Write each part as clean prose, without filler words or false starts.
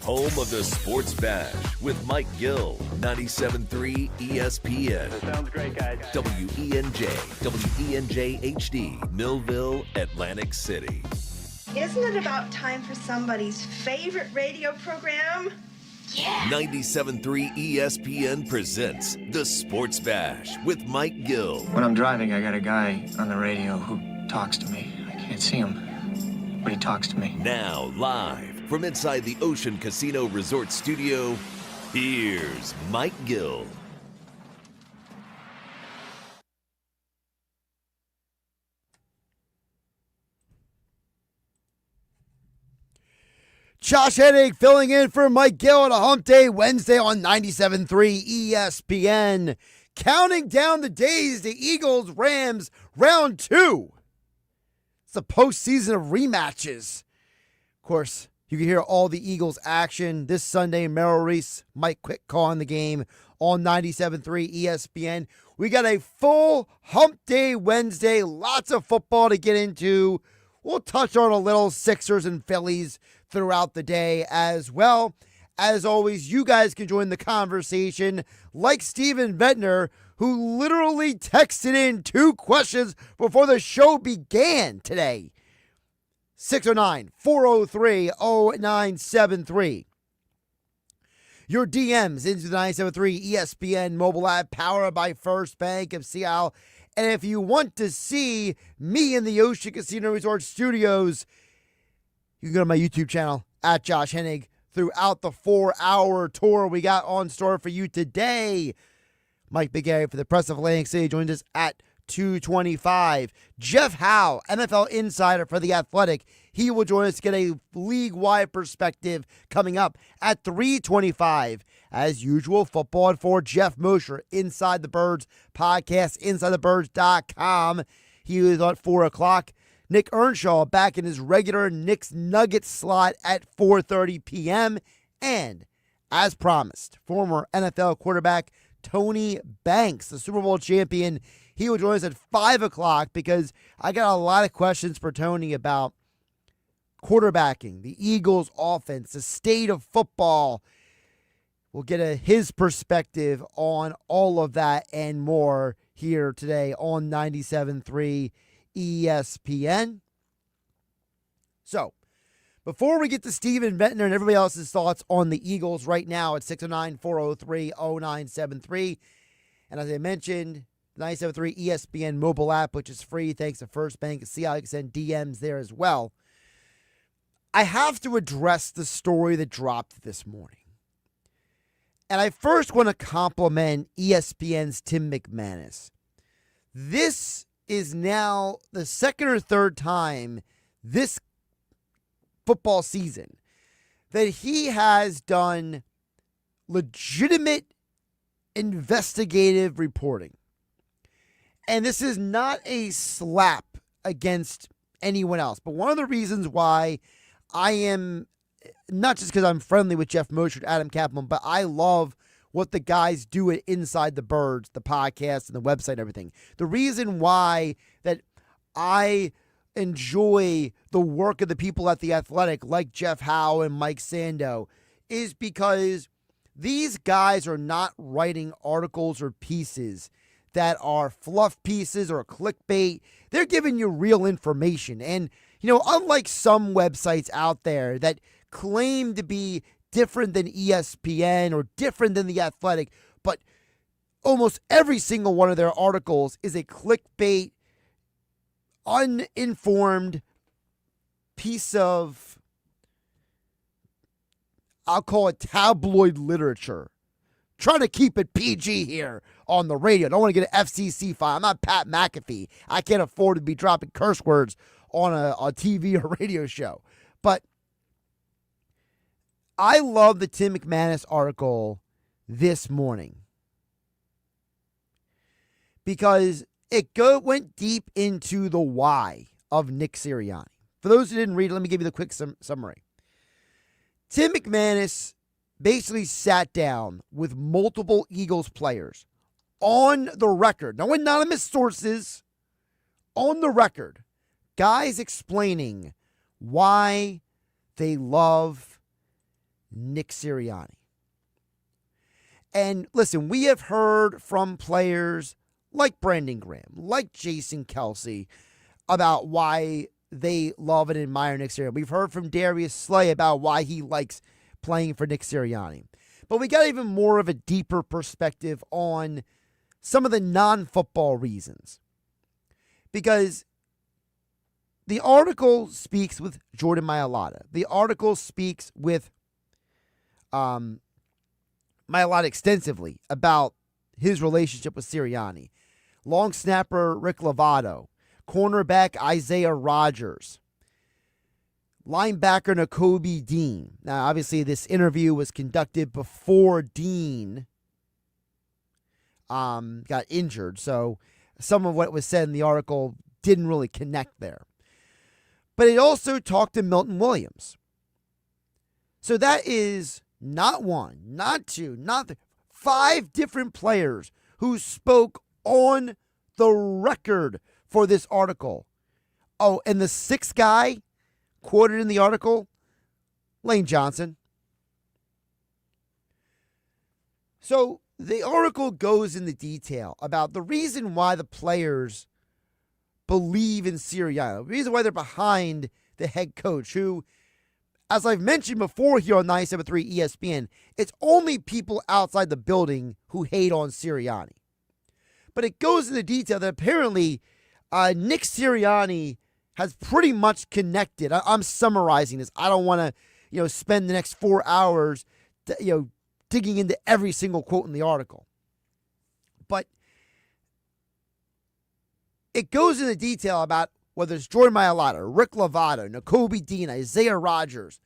Home of the Sports Bash with Mike Gill, 97.3 ESPN. That sounds great, guys. WENJ HD, Millville, Atlantic City. Isn't it about time for somebody's favorite radio program? Yeah. 97.3 ESPN presents The Sports Bash with Mike Gill. When I'm driving, I got a guy on the radio who talks to me. I can't see him, but he talks to me. Now, live from inside the Ocean Casino Resort Studio, here's Mike Gill. Josh Hennig filling in for Mike Gill on a hump day Wednesday on 97.3 ESPN. Counting down the days to Eagles-Rams round 2. It's the postseason of rematches. Of course, you can hear all the Eagles action this Sunday. Merrill Reese, Mike Quick calling the game on 97.3 ESPN. We got a full hump day Wednesday. Lots of football to get into. We'll touch on a little Sixers and Phillies throughout the day as well. As always, you guys can join the conversation like Steven Ventnor, who literally texted in 2 questions before the show began today. 609-403-0973. Your DMs into the 97.3 ESPN mobile app powered by First Bank of Seattle. And if you want to see me in the Ocean Casino Resort Studios, you can go to my YouTube channel at Josh Hennig throughout the 4-hour tour we got on store for you today. Mike McGarry for the Press of Atlantic City joins us at 2:25. Geoff Howe, NFL insider for The Athletic. He will join us to get a league-wide perspective coming up at 3:25. As usual, football for Geoff Mosher, Inside the Birds podcast, InsideTheBirds.com. He was at 4 o'clock. Nick Earnshaw back in his regular Knicks Nuggets slot at 4:30 p.m. And, as promised, former NFL quarterback Tony Banks, the Super Bowl champion, he will join us at 5 o'clock because I got a lot of questions for Tony about quarterbacking, the Eagles offense, the state of football. We'll get his perspective on all of that and more here today on 97.3 ESPN. So, before we get to Steven Ventnor and everybody else's thoughts on the Eagles right now at 609-403-0973, and as I mentioned, 97.3 ESPN mobile app, which is free thanks to First Bank. See how you can send DMs there as well. I have to address the story that dropped this morning. And I first want to compliment ESPN's Tim McManus. This is now the second or third time this football season that he has done legitimate investigative reporting. And this is not a slap against anyone else. But one of the reasons why I am, not just because I'm friendly with Jeff Mosher and Adam Kaplan, but I love what the guys do at Inside the Birds, the podcast and the website and everything. The reason why that I enjoy the work of the people at The Athletic, like Jeff Howe and Mike Sando, is because these guys are not writing articles or pieces that are fluff pieces or clickbait. They're giving you real information. And, unlike some websites out there that claim to be different than ESPN or different than The Athletic, but almost every single one of their articles is a clickbait, uninformed piece of, I'll call it tabloid literature. Trying to keep it PG here on the radio. Don't want to get an FCC file. I'm not Pat McAfee. I can't afford to be dropping curse words on a TV or radio show. But I love the Tim McManus article this morning because it went deep into the why of Nick Sirianni. For those who didn't read it, let me give you the quick summary. Tim McManus basically sat down with multiple Eagles players on the record, no anonymous sources, on the record, guys explaining why they love Nick Sirianni. And listen, we have heard from players like Brandon Graham, like Jason Kelsey, about why they love and admire Nick Sirianni. We've heard from Darius Slay about why he likes playing for Nick Sirianni. But we got even more of a deeper perspective on some of the non-football reasons. Because the article speaks with Jordan Mailata. The article speaks with Mailata extensively about his relationship with Sirianni. Long snapper Rick Lovato. Cornerback Isaiah Rodgers. Linebacker Nakobe Dean. Now, obviously, this interview was conducted before Dean got injured, so some of what was said in the article didn't really connect there. But it also talked to Milton Williams. So that is not one, not two, not three, 5 different players who spoke on the record for this article. Oh, and the 6th guy quoted in the article, Lane Johnson. So the article goes into detail about the reason why the players believe in Sirianni, the reason why they're behind the head coach, who, as I've mentioned before here on 97.3 ESPN, it's only people outside the building who hate on Sirianni. But it goes into detail that apparently Nick Sirianni has pretty much connected. I'm summarizing this. I don't want to, spend the next 4 hours, digging into every single quote in the article. But it goes into detail about whether it's Jordan Mailata, Rick Lovato, Nakobe Dean, Isaiah Rodgers,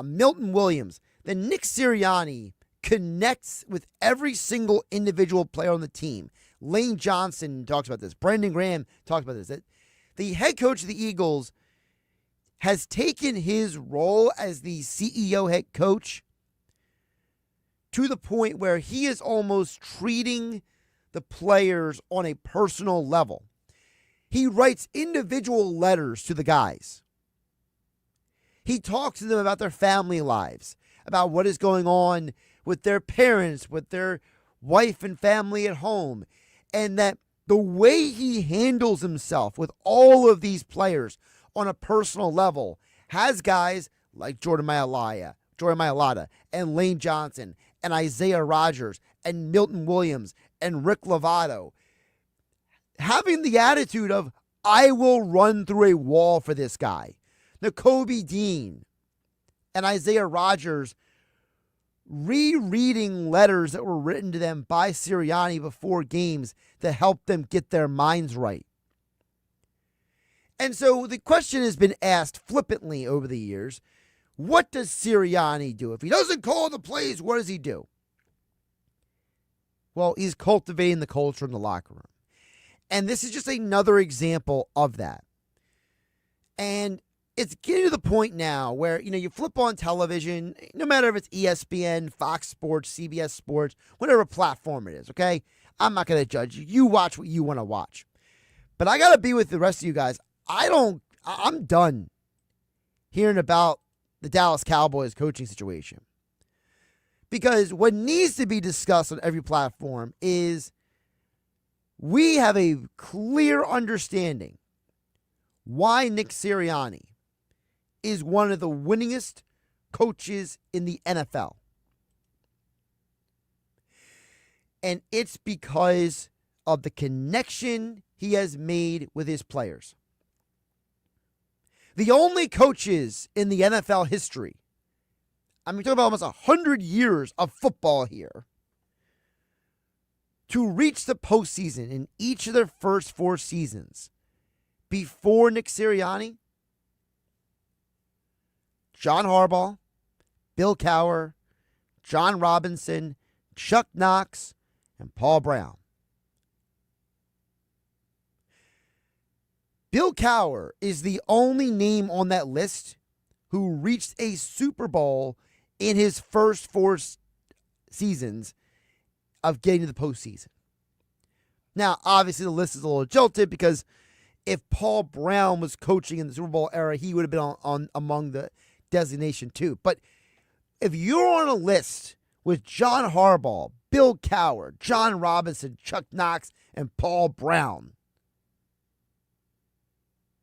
Milton Williams. Then Nick Sirianni connects with every single individual player on the team. Lane Johnson talks about this. Brandon Graham talks about this. That the head coach of the Eagles has taken his role as the CEO head coach to the point where he is almost treating the players on a personal level. He writes individual letters to the guys. He talks to them about their family lives, about what is going on with their parents, with their wife and family at home, and that the way he handles himself with all of these players on a personal level has guys like Jordan Mailata, and Lane Johnson, and Isaiah Rodgers, and Milton Williams, and Rick Lovato having the attitude of, I will run through a wall for this guy. Nakobe Dean and Isaiah Rodgers rereading letters that were written to them by Sirianni before games to help them get their minds right. And so the question has been asked flippantly over the years, what does Sirianni do? If he doesn't call the plays, what does he do? Well, he's cultivating the culture in the locker room. And this is just another example of that. And it's getting to the point now where, you flip on television, no matter if it's ESPN, Fox Sports, CBS Sports, whatever platform it is, okay? I'm not going to judge you. You watch what you want to watch. But I got to be with the rest of you guys. I'm done hearing about the Dallas Cowboys coaching situation. Because what needs to be discussed on every platform is we have a clear understanding why Nick Sirianni is one of the winningest coaches in the NFL. And it's because of the connection he has made with his players. The only coaches in the NFL history, we're talking about almost 100 years of football here, to reach the postseason in each of their first 4 seasons before Nick Sirianni, John Harbaugh, Bill Cowher, John Robinson, Chuck Knox, and Paul Brown. Bill Cowher is the only name on that list who reached a Super Bowl in his first 4 seasons of getting to the postseason. Now, obviously, the list is a little jolted because if Paul Brown was coaching in the Super Bowl era, he would have been on among the designation too. But if you're on a list with John Harbaugh, Bill Cowher, John Robinson, Chuck Knox, and Paul Brown,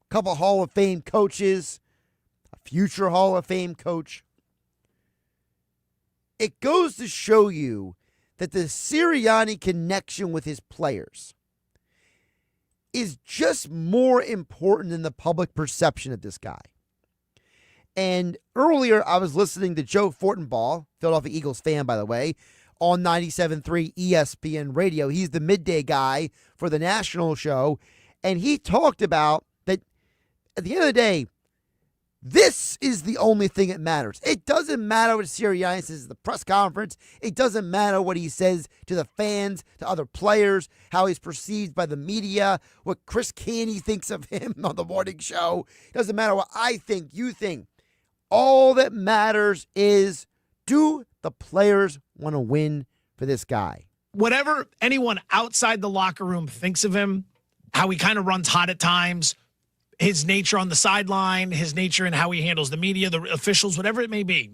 a couple Hall of Fame coaches, a future Hall of Fame coach, it goes to show you that the Sirianni connection with his players is just more important than the public perception of this guy. And earlier, I was listening to Joe Fortenbaugh, Philadelphia Eagles fan, by the way, on 97.3 ESPN radio. He's the midday guy for the national show. And he talked about that at the end of the day, this is the only thing that matters. It doesn't matter what Sirianni says at the press conference. It doesn't matter what he says to the fans, to other players, how he's perceived by the media, what Chris Canty thinks of him on the morning show. It doesn't matter what I think, you think. All that matters is, do the players want to win for this guy? Whatever anyone outside the locker room thinks of him, how he kind of runs hot at times, his nature on the sideline, his nature in how he handles the media, the officials, whatever it may be,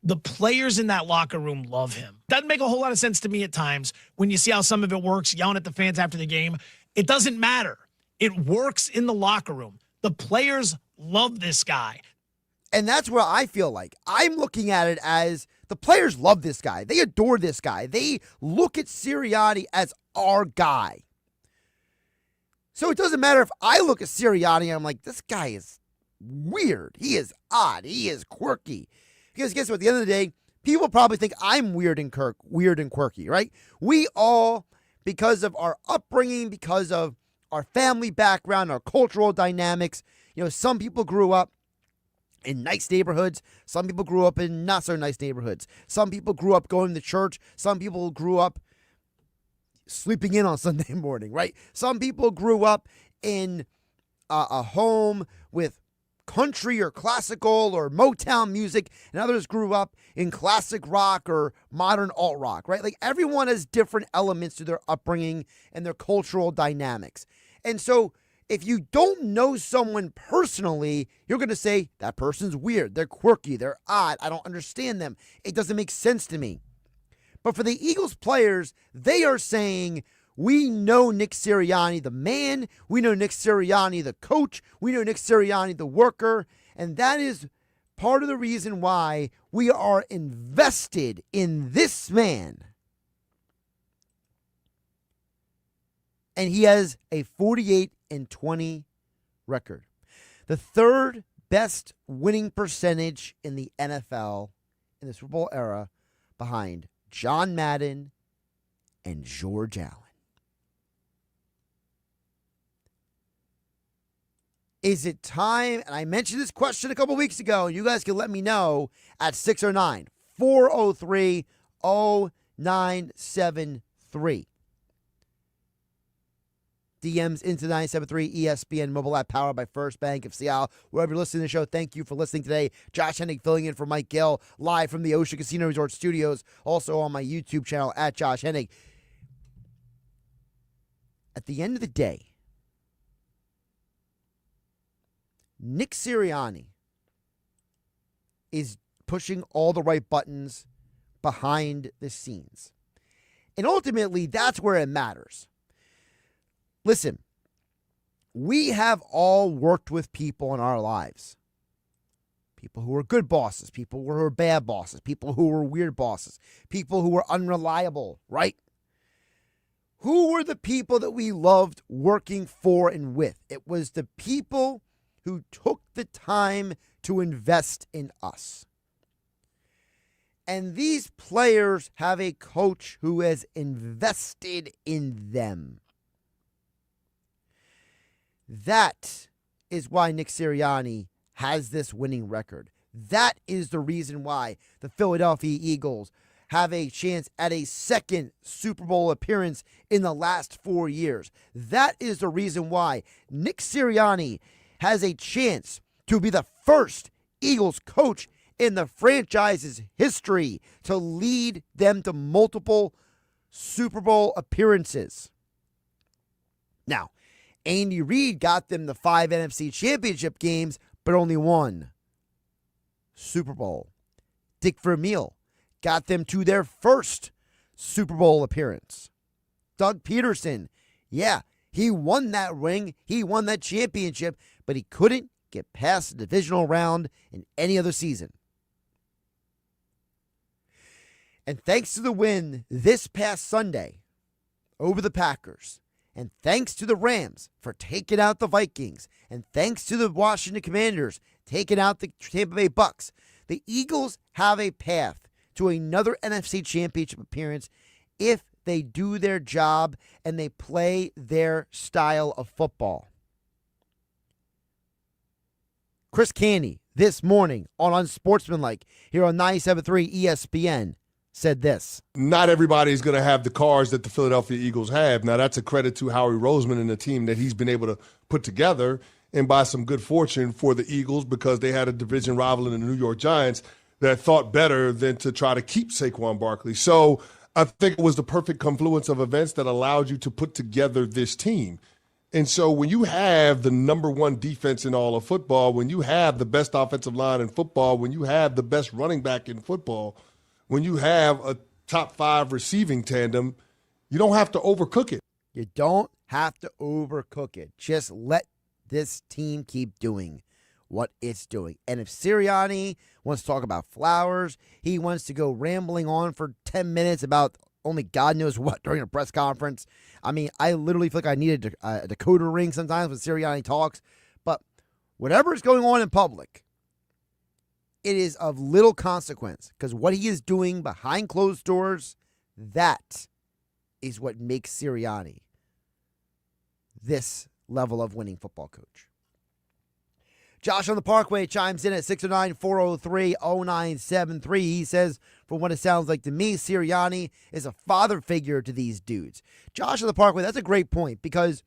the players in that locker room love him. Doesn't make a whole lot of sense to me at times when you see how some of it works, yelling at the fans after the game. It doesn't matter. It works in the locker room. The players love this guy. And that's where I feel like I'm looking at it as the players love this guy. They adore this guy. They look at Sirianni as our guy. So it doesn't matter if I look at Sirianni and I'm like, this guy is weird. He is odd. He is quirky. Because guess what? At the end of the day, people probably think I'm weird and quirky, right? We all, because of our upbringing, because of our family background, our cultural dynamics, some people grew up in nice neighborhoods. Some people grew up in not so nice neighborhoods. Some people grew up going to church. Some people grew up sleeping in on Sunday morning, right? Some people grew up in a home with country or classical or Motown music, and others grew up in classic rock or modern alt rock, right? Like everyone has different elements to their upbringing and their cultural dynamics. And so if you don't know someone personally, you're going to say, that person's weird, they're quirky, they're odd, I don't understand them, it doesn't make sense to me. But for the Eagles players, they are saying, we know Nick Sirianni, the man, we know Nick Sirianni, the coach, we know Nick Sirianni, the worker, and that is part of the reason why we are invested in this man. And he has a 48-20 record. The third best winning percentage in the NFL in the Super Bowl era, behind John Madden and George Allen. Is it time? And I mentioned this question a couple weeks ago, and you guys can let me know at 609-403-0973. DMs into 97.3 ESPN mobile app, powered by First Bank of Seattle. Wherever you're listening to the show, thank you for listening today. Josh Hennig filling in for Mike Gill, live from the Ocean Casino Resort Studios, also on my YouTube channel at Josh Hennig. At the end of the day, Nick Sirianni is pushing all the right buttons behind the scenes. And ultimately, that's where it matters. Listen, we have all worked with people in our lives. People who are good bosses, people who are bad bosses, people who were weird bosses, people who were unreliable, right? Who were the people that we loved working for and with? It was the people who took the time to invest in us. And these players have a coach who has invested in them. That is why Nick Sirianni has this winning record. That is the reason why the Philadelphia Eagles have a chance at a second Super Bowl appearance in the last 4 years. That is the reason why Nick Sirianni has a chance to be the first Eagles coach in the franchise's history to lead them to multiple Super Bowl appearances. Now, Andy Reid got them the 5 NFC championship games, but only one Super Bowl. Dick Vermeil got them to their first Super Bowl appearance. Doug Peterson, yeah, he won that ring. He won that championship, but he couldn't get past the divisional round in any other season. And thanks to the win this past Sunday over the Packers, and thanks to the Rams for taking out the Vikings, and thanks to the Washington Commanders taking out the Tampa Bay Bucks, the Eagles have a path to another NFC Championship appearance if they do their job and they play their style of football. Chris Canty, this morning on Unsportsmanlike, here on 97.3 ESPN, said this. Not everybody is going to have the cars that the Philadelphia Eagles have. Now, that's a credit to Howie Roseman and the team that he's been able to put together, and by some good fortune for the Eagles, because they had a division rival in the New York Giants that thought better than to try to keep Saquon Barkley. So I think it was the perfect confluence of events that allowed you to put together this team. And so when you have the number one defense in all of football, when you have the best offensive line in football, when you have the best running back in football, when you have a top 5 receiving tandem, you don't have to overcook it. You don't have to overcook it. Just let this team keep doing what it's doing. And if Sirianni wants to talk about Flowers, he wants to go rambling on for 10 minutes about only God knows what during a press conference. I mean, I literally feel like I need a decoder ring sometimes when Sirianni talks. But whatever is going on in public, it is of little consequence, because what he is doing behind closed doors, that is what makes Sirianni this level of winning football coach. Josh on the Parkway chimes in at 609-403-0973. He says, from what it sounds like to me, Sirianni is a father figure to these dudes. Josh on the Parkway, that's a great point, because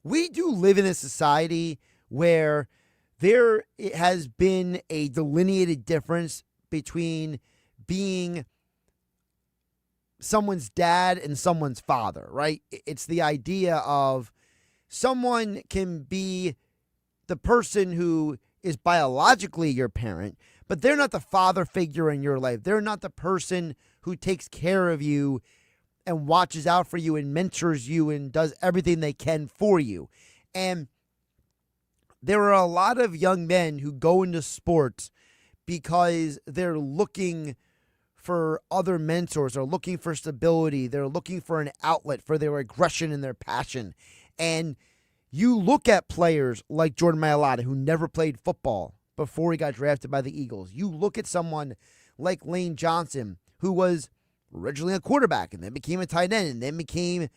we do live in a society where there has been a delineated difference between being someone's dad and someone's father, right? It's the idea of someone can be the person who is biologically your parent, but they're not the father figure in your life. They're not the person who takes care of you and watches out for you and mentors you and does everything they can for you. And there are a lot of young men who go into sports because they're looking for other mentors, they're looking for stability, they're looking for an outlet for their aggression and their passion. And you look at players like Jordan Mailata, who never played football before he got drafted by the Eagles. You look at someone like Lane Johnson, who was originally a quarterback and then became a tight end and then became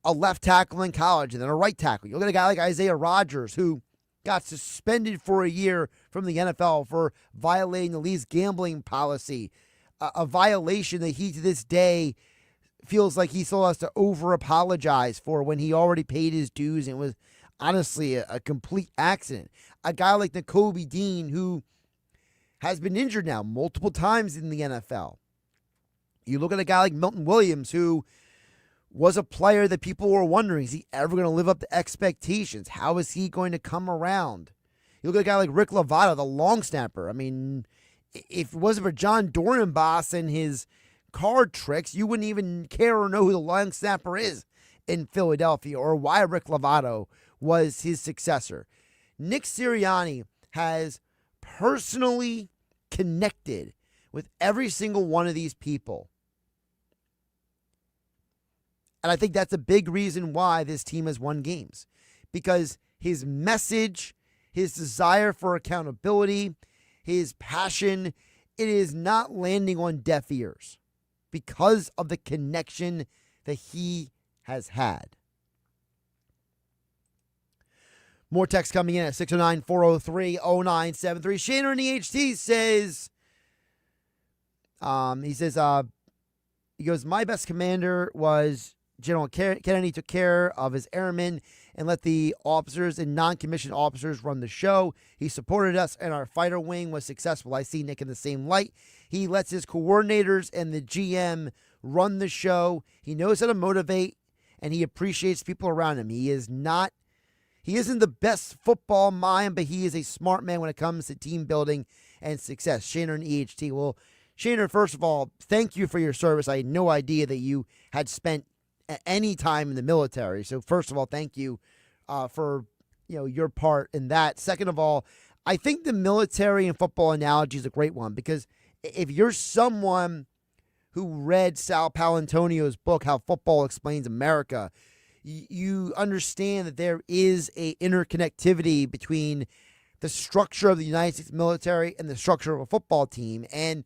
a left tackle in college and then a right tackle. You look at a guy like Isaiah Rodgers, who got suspended for a year from the NFL for violating the league's gambling policy, a violation that he to this day feels like he still has to over-apologize for when he already paid his dues, and it was honestly a complete accident. A guy like Nakobe Dean, who has been injured now multiple times in the NFL. You look at a guy like Milton Williams, who was a player that people were wondering, is he ever going to live up to expectations? How is he going to come around? You look at a guy like Rick Lovato, the long snapper. I mean, if it wasn't for John Dornenboss and his card tricks, you wouldn't even care or know who the long snapper is in Philadelphia or why Rick Lovato was his successor. Nick Sirianni has personally connected with every single one of these people. And I think that's a big reason why this team has won games. Because his message, his desire for accountability, his passion, it is not landing on deaf ears because of the connection that he has had. More text coming in at 609-403-0973. Shaner in the HT says, he goes, my best commander was General Kennedy, took care of his airmen and let the officers and non-commissioned officers run the show. He supported us and our fighter wing was successful. I see Nick in the same light. He lets his coordinators and the GM run the show. He knows how to motivate and he appreciates people around him. He isn't the best football mind, but he is a smart man when it comes to team building and success. Shaner and EHT. Well, Shaner, first of all, thank you for your service. I had no idea that you had spent any time in the military. So first of all, thank you for your part in that. Second of all, I think the military and football analogy is a great one, because if you're someone who read Sal Paolantonio's book, How Football Explains America, you understand that there is a interconnectivity between the structure of the United States military and the structure of a football team. And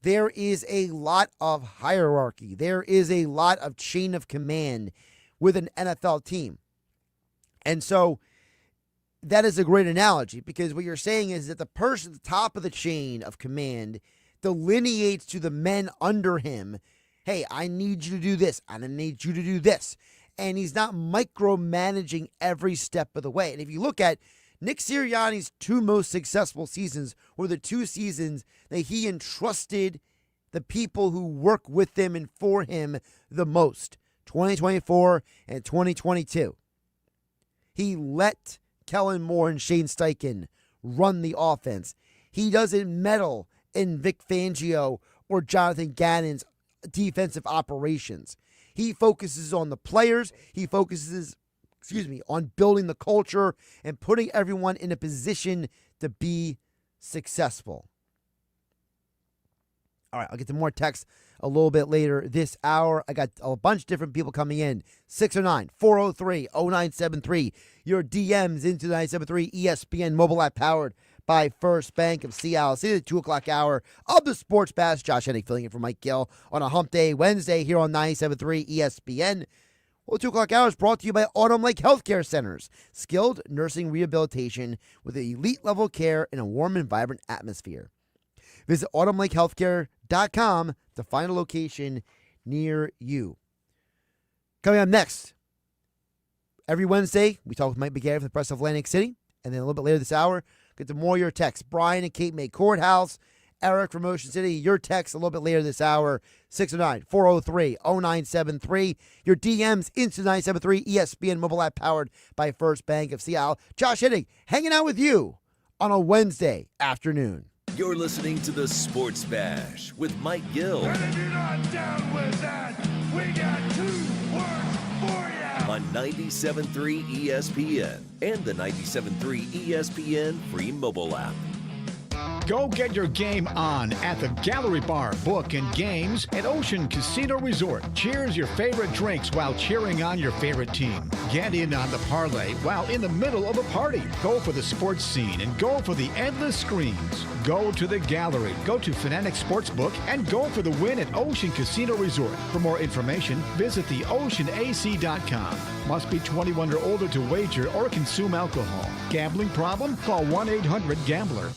there is a lot of hierarchy. There is a lot of chain of command with an NFL team. And so that is a great analogy, because what you're saying is that the person at the top of the chain of command delineates to the men under him, hey, I need you to do this, and I need you to do this. And he's not micromanaging every step of the way. And if you look at Nick Sirianni's 2 most successful seasons, were the 2 seasons that he entrusted the people who work with him and for him the most, 2024 and 2022. He let Kellen Moore and Shane Steichen run the offense. He doesn't meddle in Vic Fangio or Jonathan Gannon's defensive operations. He focuses on the players. He focuses, on building the culture and putting everyone in a position to be successful. All right, I'll get to more texts a little bit later this hour. I got a bunch of different people coming in. 609-403-0973. Your DMs into the 973 ESPN mobile app, powered by First Bank of Seattle. See the 2 o'clock hour of the Sports Bash. Josh Hennig filling in for Mike Gill on a hump day Wednesday here on 97.3 ESPN. Well, 2 o'clock hour is brought to you by Autumn Lake Healthcare Centers. Skilled nursing rehabilitation with elite level care in a warm and vibrant atmosphere. Visit autumnlakehealthcare.com to find a location near you. Coming up next, every Wednesday, we talk with Mike McGarry from the Press of Atlantic City. And then a little bit later this hour, get to more of your texts. Brian and Kate May Courthouse. Eric from Ocean City. Your text a little bit later this hour. 609-403-0973. Your DMs into 973 ESPN mobile app, powered by First Bank of Seattle. Josh Hennig hanging out with you on a Wednesday afternoon. You're listening to the Sports Bash with Mike Gill. And if you're not down with that, we got 2 words for you. On 97.3 ESPN and the 97.3 ESPN free mobile app. Go get your game on at the Gallery Bar, Book and Games at Ocean Casino Resort. Cheers your favorite drinks while cheering on your favorite team. Get in on the parlay while in the middle of a party. Go for the sports scene and go for the endless screens. Go to the Gallery, go to Fanatic Sportsbook, and go for the win at Ocean Casino Resort. For more information, visit theoceanac.com. Must be 21 or older to wager or consume alcohol. Gambling problem? Call 1-800-GAMBLER.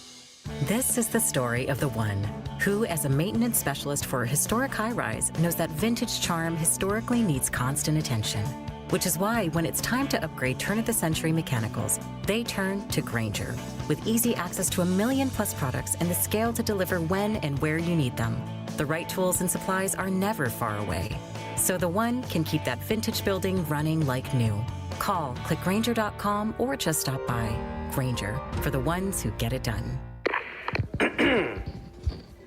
This is the story of the one who, as a maintenance specialist for a historic high-rise, knows that vintage charm historically needs constant attention. Which is why, when it's time to upgrade turn-of-the-century mechanicals, they turn to Grainger. With easy access to 1 million-plus products and the scale to deliver when and where you need them. The right tools and supplies are never far away. So the one can keep that vintage building running like new. Call, click Grainger.com, or just stop by. Grainger, for the ones who get it done.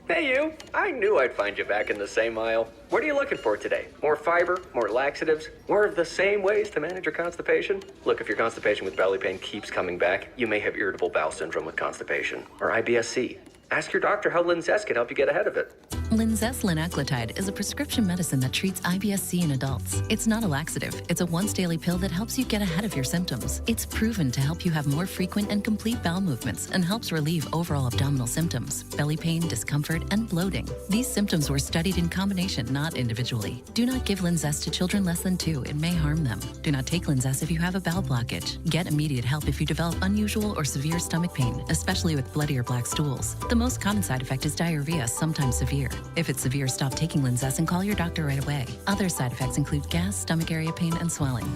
Hey you, I knew I'd find you back in the same aisle. What are you looking for today? More fiber, more laxatives, more of the same ways to manage your constipation? Look, if your constipation with belly pain keeps coming back, you may have irritable bowel syndrome with constipation, or IBS-C. Ask your doctor how Linzess can help you get ahead of it. Linzess linaclotide is a prescription medicine that treats IBS-C in adults. It's not a laxative. It's a once-daily pill that helps you get ahead of your symptoms. It's proven to help you have more frequent and complete bowel movements and helps relieve overall abdominal symptoms, belly pain, discomfort, and bloating. These symptoms were studied in combination, not individually. Do not give Linzess to children less than 2. It may harm them. Do not take Linzess if you have a bowel blockage. Get immediate help if you develop unusual or severe stomach pain, especially with bloody or black stools. The most common side effect is diarrhea, sometimes severe. If it's severe, stop taking Linzess and call your doctor right away. Other side effects include gas, stomach area pain, and swelling.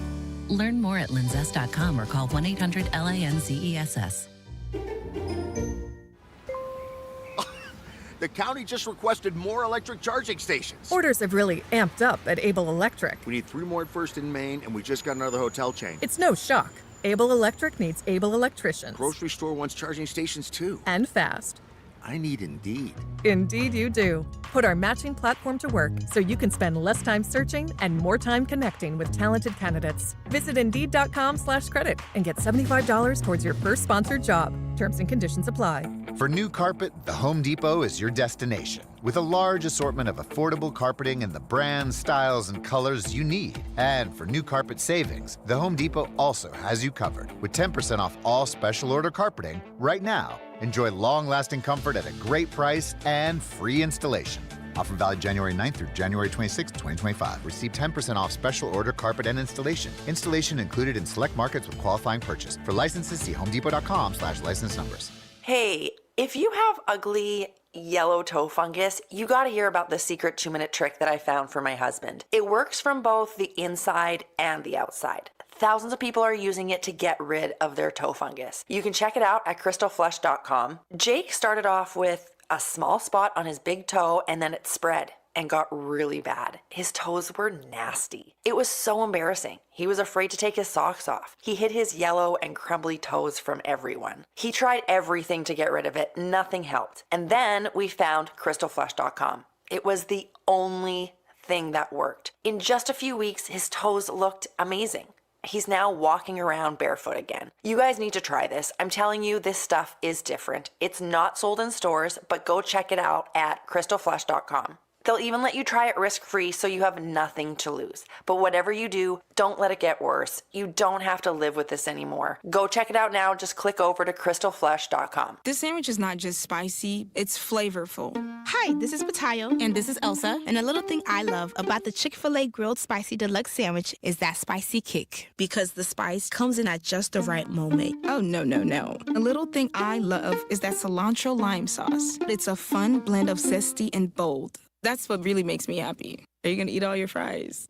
Learn more at linzess.com or call 1-800-LINZESS. The county just requested more electric charging stations. Orders have really amped up at Able Electric. We need 3 more at First and Main, and we just got another hotel chain. It's no shock. Able Electric needs able electricians. Grocery store wants charging stations too. And fast. I need Indeed. Indeed you do. Put our matching platform to work so you can spend less time searching and more time connecting with talented candidates. Visit Indeed.com/credit and get $75 towards your first sponsored job. Terms and conditions apply. For new carpet, the Home Depot is your destination. With a large assortment of affordable carpeting in the brands, styles, and colors you need. And for new carpet savings, the Home Depot also has you covered. With 10% off all special order carpeting right now. Enjoy long-lasting comfort at a great price and free installation. Offer valid January 9th through January 26, 2025. Receive 10% off special order carpet and installation. Installation included in select markets with qualifying purchase. For licenses, see homedepot.com/license numbers. Hey, if you have ugly yellow toe fungus, you gotta hear about the secret 2-minute trick that I found for my husband. It works from both the inside and the outside. Thousands of people are using it to get rid of their toe fungus. You can check it out at crystalflesh.com. Jake started off with a small spot on his big toe and then it spread and got really bad. His toes were nasty. It was so embarrassing. He was afraid to take his socks off. He hid his yellow and crumbly toes from everyone. He tried everything to get rid of it. Nothing helped. And then we found crystalflesh.com. It was the only thing that worked. In just a few weeks, his toes looked amazing. He's now walking around barefoot again. You guys need to try this. I'm telling you, this stuff is different. It's not sold in stores, but go check it out at crystalflesh.com. They'll even let you try it risk-free so you have nothing to lose. But whatever you do, don't let it get worse. You don't have to live with this anymore. Go check it out now. Just click over to crystalflesh.com. This sandwich is not just spicy, it's flavorful. Hi, this is Matayo. And this is Elsa. And a little thing I love about the Chick-fil-A Grilled Spicy Deluxe Sandwich is that spicy kick. Because the spice comes in at just the right moment. Oh, no. A little thing I love is that cilantro lime sauce. It's a fun blend of zesty and bold. That's what really makes me happy. Are you going to eat all your fries?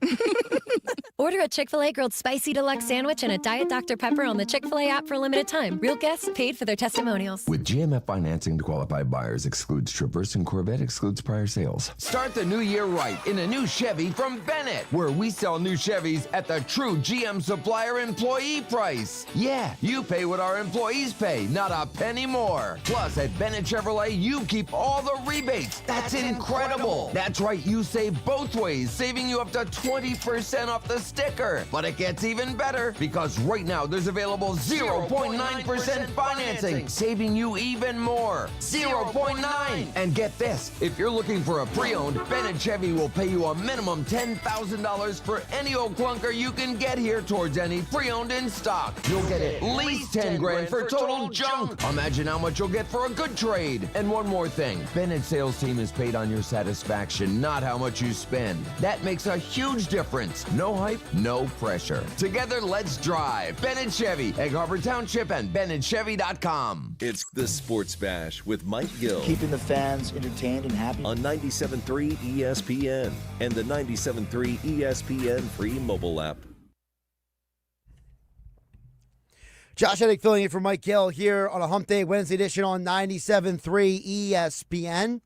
Order a Chick-fil-A Grilled Spicy Deluxe Sandwich and a Diet Dr. Pepper on the Chick-fil-A app for a limited time. Real guests paid for their testimonials. With GMF financing to qualified buyers excludes Traverse and Corvette excludes prior sales. Start the new year right in a new Chevy from Bennett, where we sell new Chevys at the true GM supplier employee price. Yeah, you pay what our employees pay, not a penny more. Plus, at Bennett Chevrolet, you keep all the rebates. That's incredible. That's right, you save both ways, saving you up to 20% off the sticker. But it gets even better because right now there's available 0.9% financing, saving you even more. 0.9. And get this, if you're looking for a pre-owned, Bennett Chevy will pay you a minimum $10,000 for any old clunker you can get here towards any pre-owned in stock. You'll get at least 10 grand for total junk. Imagine how much you'll get for a good trade. And one more thing, Bennett's sales team is paid on your satisfaction, not how much you spend. That makes a huge difference. No hype, no pressure. Together, let's drive. Bennett Chevy, Egg Harbor Township, and BennettChevy.com. It's the Sports Bash with Mike Gill. Keeping the fans entertained and happy. On 97.3 ESPN and the 97.3 ESPN free mobile app. Josh Hennig filling in for Mike Gill here on a Hump Day Wednesday edition on 97.3 ESPN.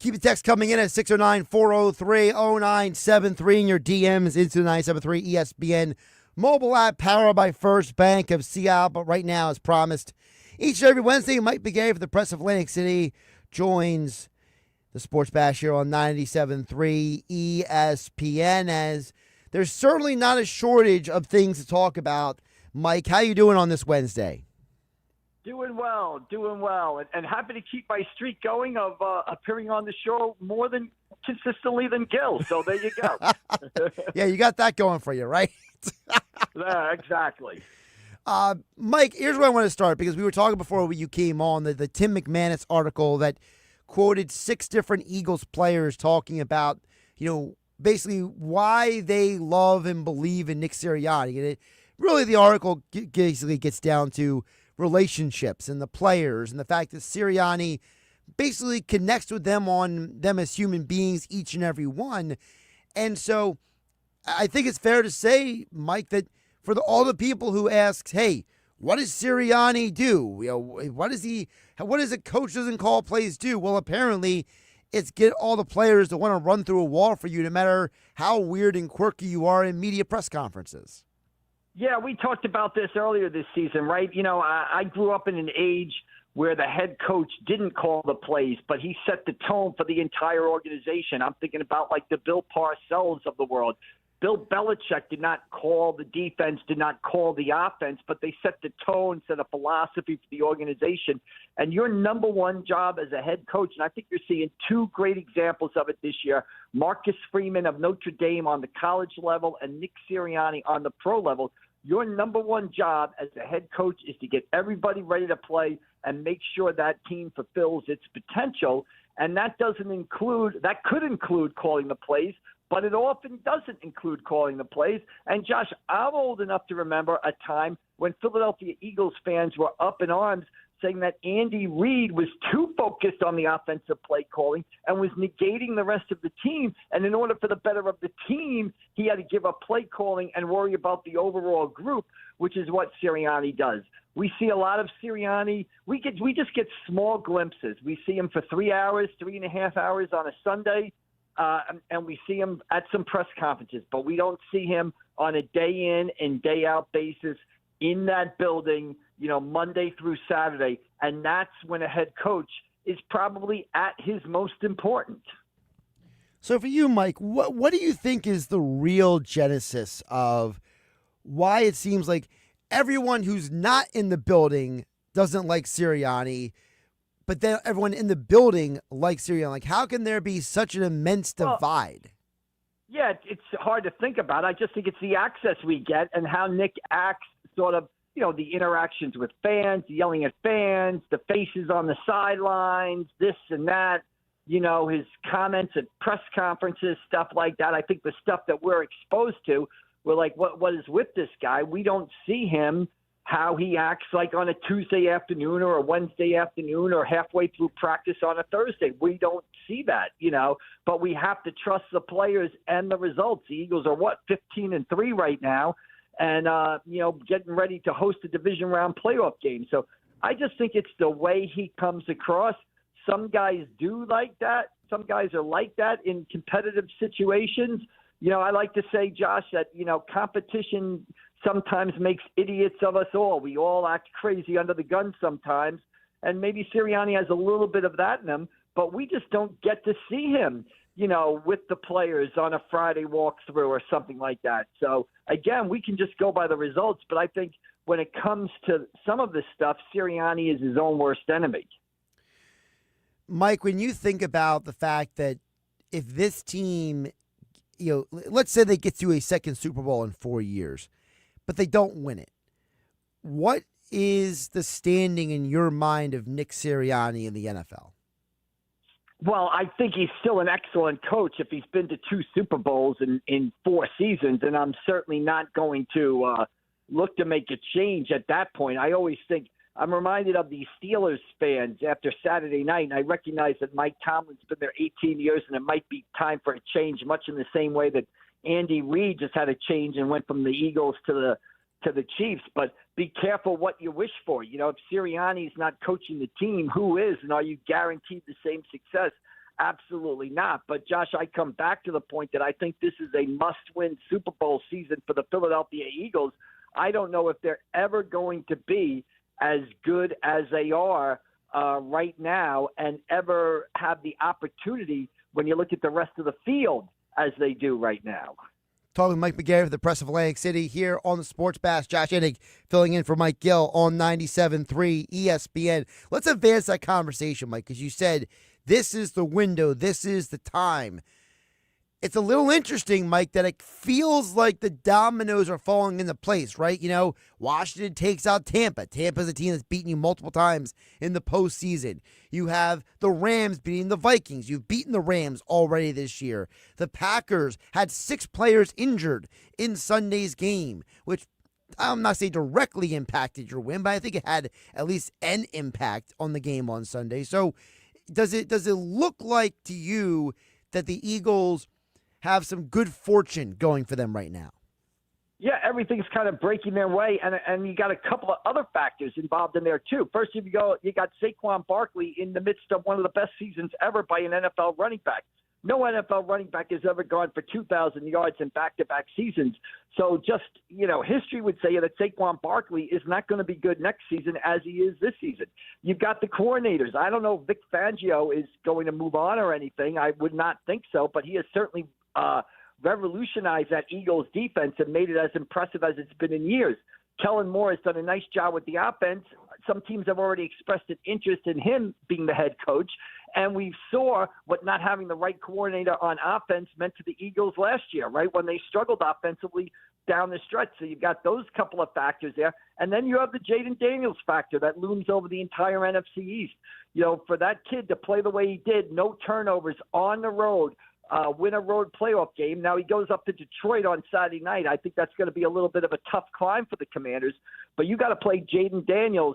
Keep the text coming in at 609-403-0973 in your DMs into the 97.3 ESPN mobile app powered by First Bank of Seattle. But right now, as promised, each and every Wednesday, Mike McGarry for the Press of Atlantic City joins the Sports Bash here on 97.3 ESPN, as there's certainly not a shortage of things to talk about. Mike, how you doing on this Wednesday? Doing well, and happy to keep my streak going of appearing on the show more than consistently than Gill. So there you go. Yeah, you got that going for you, right? Yeah, exactly. Mike, here's where I want to start, because we were talking before you came on, the Tim McManus article that quoted 6 different Eagles players talking about, basically why they love and believe in Nick Sirianni. And really the article basically gets down to relationships and the players and the fact that Sirianni basically connects with them on them as human beings, each and every one. And so I think it's fair to say, Mike, that for all the people who ask, hey, what does Sirianni do? What does a coach doesn't call plays do? Well, apparently it's get all the players to want to run through a wall for you, no matter how weird and quirky you are in media press conferences. Yeah, we talked about this earlier this season, right? I grew up in an age where the head coach didn't call the plays, but he set the tone for the entire organization. I'm thinking about like the Bill Parcells of the world. Bill Belichick did not call the defense, did not call the offense, but they set the tone, set a philosophy for the organization. And your number one job as a head coach, and I think you're seeing two great examples of it this year, Marcus Freeman of Notre Dame on the college level and Nick Sirianni on the pro level. Your number one job as a head coach is to get everybody ready to play and make sure that team fulfills its potential. And that could include calling the plays, but it often doesn't include calling the plays. And Josh, I'm old enough to remember a time when Philadelphia Eagles fans were up in arms saying that Andy Reid was too focused on the offensive play calling and was negating the rest of the team. And in order for the better of the team, he had to give up play calling and worry about the overall group, which is what Sirianni does. We see a lot of Sirianni. We just get small glimpses. We see him for 3 hours, 3.5 hours on a Sunday, and we see him at some press conferences, but we don't see him on a day in and day out basis in that building, Monday through Saturday. And that's when a head coach is probably at his most important. So for you, Mike, what do you think is the real genesis of why it seems like everyone who's not in the building doesn't like Sirianni, but then everyone in the building likes Sirianni? Like, how can there be such an immense divide? Yeah, it's hard to think about. I just think it's the access we get and how Nick acts, sort of, the interactions with fans, yelling at fans, the faces on the sidelines, this and that, his comments at press conferences, stuff like that. I think the stuff that we're exposed to, we're like, what is with this guy? We don't see him, how he acts like on a Tuesday afternoon or a Wednesday afternoon or halfway through practice on a Thursday. We don't see that, but we have to trust the players and the results. The Eagles are 15-3 right now, and, getting ready to host a division round playoff game. So I just think it's the way he comes across. Some guys do like that. Some guys are like that in competitive situations. I like to say, Josh, that, competition sometimes makes idiots of us all. We all act crazy under the gun sometimes. And maybe Sirianni has a little bit of that in him, but we just don't get to see him, with the players on a Friday walkthrough or something like that. So, again, we can just go by the results. But I think when it comes to some of this stuff, Sirianni is his own worst enemy. Mike, when you think about the fact that if this team, let's say they get to a second Super Bowl in 4 years, but they don't win it, what is the standing in your mind of Nick Sirianni in the NFL? Well, I think he's still an excellent coach if he's been to 2 Super Bowls in 4 seasons, and I'm certainly not going to look to make a change at that point. I always think I'm reminded of the Steelers fans after Saturday night, and I recognize that Mike Tomlin's been there 18 years, and it might be time for a change, much in the same way that Andy Reid just had a change and went from the Eagles to the Chiefs. But be careful what you wish for. If Sirianni's not coaching the team, who is? And are you guaranteed the same success? Absolutely not. But, Josh, I come back to the point that I think this is a must-win Super Bowl season for the Philadelphia Eagles. I don't know if they're ever going to be as good as they are right now and ever have the opportunity when you look at the rest of the field as they do right now. Talking with Mike McGarry for the Press of Atlantic City here on the Sports Bash. Josh Hennig filling in for Mike Gill on 97.3 ESPN. Let's advance that conversation, Mike, because you said this is the window, this is the time. It's a little interesting, Mike, that it feels like the dominoes are falling into place, right? Washington takes out Tampa. Tampa's a team that's beaten you multiple times in the postseason. You have the Rams beating the Vikings. You've beaten the Rams already this year. The Packers had 6 players injured in Sunday's game, which I'm not saying directly impacted your win, but I think it had at least an impact on the game on Sunday. So does it look like to you that the Eagles have some good fortune going for them right now? Yeah, everything's kind of breaking their way, and you got a couple of other factors involved in there too. First, you got Saquon Barkley in the midst of one of the best seasons ever by an NFL running back. No NFL running back has ever gone for 2,000 yards in back-to-back seasons. So just, history would say that Saquon Barkley is not going to be good next season as he is this season. You've got the coordinators. I don't know if Vic Fangio is going to move on or anything. I would not think so, but he has certainly revolutionized that Eagles defense and made it as impressive as it's been in years. Kellen Moore has done a nice job with the offense. Some teams have already expressed an interest in him being the head coach. And we saw what not having the right coordinator on offense meant to the Eagles last year, right, when they struggled offensively down the stretch. So you've got those couple of factors there. And then you have the Jaden Daniels factor that looms over the entire NFC East. For that kid to play the way he did, no turnovers on the road, win a road playoff game. Now he goes up to Detroit on Saturday night. I think that's going to be a little bit of a tough climb for the Commanders. But you got to play Jaden Daniels,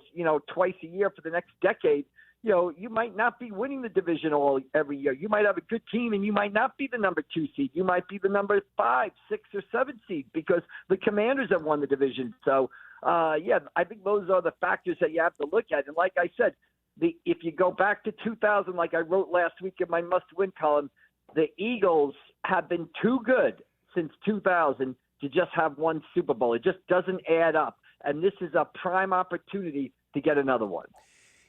twice a year for the next decade. You might not be winning the division every year. You might have a good team, and you might not be the number 2 seed. You might be the number 5, 6, or 7 seed because the Commanders have won the division. So, I think those are the factors that you have to look at. And like I said, if you go back to 2000, like I wrote last week in my must-win column, the Eagles have been too good since 2000 to just have one Super Bowl. It just doesn't add up. And this is a prime opportunity to get another one.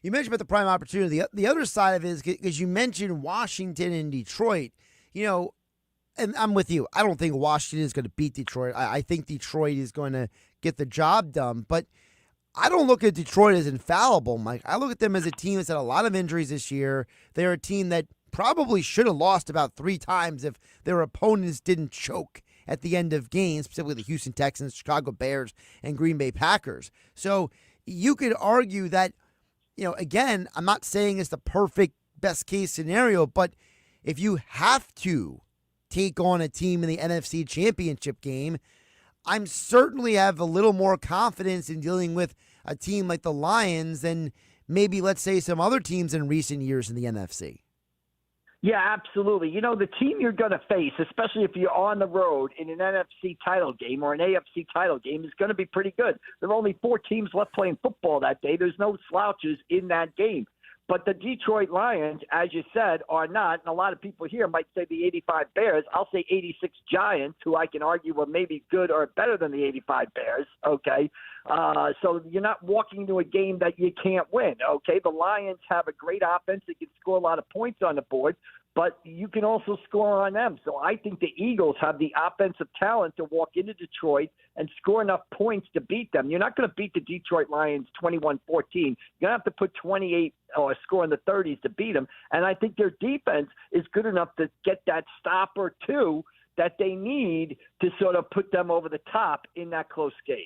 You mentioned about the prime opportunity. The other side of it is because you mentioned Washington and Detroit, and I'm with you. I don't think Washington is going to beat Detroit. I think Detroit is going to get the job done. But I don't look at Detroit as infallible, Mike. I look at them as a team that's had a lot of injuries this year. They're a team that probably should have lost about 3 times if their opponents didn't choke at the end of games, specifically the Houston Texans, Chicago Bears, and Green Bay Packers. So you could argue that, again, I'm not saying it's the perfect best case scenario, but if you have to take on a team in the NFC Championship game, I'm certainly have a little more confidence in dealing with a team like the Lions than maybe, let's say, some other teams in recent years in the NFC. Yeah, absolutely. The team you're going to face, especially if you're on the road in an NFC title game or an AFC title game, is going to be pretty good. There are only 4 teams left playing football that day. There's no slouches in that game. But the Detroit Lions, as you said, are not, and a lot of people here might say the 85 Bears. I'll say 86 Giants, who I can argue were maybe good or better than the 85 Bears, okay? So you're not walking into a game that you can't win, okay? The Lions have a great offense. They can score a lot of points on the board, but you can also score on them. So I think the Eagles have the offensive talent to walk into Detroit and score enough points to beat them. You're not going to beat the Detroit Lions 21-14. You're going to have to put 28 or score in the 30s to beat them. And I think their defense is good enough to get that stop or two that they need to sort of put them over the top in that close game.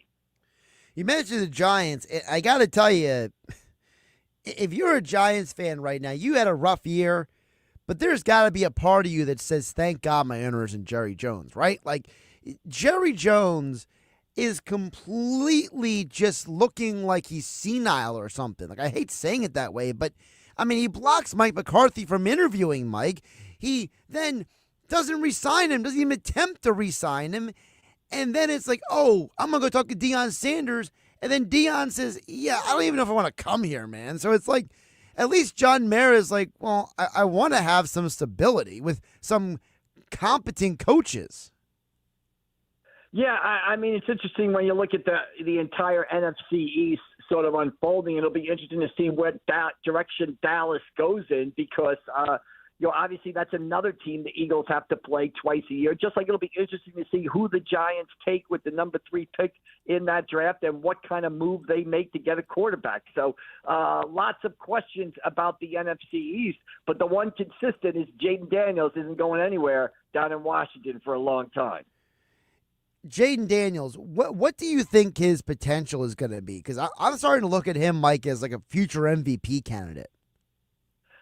You mentioned the Giants. I got to tell you, if you're a Giants fan right now, you had a rough year, but there's got to be a part of you that says, thank God my owner isn't Jerry Jones, right? Like, Jerry Jones is completely just looking like he's senile or something. Like, I hate saying it that way, but, I mean, he blocks Mike McCarthy from interviewing Mike. He then doesn't re-sign him, doesn't even attempt to re-sign him. And then it's like, oh, I'm going to go talk to Deion Sanders. And then Deion says, yeah, I don't even know if I want to come here, man. So it's like, at least John Mara is like, well, I want to have some stability with some competent coaches. Yeah, I mean, it's interesting when you look at the entire NFC East sort of unfolding. It'll be interesting to see what direction Dallas goes in because, obviously that's another team the Eagles have to play twice a year. Just like it'll be interesting to see who the Giants take with the number 3 pick in that draft and what kind of move they make to get a quarterback. So lots of questions about the NFC East, but the one consistent is Jaden Daniels isn't going anywhere down in Washington for a long time. Jaden Daniels, what do you think his potential is going to be? Because I'm starting to look at him, Mike, as like a future MVP candidate.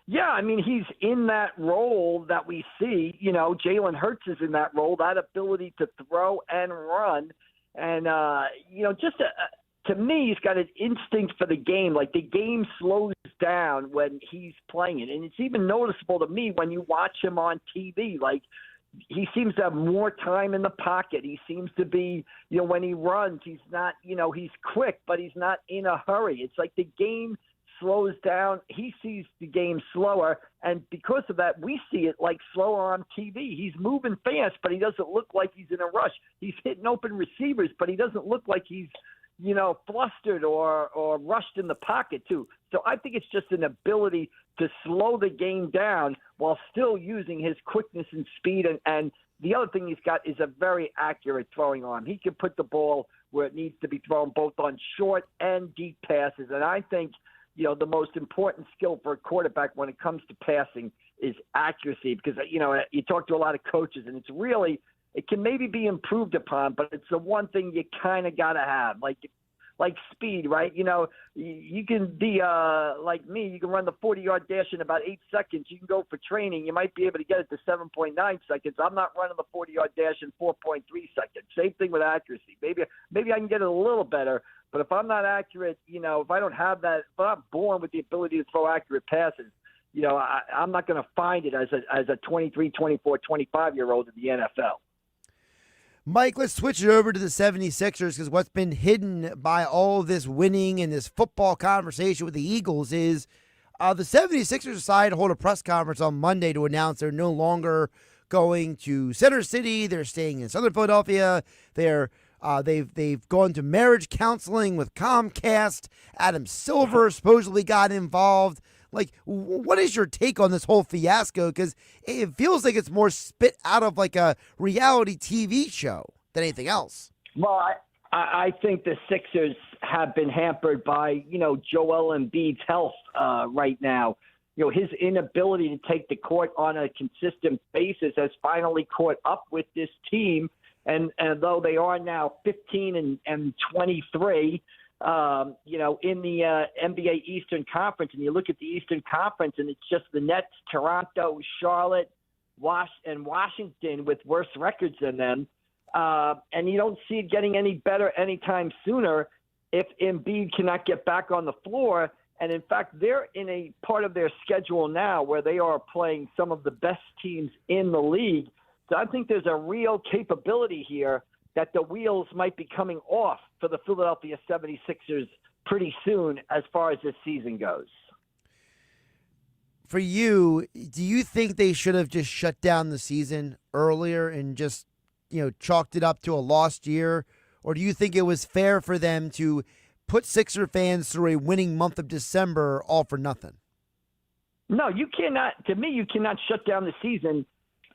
Yeah, I mean, he's in that role that we see. Jalen Hurts is in that role, that ability to throw and run. And, to me, he's got an instinct for the game. Like, the game slows down when he's playing it. And it's even noticeable to me when you watch him on TV. Like, he seems to have more time in the pocket. He seems to be, when he runs, he's not, he's quick, but he's not in a hurry. It's like the game slows down. He sees the game slower, and because of that, we see it like slower on TV. He's moving fast, but he doesn't look like he's in a rush. He's hitting open receivers, but he doesn't look like he's, flustered or rushed in the pocket too. So I think it's just an ability to slow the game down while still using his quickness and speed. And the other thing he's got is a very accurate throwing arm. He can put the ball where it needs to be thrown, both on short and deep passes. And I think, the most important skill for a quarterback when it comes to passing is accuracy, because, you talk to a lot of coaches, and it can maybe be improved upon, but it's the one thing you kind of got to have, like speed, right? You can be like me. You can run the 40-yard dash in about 8 seconds. You can go for training. You might be able to get it to 7.9 seconds. I'm not running the 40-yard dash in 4.3 seconds. Same thing with accuracy. Maybe I can get it a little better, but if I'm not accurate, if I don't have that, if I'm not born with the ability to throw accurate passes, I'm not going to find it as a 23, 24, 25-year-old in the NFL. Mike, let's switch it over to the 76ers, because what's been hidden by all of this winning and this football conversation with the Eagles is the 76ers decided to hold a press conference on Monday to announce they're no longer going to Center City. They're staying in Southern Philadelphia. They've gone to marriage counseling with Comcast. Adam Silver supposedly got involved. What is your take on this whole fiasco? Because it feels like it's more spit out of like a reality TV show than anything else. Well, I think the Sixers have been hampered by, Joel Embiid's health right now. His inability to take the court on a consistent basis has finally caught up with this team. And though they are now 15 and 23, in the NBA Eastern Conference, and you look at the Eastern Conference, and it's just the Nets, Toronto, Charlotte, and Washington with worse records than them. And you don't see it getting any better anytime sooner if Embiid cannot get back on the floor. And in fact, they're in a part of their schedule now where they are playing some of the best teams in the league. So I think there's a real capability here that the wheels might be coming off for the Philadelphia 76ers pretty soon as far as this season goes. For you, do you think they should have just shut down the season earlier and just, chalked it up to a lost year? Or do you think it was fair for them to put Sixer fans through a winning month of December all for nothing? No, you cannot. To me, you cannot shut down the season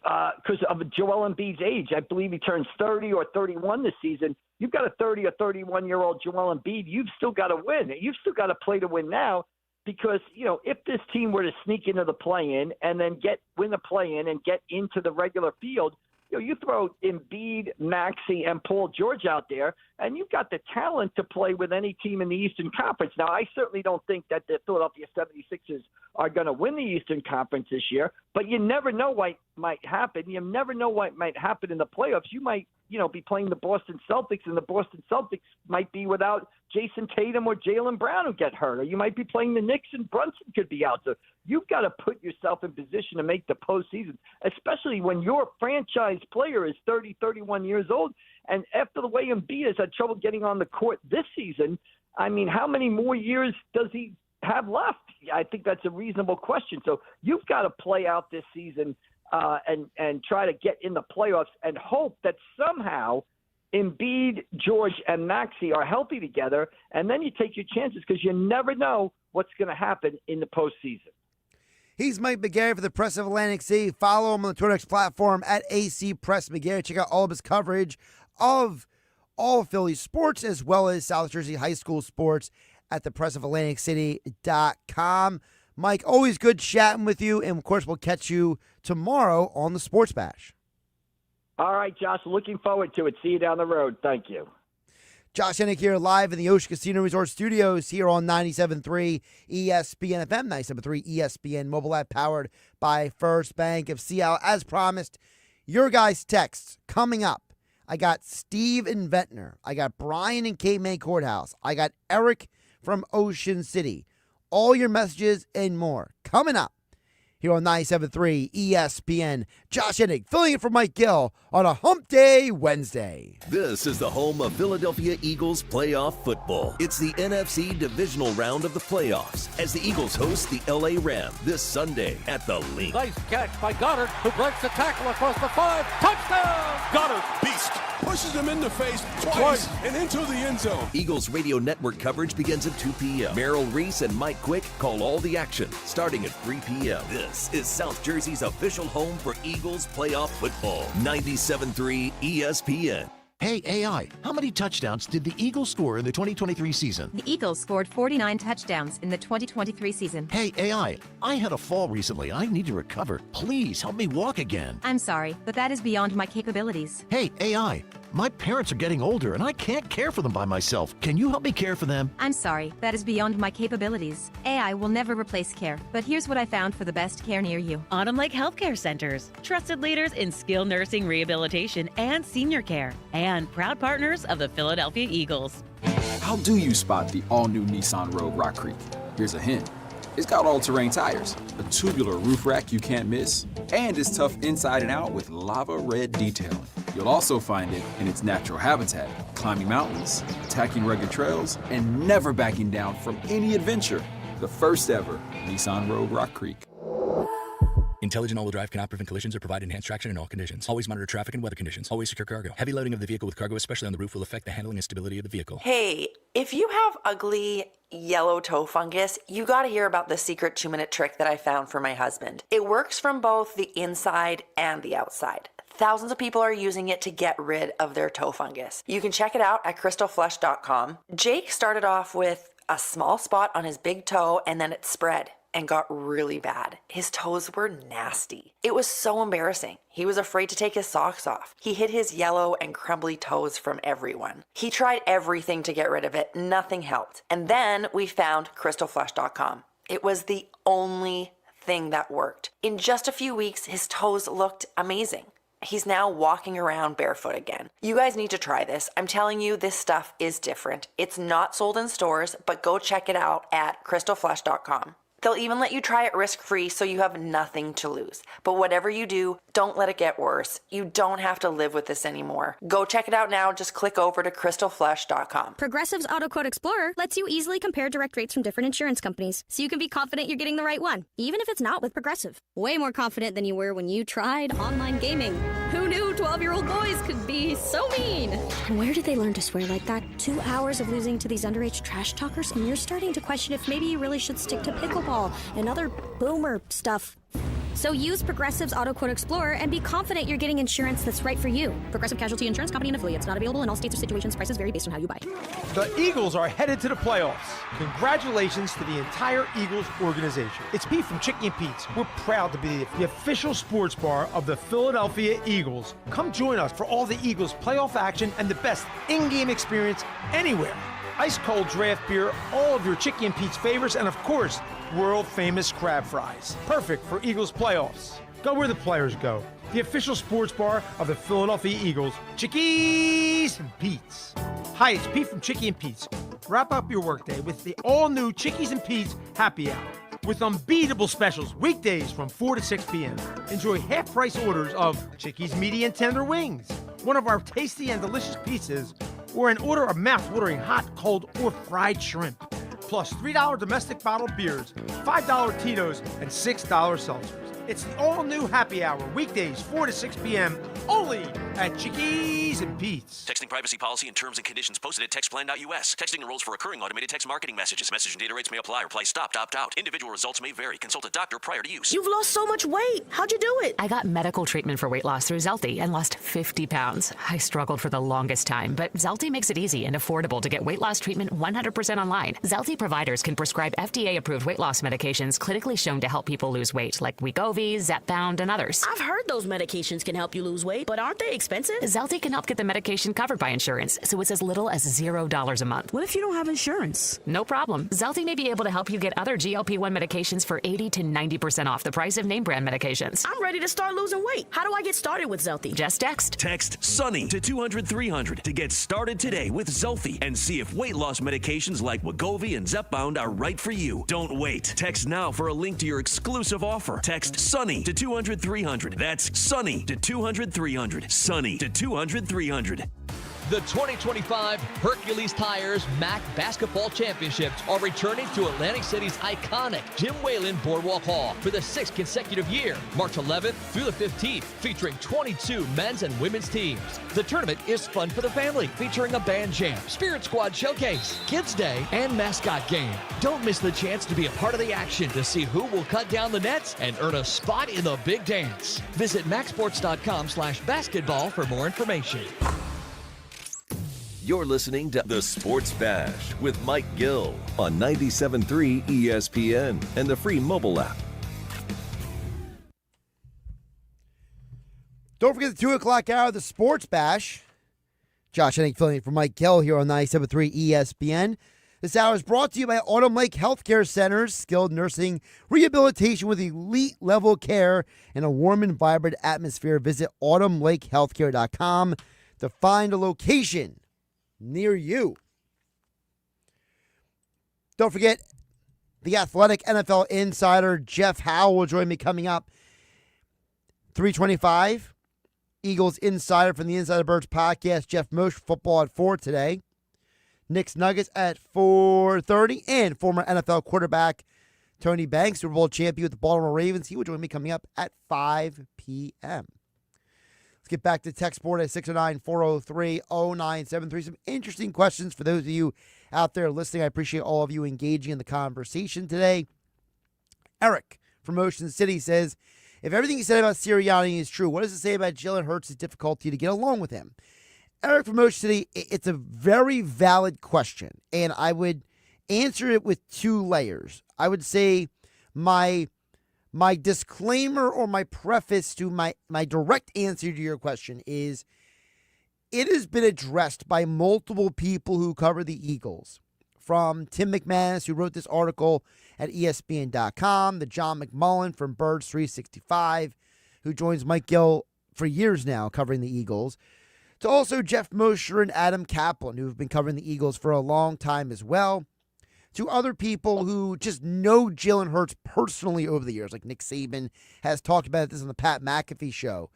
because of Joel Embiid's age. I believe he turns 30 or 31 this season. You've got a 30 or 31-year-old Joel Embiid. You've still got to win. You've still got to play to win now because, if this team were to sneak into the play-in and then win the play-in and get into the regular field, you throw Embiid, Maxey, and Paul George out there, and you've got the talent to play with any team in the Eastern Conference. Now, I certainly don't think that the Philadelphia 76ers are going to win the Eastern Conference this year, but you never know what might happen. You never know what might happen in the playoffs. You might, be playing the Boston Celtics, and the Boston Celtics might be without Jason Tatum or Jaylen Brown who get hurt, or you might be playing the Knicks and Brunson could be out. So you've got to put yourself in position to make the postseason, especially when your franchise player is 30, 31 years old. And after the way Embiid has had trouble getting on the court this season, I mean, how many more years does he have left? I think that's a reasonable question. So you've got to play out this season and try to get in the playoffs and hope that somehow Embiid, George, and Maxey are healthy together, and then you take your chances because you never know what's going to happen in the postseason. He's Mike McGarry for the Press of Atlantic City. Follow him on the Twitter X platform at AC Press McGarry. Check out all of his coverage of all Philly sports as well as South Jersey high school sports at thepressofatlanticcity.com. Mike, always good chatting with you, and of course we'll catch you tomorrow on the Sports Bash. All right, Josh, looking forward to it. See you down the road. Thank you. Josh Hennig here live in the Ocean Casino Resort Studios here on 97.3 ESPN FM, 97.3 ESPN mobile app powered by First Bank of Seattle. As promised, your guys' texts coming up. I got Steve in Ventnor. I got Brian in Cape May Courthouse. I got Eric from Ocean City. All your messages and more coming up here on 97.3 ESPN. Josh Hennig filling in for Mike Gill on a Hump Day Wednesday. This is the home of Philadelphia Eagles playoff football. It's the NFC divisional round of the playoffs as the Eagles host the LA Rams this Sunday at the Link. Nice catch by Goddard, who breaks the tackle across the 5. Touchdown! Goddard, beast, pushes him in the face twice and into the end zone. Eagles radio network coverage begins at 2 p.m. Merrill Reese and Mike Quick call all the action starting at 3 p.m. This is South Jersey's official home for Eagles playoff football. 97.3 ESPN. Hey, AI, how many touchdowns did the Eagles score in the 2023 season? The Eagles scored 49 touchdowns in the 2023 season. Hey, AI, I had a fall recently. I need to recover. Please help me walk again. I'm sorry, but that is beyond my capabilities. Hey, AI, my parents are getting older and I can't care for them by myself. Can you help me care for them? I'm sorry, that is beyond my capabilities. AI will never replace care, but here's what I found for the best care near you. Autumn Lake Healthcare Centers, trusted leaders in skilled nursing rehabilitation and senior care, and proud partners of the Philadelphia Eagles. How do you spot the all-new Nissan Rogue Rock Creek? Here's a hint. It's got all-terrain tires, a tubular roof rack you can't miss, and it's tough inside and out with lava red detailing. You'll also find it in its natural habitat, climbing mountains, attacking rugged trails, and never backing down from any adventure. The first ever Nissan Rogue Rock Creek. Intelligent all-wheel drive cannot prevent collisions or provide enhanced traction in all conditions. Always monitor traffic and weather conditions. Always secure cargo. Heavy loading of the vehicle with cargo, especially on the roof, will affect the handling and stability of the vehicle. Hey, if you have ugly yellow toe fungus, you gotta hear about the secret 2-minute trick that I found for my husband. It works from both the inside and the outside. Thousands of people are using it to get rid of their toe fungus. You can check it out at crystalflesh.com. Jake started off with a small spot on his big toe and then it spread and got really bad. His toes were nasty. It was so embarrassing. He was afraid to take his socks off. He hid his yellow and crumbly toes from everyone. He tried everything to get rid of it. Nothing helped. And then we found crystalflesh.com. It was the only thing that worked. In just a few weeks, his toes looked amazing. He's now walking around barefoot again. You guys need to try this. I'm telling you, this stuff is different. It's not sold in stores, but go check it out at crystalflesh.com. They'll even let you try it risk-free so you have nothing to lose. But whatever you do, don't let it get worse. You don't have to live with this anymore. Go check it out now. Just click over to crystalflesh.com. Progressive's Auto Quote Explorer lets you easily compare direct rates from different insurance companies, so you can be confident you're getting the right one, even if it's not with Progressive. Way more confident than you were when you tried online gaming. Who knew 12-year-old boys could be so mean? And where did they learn to swear like that? 2 hours of losing to these underage trash talkers, and you're starting to question if maybe you really should stick to pickleball and other boomer stuff. So use Progressive's Auto Quote Explorer and be confident you're getting insurance that's right for you. Progressive Casualty Insurance Company and affiliates. Not available in all states or situations. Prices vary based on how you buy. The Eagles are headed to the playoffs. Congratulations to the entire Eagles organization. It's Pete from Chicky and Pete's. We're proud to be the official sports bar of the Philadelphia Eagles. Come join us for all the Eagles playoff action and the best in-game experience anywhere. Ice cold draft beer, all of your Chicky and Pete's favorites, and of course, world-famous crab fries. Perfect for Eagles playoffs. Go where the players go. The official sports bar of the Philadelphia Eagles, Chickies and Pete's. Hi, it's Pete from Chicky and Pete's. Wrap up your workday with the all-new Chickies and Pete's Happy Hour with unbeatable specials weekdays from 4 to 6 p.m. Enjoy half-price orders of Chickies Medium Tender Wings, one of our tasty and delicious pizzas, or an order of mouth-watering hot, cold, or fried shrimp. Plus $3 domestic bottled beers, $5 Tito's, and $6 seltzers. It's the all-new Happy Hour, weekdays 4 to 6 p.m., only at Chickies and Pete's. Texting privacy policy and terms and conditions posted at textplan.us. Texting enrolls for recurring automated text marketing messages. Message and data rates may apply. Reply stop to opt out. Individual results may vary. Consult a doctor prior to use. You've lost so much weight. How'd you do it? I got medical treatment for weight loss through Zelty and lost 50 pounds. I struggled for the longest time, but Zelty makes it easy and affordable to get weight loss treatment 100% online. Zelty providers can prescribe FDA-approved weight loss medications clinically shown to help people lose weight, like Wegovy, Wegovy, Zepbound, and others. I've heard those medications can help you lose weight, but aren't they expensive? Zelty can help get the medication covered by insurance, so it's as little as $0 a month. What if you don't have insurance? No problem. Zelty may be able to help you get other GLP-1 medications for 80 to 90% off the price of name brand medications. I'm ready to start losing weight. How do I get started with Zelty? Just text. Text SUNNY to 200-300 to get started today with Zelty and see if weight loss medications like Wegovy and Zepbound are right for you. Don't wait. Text now for a link to your exclusive offer. Text SUNNY to 200-300. That's SUNNY to 200-300. SUNNY to 200-300. The 2025 Hercules Tires MAC Basketball Championships are returning to Atlantic City's iconic Jim Whalen Boardwalk Hall for the 6th consecutive year, March 11th through the 15th, featuring 22 men's and women's teams. The tournament is fun for the family, featuring a band jam, Spirit Squad showcase, Kids Day, and mascot game. Don't miss the chance to be a part of the action to see who will cut down the nets and earn a spot in the big dance. Visit maxsports.com/basketball for more information. You're listening to The Sports Bash with Mike Gill on 97.3 ESPN and the free mobile app. Don't forget the 2 o'clock hour of The Sports Bash. Josh Hennig filling in for Mike Gill here on 97.3 ESPN. This hour is brought to you by Autumn Lake Healthcare Centers, skilled nursing rehabilitation with elite level care and a warm and vibrant atmosphere. Visit autumnlakehealthcare.com to find a location near you. Don't forget, the athletic NFL insider Geoff Howe will join me coming up 3:25. Eagles insider from the Inside the Birds podcast, Geoff Mosher, football at 4 today. Knicks Nuggets at 4:30, and former NFL quarterback Tony Banks, Super Bowl champion with the Baltimore Ravens. He will join me coming up at 5 p.m. Let's get back to text board at 609-403-0973. Some interesting questions for those of you out there listening. I appreciate all of you engaging in the conversation today. Eric from Ocean City says, if everything you said about Sirianni is true, what does it say about Jalen Hurts' difficulty to get along with him? Eric from Ocean City, it's a very valid question, and I would answer it with 2 layers. I would say my disclaimer or my preface to my direct answer to your question is it has been addressed by multiple people who cover the Eagles, from Tim McManus, who wrote this article at ESPN.com, to John McMullen from Birds 365, who joins Mike Gill for years now covering the Eagles, to also Jeff Mosher and Adam Kaplan, who have been covering the Eagles for a long time as well, to other people who just know Jalen Hurts personally over the years, like Nick Saban has talked about this on the Pat McAfee show.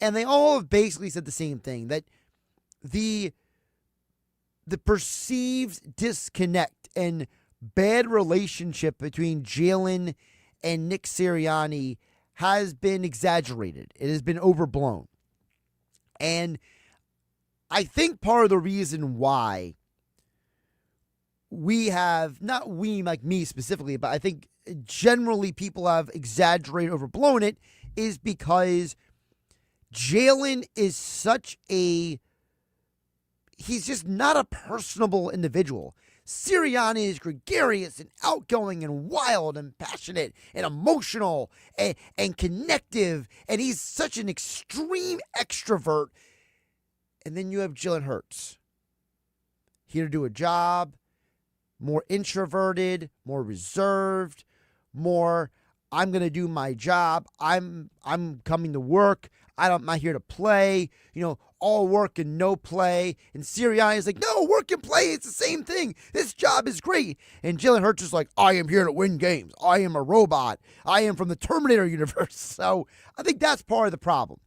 And they all have basically said the same thing, that the perceived disconnect and bad relationship between Jalen and Nick Sirianni has been exaggerated. It has been overblown. And I think part of the reason why we have, not we like me specifically, but I think generally people have exaggerated, overblown it, is because Jalen is he's just not a personable individual. Sirianni is gregarious and outgoing and wild and passionate and emotional and connective, and he's such an extreme extrovert. And then you have Jalen Hurts, here to do a job, more introverted, more reserved, more, I'm going to do my job. I'm coming to work. I'm not here to play. All work and no play. And Sirianni is like, no, work and play. It's the same thing. This job is great. And Jalen Hurts is like, I am here to win games. I am a robot. I am from the Terminator universe. So I think that's part of the problem.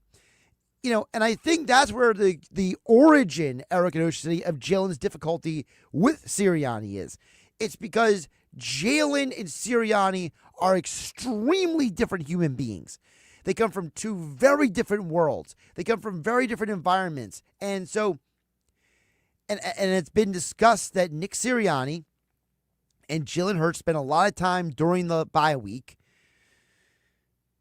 And I think that's where the origin, Eric and Ocean City, of Jalen's difficulty with Sirianni is. It's because Jalen and Sirianni are extremely different human beings. They come from 2 very different worlds. They come from very different environments. And so, and it's been discussed that Nick Sirianni and Jalen Hurts spent a lot of time during the bye week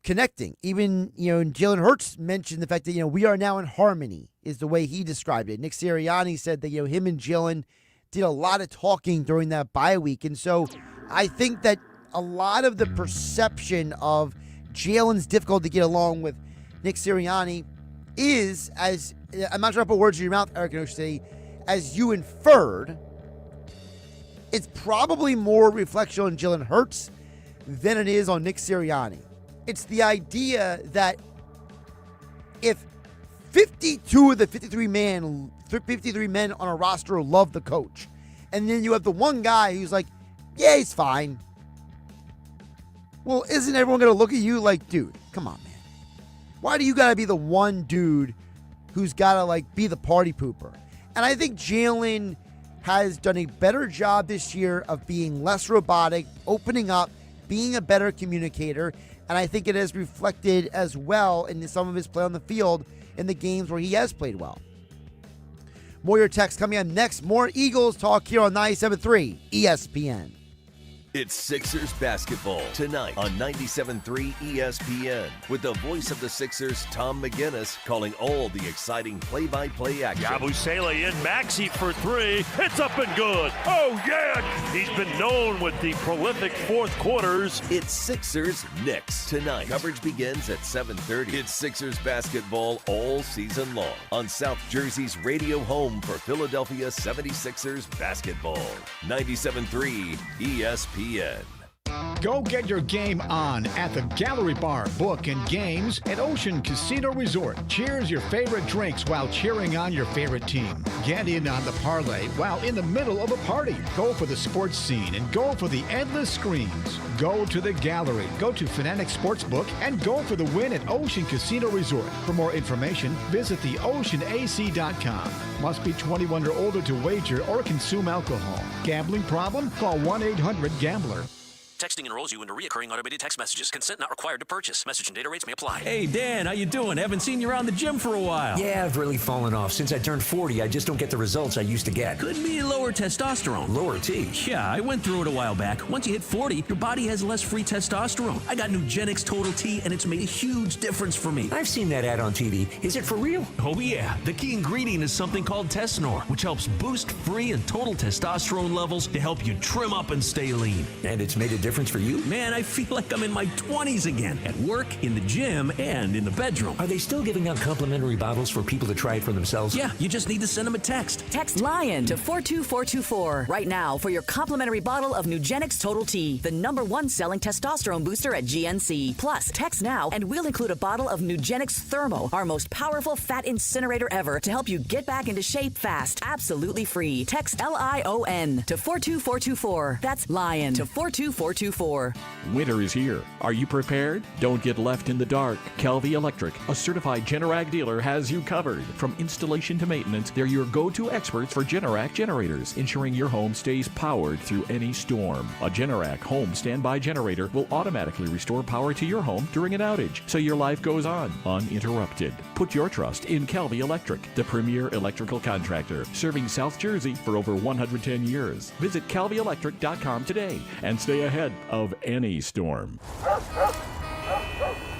connecting. Even, Jalen Hurts mentioned the fact that, we are now in harmony, is the way he described it. Nick Sirianni said that, him and Jalen did a lot of talking during that bye week. And so I think that a lot of the perception of Jalen's difficult to get along with Nick Sirianni is, as I'm not trying to put words in your mouth, Eric in Ocean City, as you inferred, it's probably more reflection on Jalen Hurts than it is on Nick Sirianni. It's the idea that if 52 of the 53 men on a roster love the coach, and then you have the one guy who's like, yeah, he's fine. Well, isn't everyone going to look at you like, dude, come on, man. Why do you got to be the one dude who's got to, like, be the party pooper? And I think Jalen has done a better job this year of being less robotic, opening up, being a better communicator, and I think it has reflected as well in some of his play on the field in the games where he has played well. More your text coming up next. More Eagles talk here on 97.3 ESPN. It's Sixers basketball tonight on 97.3 ESPN with the voice of the Sixers, Tom McGinnis, calling all the exciting play-by-play action. Yabusele in, Maxey for three. It's up and good. Oh, yeah. He's been known with the prolific fourth quarters. It's Sixers Knicks tonight. Coverage begins at 7:30. It's Sixers basketball all season long on South Jersey's radio home for Philadelphia 76ers basketball. 97.3 ESPN. Go get your game on at the Gallery Bar, Book and Games at Ocean Casino Resort. Cheers your favorite drinks while cheering on your favorite team. Get in on the parlay while in the middle of a party. Go for the sports scene and go for the endless screens. Go to the Gallery, go to Fanatic Sportsbook, and go for the win at Ocean Casino Resort. For more information, visit theoceanac.com. Must be 21 or older to wager or consume alcohol. Gambling problem? Call 1-800-GAMBLER. Texting enrolls you into recurring automated text messages. Consent not required to purchase. Message and data rates may apply. Hey, Dan, how you doing? Haven't seen you around the gym for a while. Yeah, I've really fallen off. Since I turned 40, I just don't get the results I used to get. Could be lower testosterone. Lower T? Yeah, I went through it a while back. Once you hit 40, your body has less free testosterone. I got Nugenix Total T, and it's made a huge difference for me. I've seen that ad on TV. Is it for real? Oh, yeah. The key ingredient is something called Tesnor, which helps boost free and total testosterone levels to help you trim up and stay lean. And it's made a difference for you? Man, I feel like I'm in my 20s again. At work, in the gym, and in the bedroom. Are they still giving out complimentary bottles for people to try it for themselves? Yeah, you just need to send them a text. Text LION to 42424 right now for your complimentary bottle of Nugenix Total T, the #1 selling testosterone booster at GNC. Plus, text now and we'll include a bottle of Nugenix Thermo, our most powerful fat incinerator ever, to help you get back into shape fast, absolutely free. Text LION to 42424. That's LION to 42424. Winter is here. Are you prepared? Don't get left in the dark. Kelvy Electric, a certified Generac dealer, has you covered. From installation to maintenance, they're your go-to experts for Generac generators, ensuring your home stays powered through any storm. A Generac home standby generator will automatically restore power to your home during an outage, so your life goes on uninterrupted. Put your trust in Kelvy Electric, the premier electrical contractor, serving South Jersey for over 110 years. Visit KelvyElectric.com today and stay ahead of any storm.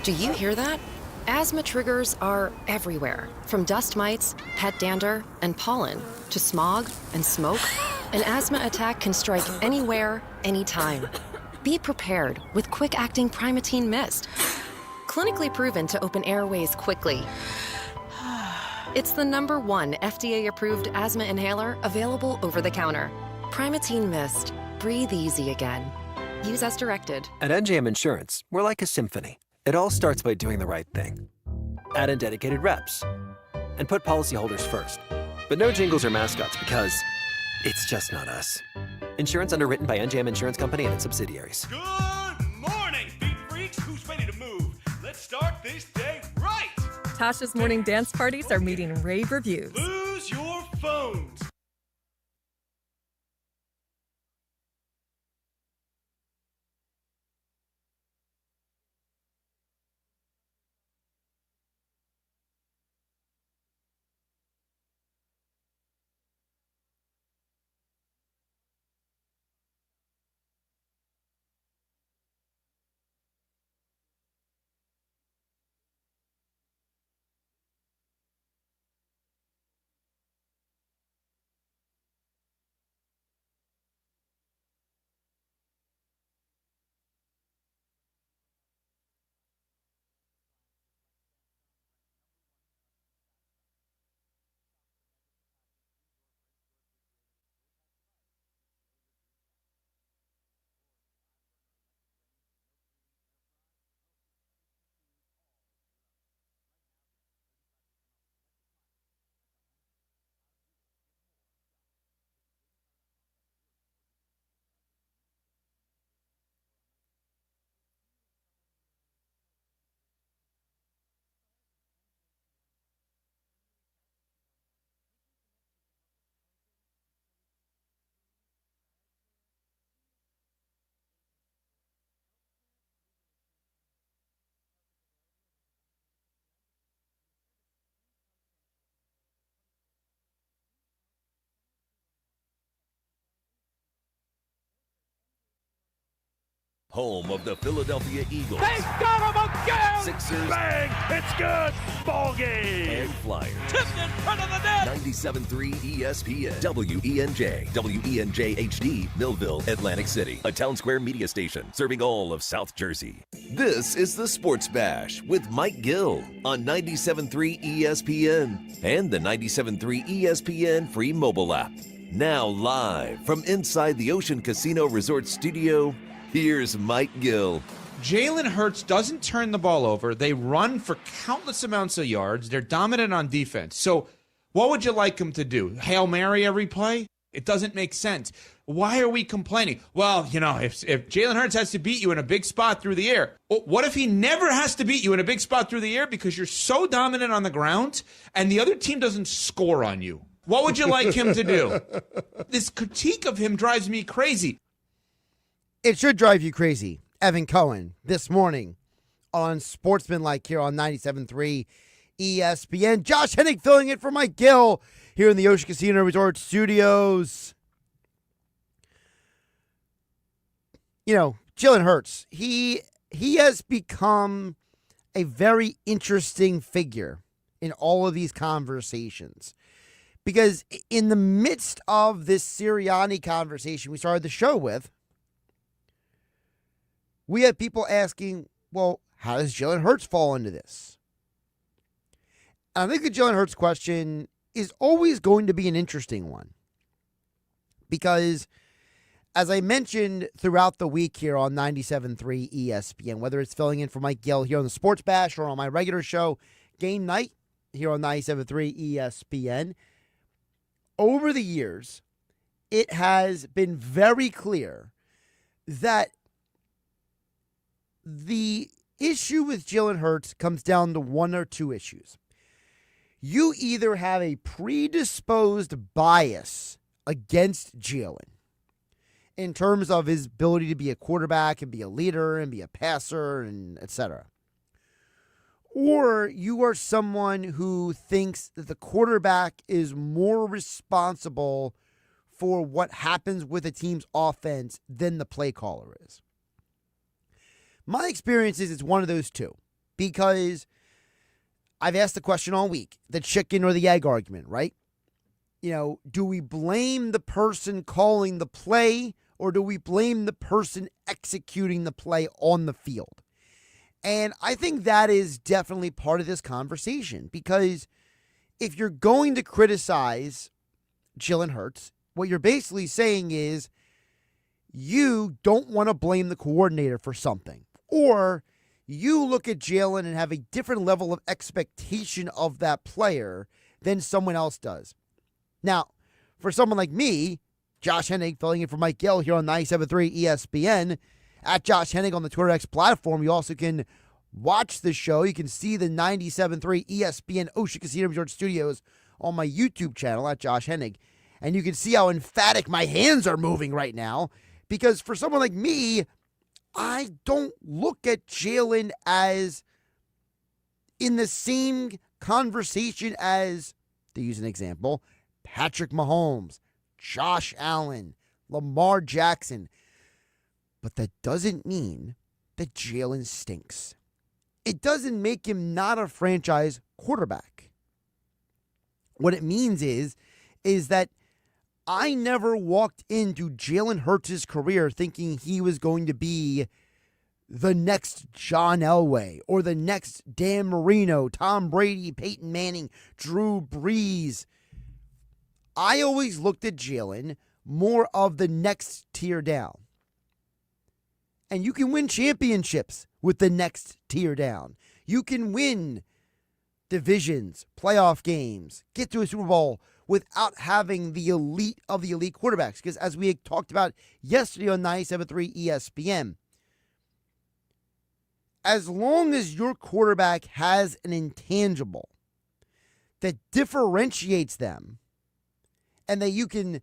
Do you hear that? Asthma triggers are everywhere, from dust mites, pet dander, and pollen, to smog and smoke. An asthma attack can strike anywhere, anytime. Be prepared with quick-acting Primatene Mist. Clinically proven to open airways quickly. It's the #1 FDA-approved asthma inhaler available over the counter. Primatene Mist. Breathe easy again. Use as directed. At NJM Insurance, we're like a symphony. It all starts by doing the right thing. Add in dedicated reps. And put policyholders first. But no jingles or mascots because it's just not us. Insurance underwritten by NJM Insurance Company and its subsidiaries. Good morning, beat freaks. Who's ready to move? Let's start this day right. Tasha's morning dance parties are meeting rave reviews. Lose your phones. home of the Philadelphia Eagles. They got him again! Sixers. Bang! It's good! Ball game! And Flyers. Tipped in front of the net! 97.3 ESPN. WENJ. WENJ HD. Millville, Atlantic City. A Town Square media station serving all of South Jersey. This is the Sports Bash with Mike Gill on 97.3 ESPN and the 97.3 ESPN free mobile app. Now live from inside the Ocean Casino Resort Studio, here's Mike Gill. Jalen Hurts doesn't turn the ball over. They run for countless amounts of yards. They're dominant on defense. So what would you like him to do? Hail Mary every play? It doesn't make sense. Why are we complaining? Well, you know, if Jalen Hurts has to beat you in a big spot through the air, what if he never has to beat you in a big spot through the air because you're so dominant on the ground and the other team doesn't score on you? What would you like him to do? This critique of him drives me crazy. It should drive you crazy. Evan Cohen this morning on Sportsmanlike here on 97.3 ESPN. Josh Hennig filling in for Mike Gill here in the Ocean Casino Resort Studios. You know, Jalen Hurts, he has become a very interesting figure in all of these conversations. Because in the midst of this Sirianni conversation we started the show with, we had people asking, well, how does Jalen Hurts fall into this? And I think the Jalen Hurts question is always going to be an interesting one. Because, as I mentioned throughout the week here on 97.3 ESPN, whether it's filling in for Mike Gill here on the Sports Bash or on my regular show, Game Night, here on 97.3 ESPN, over the years, it has been very clear that the issue with Jalen Hurts comes down to one or two issues. You either have a predisposed bias against Jalen in terms of his ability to be a quarterback and be a leader and be a passer and etc. Or you are someone who thinks that the quarterback is more responsible for what happens with a team's offense than the play caller is. My experience is it's one of those two, because I've asked the question all week, the chicken or the egg argument, right? You know, do we blame the person calling the play or do we blame the person executing the play on the field? And I think that is definitely part of this conversation, because if you're going to criticize Jalen Hurts, what you're basically saying is you don't want to blame the coordinator for something, or you look at Jalen and have a different level of expectation of that player than someone else does. Now, for someone like me, Josh Hennig, filling in for Mike Gill here on 97.3 ESPN, at Josh Hennig on the Twitter X platform. You also can watch the show. You can see the 97.3 ESPN Ocean Casino Resort Studios on my YouTube channel at Josh Hennig. And you can see how emphatic my hands are moving right now, because for someone like me, I don't look at Jalen as in the same conversation as, to use an example, Patrick Mahomes, Josh Allen, Lamar Jackson. But that doesn't mean that Jalen stinks. It doesn't make him not a franchise quarterback. What it means is that I never walked into Jalen Hurts' career thinking he was going to be the next John Elway or the next Dan Marino, Tom Brady, Peyton Manning, Drew Brees. I always looked at Jalen more of the next tier down. And you can win championships with the next tier down. You can win divisions, playoff games, get to a Super Bowl without having the elite of the elite quarterbacks. Because as we talked about yesterday on 97.3 ESPN, as long as your quarterback has an intangible that differentiates them and that you can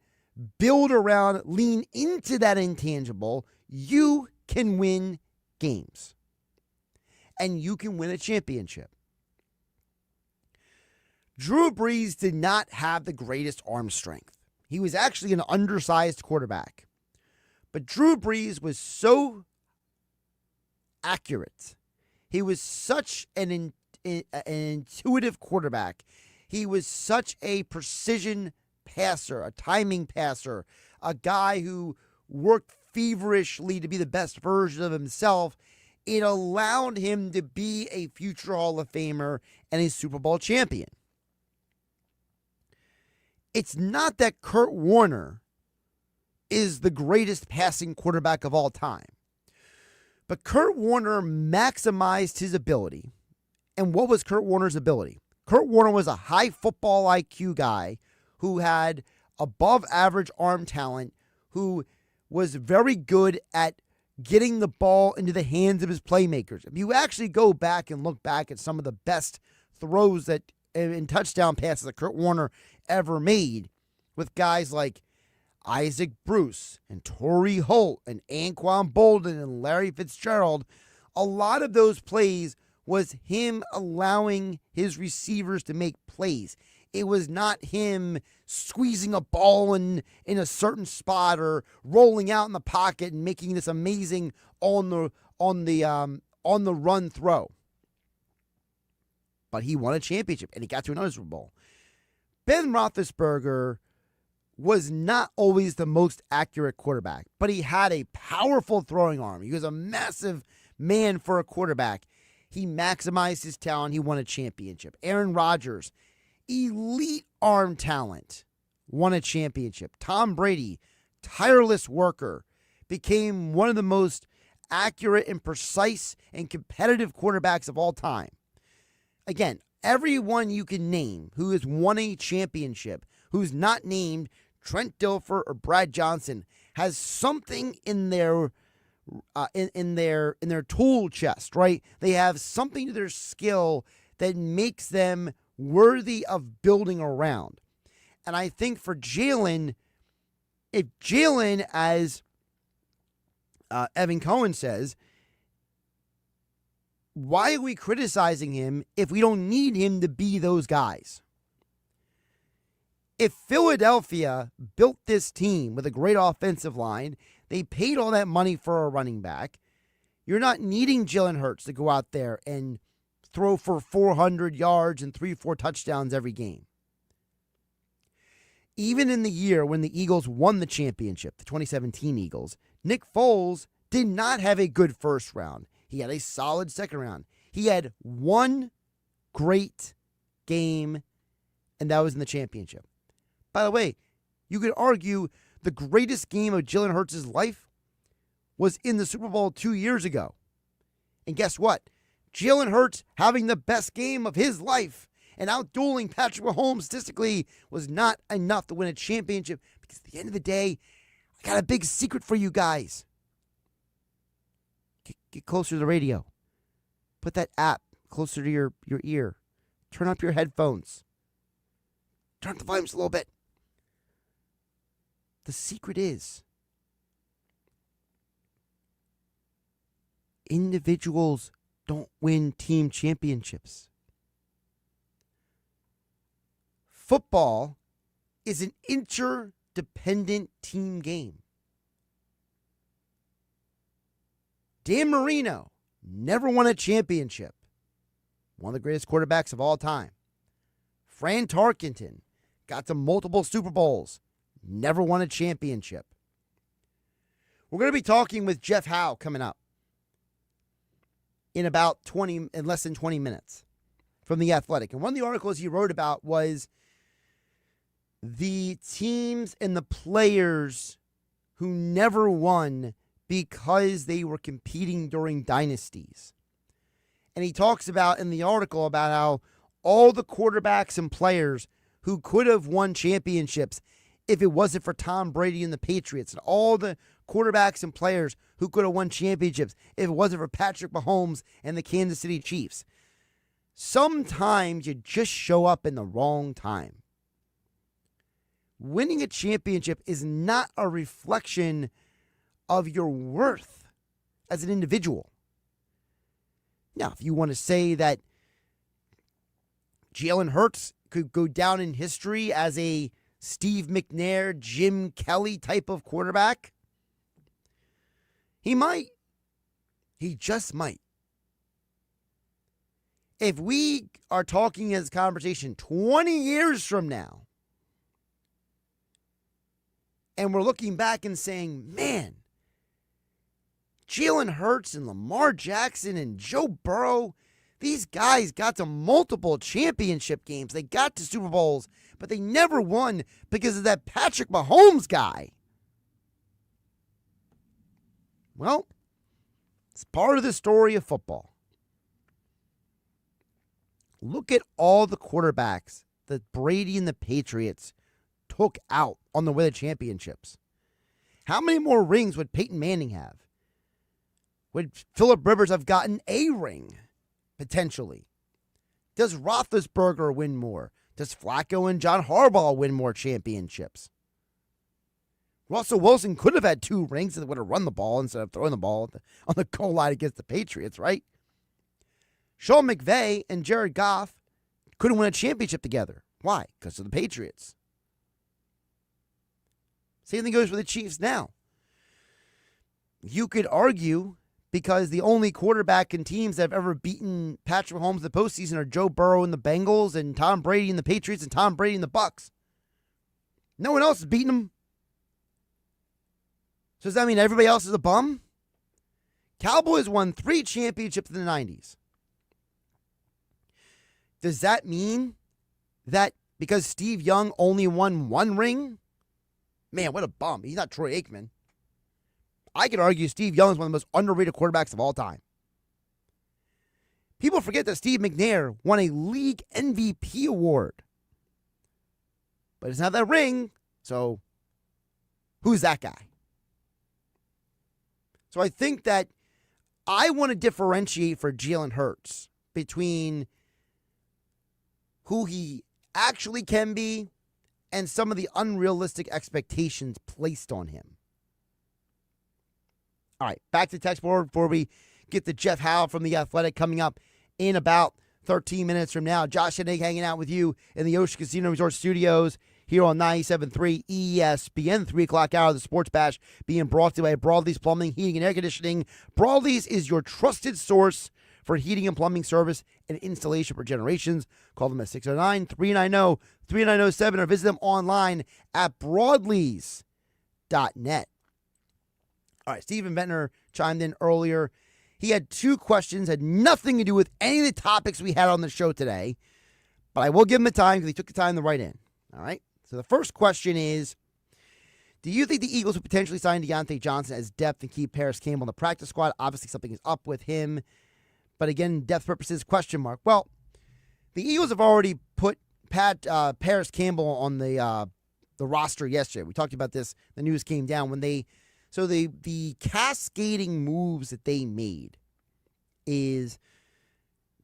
build around, lean into that intangible, you can win games. And you can win a championship. Drew Brees did not have the greatest arm strength. He was actually an undersized quarterback. But Drew Brees was so accurate. He was such an intuitive quarterback. He was such a precision passer, a timing passer, a guy who worked feverishly to be the best version of himself. It allowed him to be a future Hall of Famer and a Super Bowl champion. It's not that Kurt Warner is the greatest passing quarterback of all time, but Kurt Warner maximized his ability. And what was Kurt Warner's ability? Kurt Warner was a high football IQ guy who had above average arm talent, who was very good at getting the ball into the hands of his playmakers. If you actually go back and look back at some of the best throws that in touchdown passes that Kurt Warner ever made, with guys like Isaac Bruce and Torrey Holt and Anquan Bolden and Larry Fitzgerald, a lot of those plays was him allowing his receivers to make plays. It was not him squeezing a ball in a certain spot or rolling out in the pocket and making this amazing on the run throw. But he won a championship and he got to another Super Bowl. Ben Roethlisberger was not always the most accurate quarterback, but he had a powerful throwing arm. He was a massive man for a quarterback. He maximized his talent. He won a championship. Aaron Rodgers, elite arm talent, won a championship. Tom Brady, tireless worker, became one of the most accurate and precise and competitive quarterbacks of all time. Again, everyone you can name who has won a championship, who's not named Trent Dilfer or Brad Johnson, has something in their tool chest, right? They have something to their skill that makes them worthy of building around. And I think for Jalen, if Jalen, as Evan Cohen says, why are we criticizing him if we don't need him to be those guys? If Philadelphia built this team with a great offensive line, they paid all that money for a running back, you're not needing Jalen Hurts to go out there and throw for 400 yards and 3-4 touchdowns every game. Even in the year when the Eagles won the championship, the 2017 Eagles, Nick Foles did not have a good first round. He had a solid second round. He had one great game, and that was in the championship. By the way, you could argue the greatest game of Jalen Hurts' life was in the Super Bowl 2 years ago. And guess what? Jalen Hurts having the best game of his life and outdueling Patrick Mahomes statistically was not enough to win a championship, because at the end of the day, I got a big secret for you guys. Get closer to the radio. Put that app closer to your ear. Turn up your headphones. Turn up the volumes a little bit. The secret is individuals don't win team championships. Football is an interdependent team game. Dan Marino never won a championship. One of the greatest quarterbacks of all time. Fran Tarkenton got to multiple Super Bowls. Never won a championship. We're going to be talking with Geoff Howe coming up in less than 20 minutes from The Athletic. And one of the articles he wrote about was the teams and the players who never won because they were competing during dynasties. And he talks about in the article about how all the quarterbacks and players who could have won championships if it wasn't for Tom Brady and the Patriots, and all the quarterbacks and players who could have won championships if it wasn't for Patrick Mahomes and the Kansas City Chiefs. Sometimes you just show up in the wrong time. Winning a championship is not a reflection of your worth as an individual. Now, if you want to say that Jalen Hurts could go down in history as a Steve McNair, Jim Kelly type of quarterback, he might. He just might. If we are talking in this conversation 20 years from now, and we're looking back and saying, man, Jalen Hurts and Lamar Jackson and Joe Burrow, these guys got to multiple championship games. They got to Super Bowls, but they never won because of that Patrick Mahomes guy. Well, it's part of the story of football. Look at all the quarterbacks that Brady and the Patriots took out on the way to championships. How many more rings would Peyton Manning have? Would Phillip Rivers have gotten a ring, potentially? Does Roethlisberger win more? Does Flacco and John Harbaugh win more championships? Russell Wilson could have had 2 rings and would have run the ball instead of throwing the ball on the goal line against the Patriots, right? Sean McVay and Jared Goff couldn't win a championship together. Why? Because of the Patriots. Same thing goes for the Chiefs now. You could argue because the only quarterback and teams that have ever beaten Patrick Mahomes in the postseason are Joe Burrow and the Bengals and Tom Brady and the Patriots and Tom Brady and the Bucks. No one else has beaten them. So does that mean everybody else is a bum? Cowboys won 3 championships in the 90s. Does that mean that because Steve Young only won 1 ring? Man, what a bum. He's not Troy Aikman. I could argue Steve Young is one of the most underrated quarterbacks of all time. People forget that Steve McNair won a league MVP award. But he doesn't have that ring, so who's that guy? So I think that I want to differentiate for Jalen Hurts between who he actually can be and some of the unrealistic expectations placed on him. All right, back to the text board before we get to Geoff Howe from The Athletic coming up in about 13 minutes from now. Josh Hennig hanging out with you in the Ocean Casino Resort Studios here on 97.3 ESPN. 3 o'clock hour of the Sports Bash being brought to you by Broadleys Plumbing, Heating, and Air Conditioning. Broadleys is your trusted source for heating and plumbing service and installation for generations. Call them at 609-390-3907 or visit them online at broadleys.net. All right, Steven Ventnor chimed in earlier. He had 2 questions, had nothing to do with any of the topics we had on the show today, but I will give him the time because he took the time to write in. All right, so the first question is, do you think the Eagles would potentially sign Deontay Johnson as depth and keep Paris Campbell on the practice squad? Obviously, something is up with him. But again, depth purposes, question mark. Well, the Eagles have already put Paris Campbell on the roster yesterday. We talked about this. The news came down when the cascading moves that they made is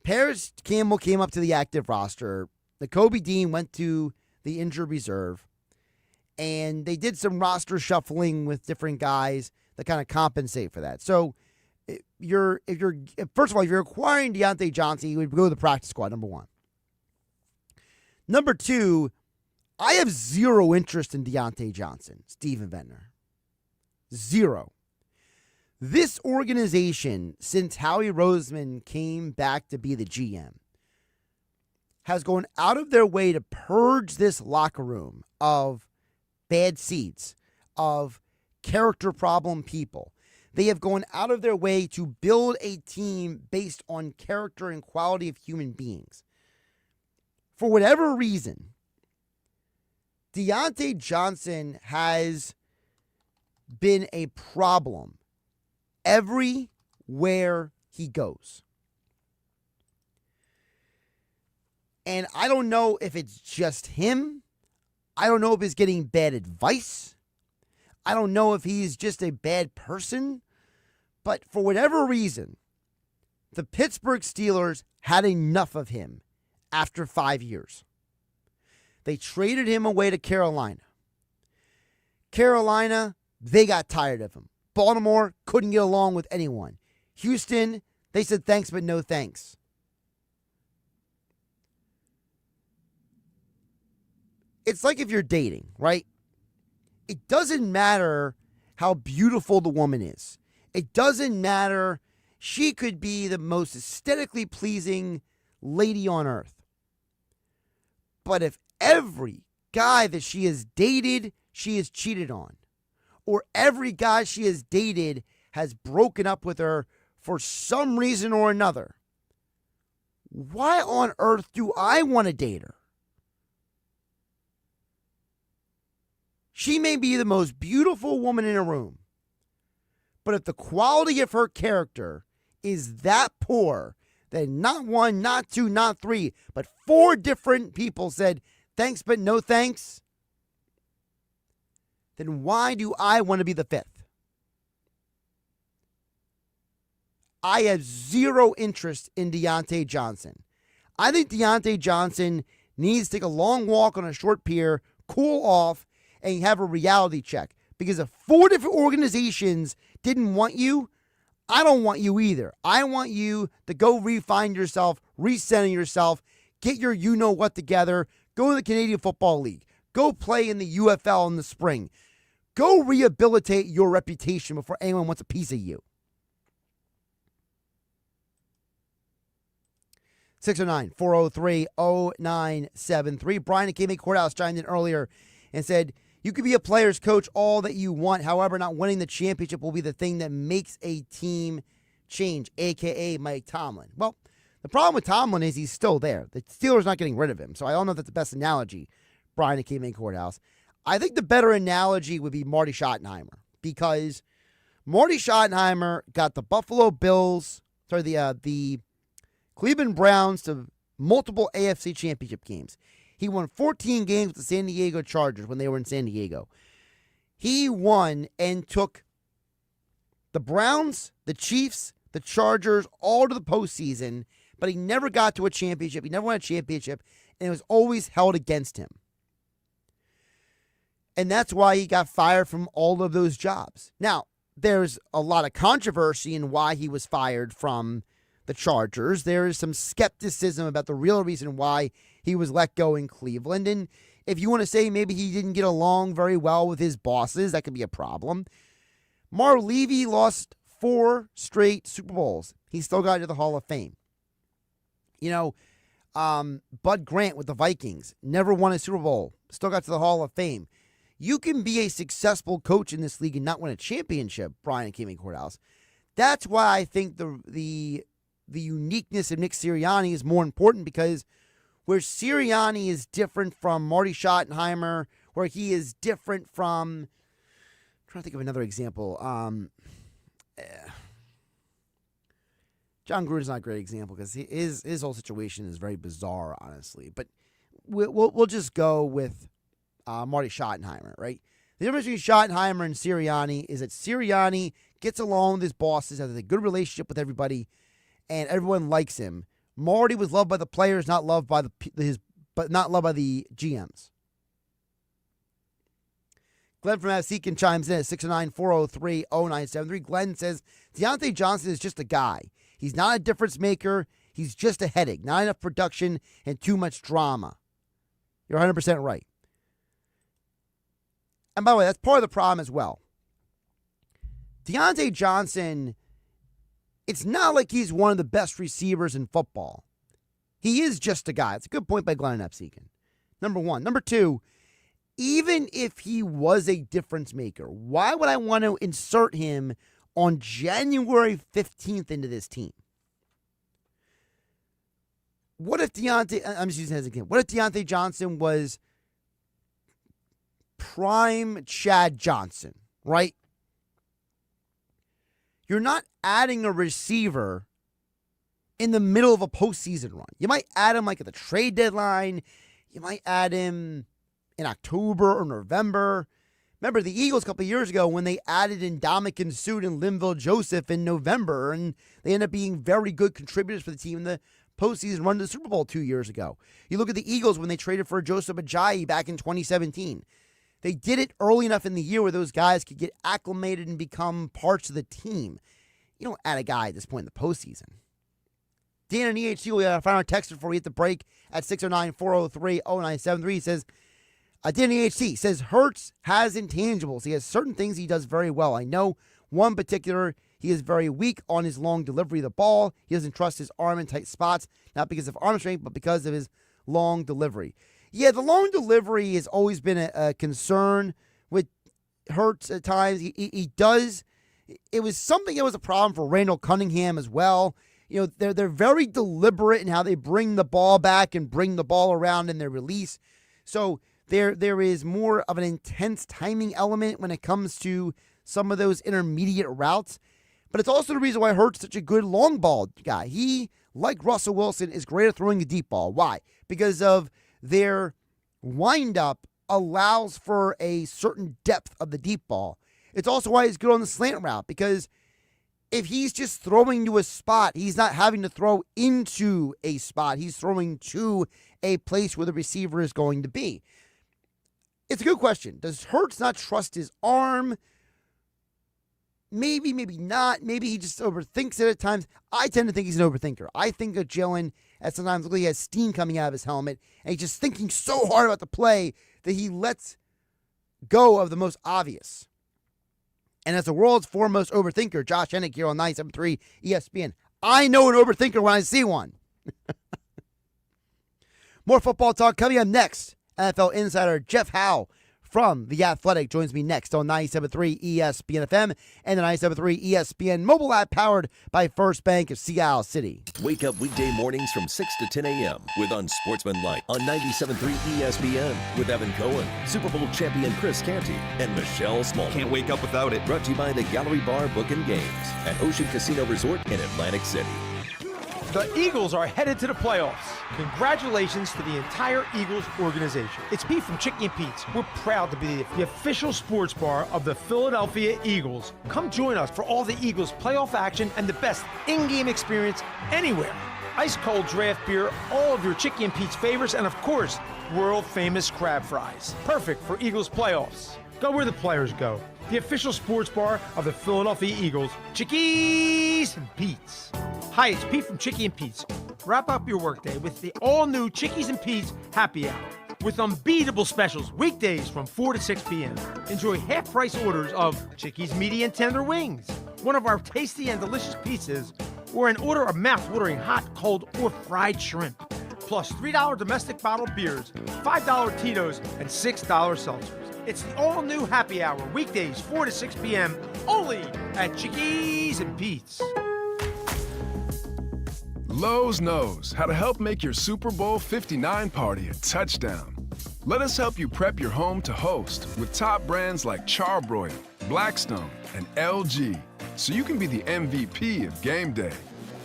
Paris Campbell came up to the active roster. Nakobe Dean went to the injured reserve, and they did some roster shuffling with different guys that kind of compensate for that. So if you're acquiring Deontay Johnson, you would go to the practice squad, number one. Number two, I have zero interest in Deontay Johnson, Steven Ventnor. Zero. This organization, since Howie Roseman came back to be the GM, has gone out of their way to purge this locker room of bad seeds, of character problem people. They have gone out of their way to build a team based on character and quality of human beings. For whatever reason, Deontay Johnson has been a problem everywhere he goes. And I don't know if it's just him. I don't know if he's getting bad advice. I don't know if he's just a bad person. But for whatever reason, the Pittsburgh Steelers had enough of him after 5 years. They traded him away to Carolina. Carolina, they got tired of him. Baltimore couldn't get along with anyone. Houston, they said thanks but no thanks. It's like if you're dating, right? It doesn't matter how beautiful the woman is. It doesn't matter she could be the most aesthetically pleasing lady on earth. But if every guy that she has dated, she has cheated on, or every guy she has dated has broken up with her for some reason or another, why on earth do I want to date her? She may be the most beautiful woman in a room, but if the quality of her character is that poor, then not one, not two, not three, but 4 different people said, thanks, but no thanks, then why do I want to be the 5th? I have zero interest in Deontay Johnson. I think Deontay Johnson needs to take a long walk on a short pier, cool off, and have a reality check. Because if 4 different organizations didn't want you, I don't want you either. I want you to go refine yourself, recenter yourself, get your you-know-what together, go to the Canadian Football League, go play in the UFL in the spring. Go rehabilitate your reputation before anyone wants a piece of you. 609-403-0973. Brian at K-Make Courthouse chimed in earlier and said, you could be a player's coach all that you want. However, not winning the championship will be the thing that makes a team change, a.k.a. Mike Tomlin. Well, the problem with Tomlin is he's still there. The Steelers not getting rid of him. So I don't know if that's the best analogy, Brian at K-Make Courthouse. I think the better analogy would be Marty Schottenheimer, because Marty Schottenheimer got the the Cleveland Browns to multiple AFC championship games. He won 14 games with the San Diego Chargers when they were in San Diego. He won and took the Browns, the Chiefs, the Chargers, all to the postseason, but he never got to a championship. He never won a championship, and it was always held against him. And that's why he got fired from all of those jobs. Now, there's a lot of controversy in why he was fired from the Chargers. There is some skepticism about the real reason why he was let go in Cleveland. And if you want to say maybe he didn't get along very well with his bosses, that could be a problem. Marv Levy lost 4 straight Super Bowls. He still got into the Hall of Fame. You know, Bud Grant with the Vikings never won a Super Bowl. Still got to the Hall of Fame. You can be a successful coach in this league and not win a championship, Brian K-Make Courthouse. That's why I think the uniqueness of Nick Sirianni is more important, because where Sirianni is different from Marty Schottenheimer, where he is different from, I'm trying to think of another example. John Gruden's not a great example because his whole situation is very bizarre, honestly. But we'll just go with Marty Schottenheimer, right? The difference between Schottenheimer and Sirianni is that Sirianni gets along with his bosses, has a good relationship with everybody, and everyone likes him. Marty was loved by the players, not loved by not loved by the GMs. Glenn from Absecon chimes in at 609-403-0973. Glenn says, Deontay Johnson is just a guy. He's not a difference maker. He's just a headache. Not enough production and too much drama. You're 100% right. And by the way, that's part of the problem as well. Deontay Johnson, it's not like he's one of the best receivers in football. He is just a guy. It's a good point by Glenn Absecon. Number one. Number two, even if he was a difference maker, why would I want to insert him on January 15th into this team? What if I'm just using this again. What if Deontay Johnson was prime Chad Johnson, right? You're not adding a receiver in the middle of a postseason run. You might add him like at the trade deadline. You might add him in October or November. Remember the Eagles a couple of years ago when they added Ndamukong Suh and Linval Joseph in November, and they ended up being very good contributors for the team in the postseason run to the Super Bowl 2 years ago. You look at the Eagles when they traded for Joseph Ajayi back in 2017. They did it early enough in the year where those guys could get acclimated and become parts of the team. You don't add a guy at this point in the postseason. Dan and EHC, we got a final text before we hit the break at 609-403-0973. He says, Dan EHC says, Hurts has intangibles. He has certain things he does very well. I know one particular, He is very weak on his long delivery of the ball. He doesn't trust his arm in tight spots, not because of arm strength, but because of his long delivery. Yeah, the long delivery has always been a concern with Hurts at times. He does. It was something that was a problem for Randall Cunningham as well. You know, they're very deliberate in how they bring the ball back and bring the ball around in their release. So there is more of an intense timing element when it comes to some of those intermediate routes. But it's also the reason why Hurts such a good long ball guy. He, like Russell Wilson, is great at throwing a deep ball. Why? Because of their windup allows for a certain depth of the deep ball. It's also why he's good on the slant route, because if he's just throwing to a spot, he's not having to throw into a spot. He's throwing to a place where the receiver is going to be. It's a good question. Does Hurts not trust his arm? Maybe, maybe not. Maybe he just overthinks it at times. I tend to think he's an overthinker. I think that Jalen at sometimes he has steam coming out of his helmet, and he's just thinking so hard about the play that he lets go of the most obvious. And as the world's foremost overthinker, Josh Hennig here on 97.3 ESPN, I know an overthinker when I see one. More football talk coming up next. NFL insider Geoff Howe from The Athletic joins me next on 97.3 ESPN FM and the 97.3 ESPN mobile app powered by First Bank of Sea City. Wake up weekday mornings from 6 to 10 a.m. with Unsportsmanlike on 97.3 ESPN with Evan Cohen, Super Bowl champion Chris Canty, and Michelle Small. Can't wake up without it. Brought to you by the Gallery Bar Book and Games at Ocean Casino Resort in Atlantic City. The Eagles are headed to the playoffs. Congratulations to the entire Eagles organization. It's Pete from Chicky and Pete's. We're proud to be the official sports bar of the Philadelphia Eagles. Come join us for all the Eagles playoff action and the best in-game experience anywhere. Ice cold draft beer, all of your Chicky and Pete's favorites, and of course, world famous crab fries. Perfect for Eagles playoffs. Go where the players go. The official sports bar of the Philadelphia Eagles, Chickies and Pete's. Hi, it's Pete from Chicky and Pete's. Wrap up your workday with the all-new Chickies and Pete's Happy Hour with unbeatable specials weekdays from 4 to 6 p.m. Enjoy half-price orders of Chickies medium tender wings, one of our tasty and delicious pizzas, or an order of mouth-watering hot, cold, or fried shrimp. Plus $3 domestic bottled beers, $5 Tito's, and $6 seltzers. It's the all-new Happy Hour, weekdays 4 to 6 p.m., only at Chickies and Pete's. Lowe's knows how to help make your Super Bowl 59 party a touchdown. Let us help you prep your home to host with top brands like Charbroil, Blackstone, and LG, so you can be the MVP of game day.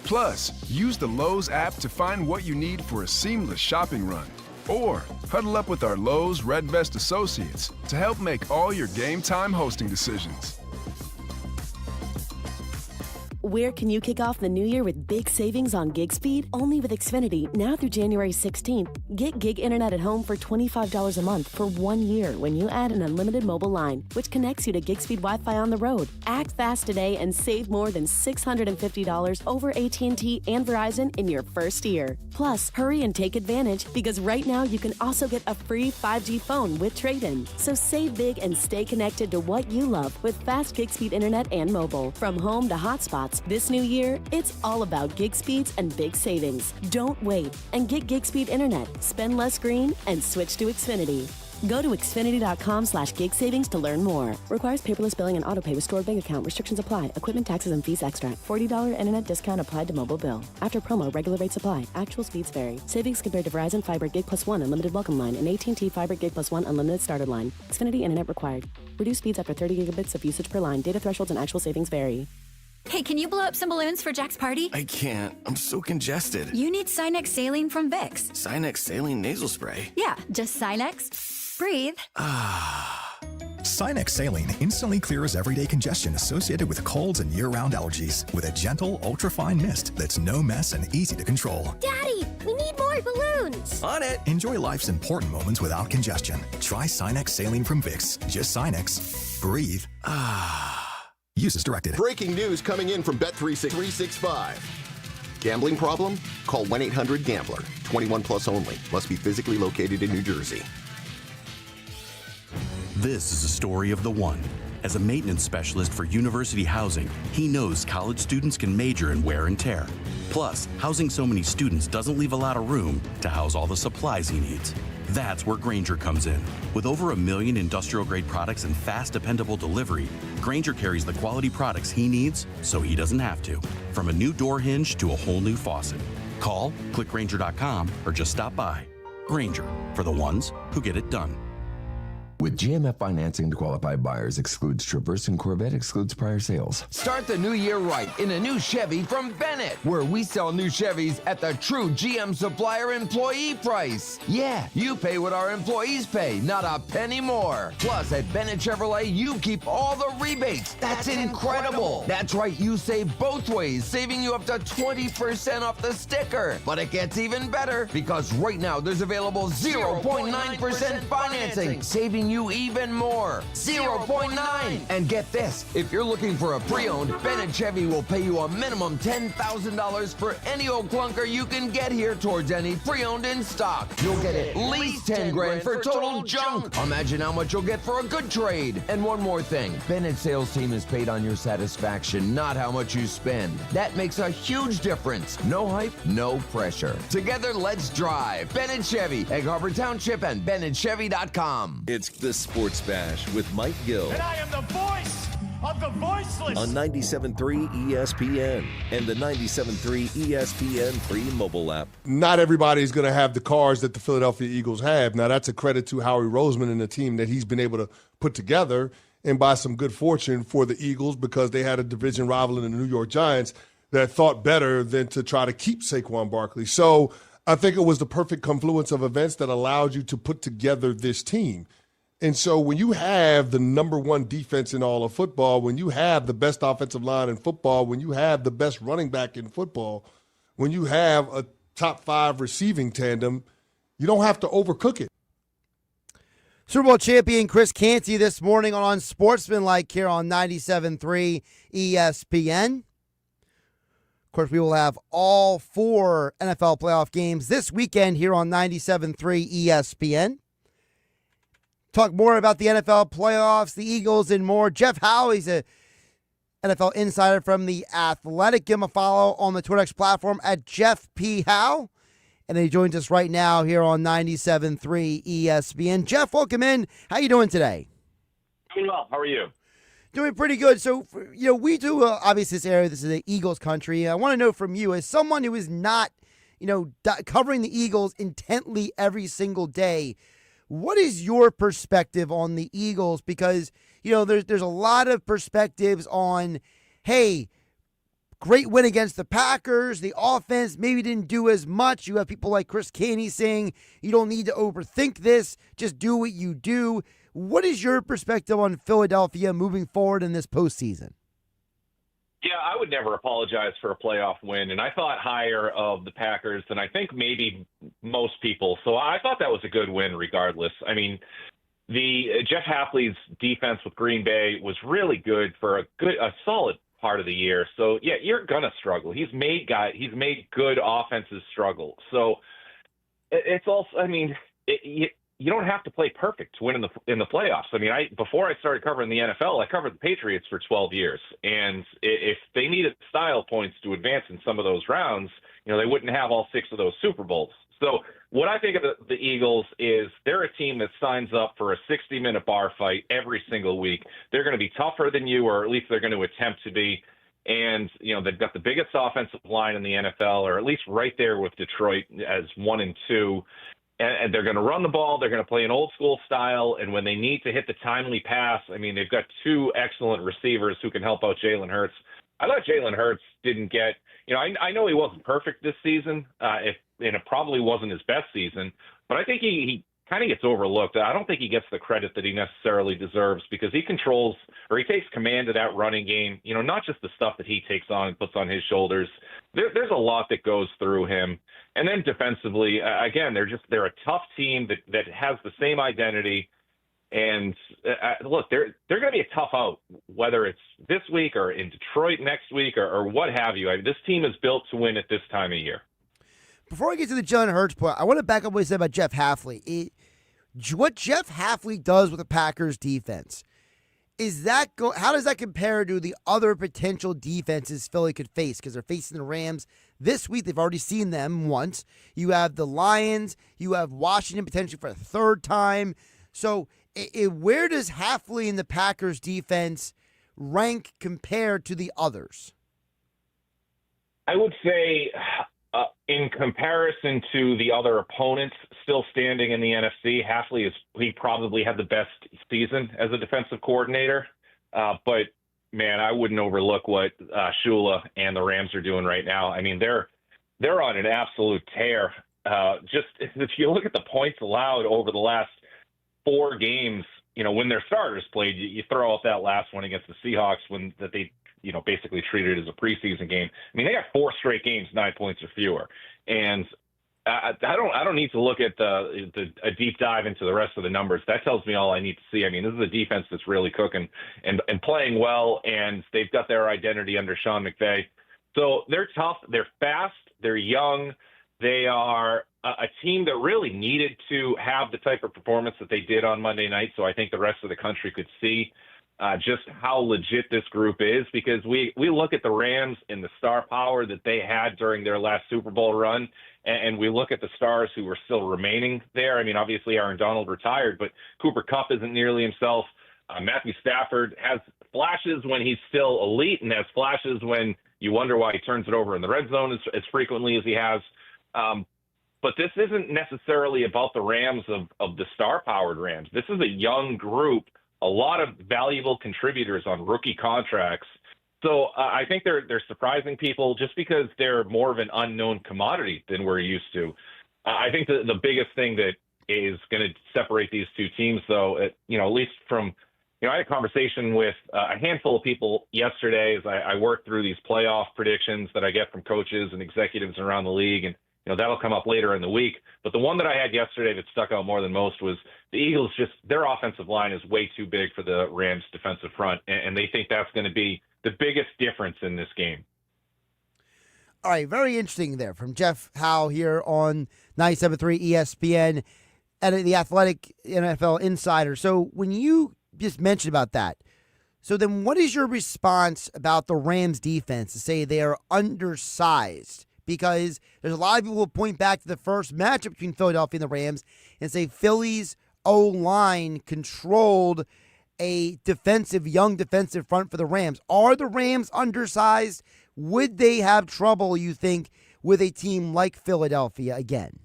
Plus, use the Lowe's app to find what you need for a seamless shopping run. Or huddle up with our Lowe's Red Vest associates to help make all your game time hosting decisions. Where can you kick off the new year with big savings on gig speed? Only with Xfinity, now through January 16th. Get gig internet at home for $25 a month for 1 year when you add an unlimited mobile line, which connects you to gig speed Wi-Fi on the road. Act fast today and save more than $650 over AT&T and Verizon in your first year. Plus, hurry and take advantage, because right now you can also get a free 5G phone with trade-in. So save big and stay connected to what you love with fast gig speed internet and mobile. From home to hotspots, this new year, it's all about gig speeds and big savings. Don't wait and get gig speed internet. Spend less green and switch to Xfinity. Go to Xfinity.com/gig savings to learn more. Requires paperless billing and autopay with stored bank account. Restrictions apply. Equipment, taxes, and fees extra. $40 internet discount applied to mobile bill. After promo, regular rates apply. Actual speeds vary. Savings compared to Verizon Fiber Gig Plus 1 Unlimited Welcome Line and AT&T Fiber Gig Plus 1 Unlimited Starter Line. Xfinity internet required. Reduced speeds after 30 gigabits of usage per line. Data thresholds and actual savings vary. Hey, can you blow up some balloons for Jack's party? I can't. I'm so congested. You need Sinex Saline from Vicks. Sinex Saline nasal spray. Yeah, just Sinex. Breathe. Sinex Saline instantly clears everyday congestion associated with colds and year-round allergies with a gentle, ultra-fine mist that's no mess and easy to control. Daddy, we need more balloons. On it. Enjoy life's important moments without congestion. Try Sinex Saline from Vicks. Just Sinex. Breathe. Use as directed. Breaking news coming in from Bet365. Gambling problem? Call 1-800-GAMBLER. 21 plus only. Must be physically located in New Jersey. This is the story of the one. As a maintenance specialist for University Housing, he knows college students can major in wear and tear. Plus, housing so many students doesn't leave a lot of room to house all the supplies he needs. That's where Grainger comes in. With over 1 million industrial-grade products and fast, dependable delivery, Grainger carries the quality products he needs so he doesn't have to. From a new door hinge to a whole new faucet. Call, click Grainger.com, or just stop by. Grainger, for the ones who get it done. With GMF financing to qualified buyers excludes Traverse and Corvette excludes prior sales. Start the new year right in a new Chevy from Bennett, where we sell new Chevys at the true GM supplier employee price. Yeah, you pay what our employees pay, not a penny more. Plus, at Bennett Chevrolet, you keep all the rebates. That's incredible. That's right, you save both ways, saving you up to 20% off the sticker. But it gets even better, because right now there's available 0.9% financing, saving you even more. 0.9. And get this, if you're looking for a pre-owned, Bennett Chevy will pay you a minimum $10,000 for any old clunker you can get here towards any pre-owned in stock. You'll get at least 10 grand for total junk. Imagine how much you'll get for a good trade. And one more thing, Bennett's sales team is paid on your satisfaction, not how much you spend. That makes a huge difference. No hype, no pressure. Together, let's drive. Bennett Chevy, Egg Harbor Township, and BennettChevy.com. It's the Sports Bash with Mike Gill. And I am the voice of the voiceless. On 97.3 ESPN and the 97.3 ESPN free mobile app. Not everybody's going to have the cars that the Philadelphia Eagles have. Now, that's a credit to Howie Roseman and the team that he's been able to put together, and by some good fortune for the Eagles, because they had a division rival in the New York Giants that thought better than to try to keep Saquon Barkley. So I think it was the perfect confluence of events that allowed you to put together this team. And so when you have the number one defense in all of football, when you have the best offensive line in football, when you have the best running back in football, when you have a top 5 receiving tandem, you don't have to overcook it. Super Bowl champion Chris Canty this morning on Sportsmanlike here on 97.3 ESPN. Of course, we will have all 4 NFL playoff games this weekend here on 97.3 ESPN. Talk more about the NFL playoffs, the Eagles, and more. Geoff Howe, he's a NFL insider from The Athletic. Give him a follow on the Twitter X platform at Geoff P. Howe. And he joins us right now here on 97.3 ESPN. Geoff, welcome in. How you doing today? Doing well. How are you? Doing pretty good. So, we do, obviously, this area, this is the Eagles country. I want to know from you, as someone who is not, covering the Eagles intently every single day, what is your perspective on the Eagles? Because, there's a lot of perspectives on, hey, great win against the Packers. The offense maybe didn't do as much. You have people like Chris Canty saying you don't need to overthink this. Just do what you do. What is your perspective on Philadelphia moving forward in this postseason? Yeah, I would never apologize for a playoff win, and I thought higher of the Packers than I think maybe most people. So I thought that was a good win regardless. I mean, the Jeff Hafley's defense with Green Bay was really good for a solid part of the year. So yeah, you're gonna struggle. He's made good offenses struggle. So it's also, I mean, you don't have to play perfect to win in the playoffs. I mean, before I started covering the NFL, I covered the Patriots for 12 years, and if they needed style points to advance in some of those rounds, they wouldn't have all 6 of those Super Bowls. So what I think of the Eagles is they're a team that signs up for a 60-minute bar fight every single week. They're going to be tougher than you, or at least they're going to attempt to be. And, they've got the biggest offensive line in the NFL, or at least right there with Detroit as 1 and 2. And they're going to run the ball. They're going to play an old school style. And when they need to hit the timely pass, I mean, they've got 2 excellent receivers who can help out Jalen Hurts. I thought Jalen Hurts didn't get, I know he wasn't perfect this season, and it probably wasn't his best season, but I think he kind of gets overlooked. I don't think he gets the credit that he necessarily deserves, because he controls, or he takes command of that running game, not just the stuff that he takes on and puts on his shoulders. There's a lot that goes through him. And then defensively, again, they're a tough team that has the same identity. And look, they're going to be a tough out, whether it's this week or in Detroit next week or what have you. I mean, this team is built to win at this time of year. Before I get to the Jalen Hurts point, I want to back up what you said about Jeff Hafley. What Jeff Hafley does with the Packers defense How does that compare to the other potential defenses Philly could face? Because they're facing the Rams this week. They've already seen them once. You have the Lions. You have Washington potentially for a third time. So where does Hafley and the Packers defense rank compared to the others? I would say in comparison to the other opponents still standing in the NFC, he probably had the best season as a defensive coordinator. But, man, I wouldn't overlook what Shula and the Rams are doing right now. I mean, they're on an absolute tear. Just if you look at the points allowed over the last 4 games, when their starters played, you throw out that last one against the Seahawks that they basically treated it as a preseason game. I mean, they got 4 straight games, 9 points or fewer. And I don't need to look at a deep dive into the rest of the numbers. That tells me all I need to see. I mean, this is a defense that's really cooking and playing well, and they've got their identity under Sean McVay. So they're tough. They're fast. They're young. They are a team that really needed to have the type of performance that they did on Monday night. So I think the rest of the country could see just how legit this group is, because we look at the Rams and the star power that they had during their last Super Bowl run, and we look at the stars who were still remaining there. I mean, obviously Aaron Donald retired, but Cooper Kupp isn't nearly himself. Matthew Stafford has flashes when he's still elite and has flashes when you wonder why he turns it over in the red zone as frequently as he has. But this isn't necessarily about the Rams of the star-powered Rams. This is a young group, a lot of valuable contributors on rookie contracts. So I think they're surprising people just because they're more of an unknown commodity than we're used to. I think the biggest thing that is going to separate these two teams, though, at least from I had a conversation with a handful of people yesterday as I worked through these playoff predictions that I get from coaches and executives around the league, and that'll come up later in the week. But the one that I had yesterday that stuck out more than most was the Eagles. Just their offensive line is way too big for the Rams' defensive front, and they think that's going to be the biggest difference in this game. All right, very interesting there from Geoff Howe here on 97.3 ESPN and the Athletic NFL Insider. So when you just mentioned about that, so then what is your response about the Rams defense to say they are undersized? Because there's a lot of people who point back to the first matchup between Philadelphia and the Rams and say Philly's O-line controlled a young defensive front for the Rams. Are the Rams undersized? Would they have trouble, you think, with a team like Philadelphia again?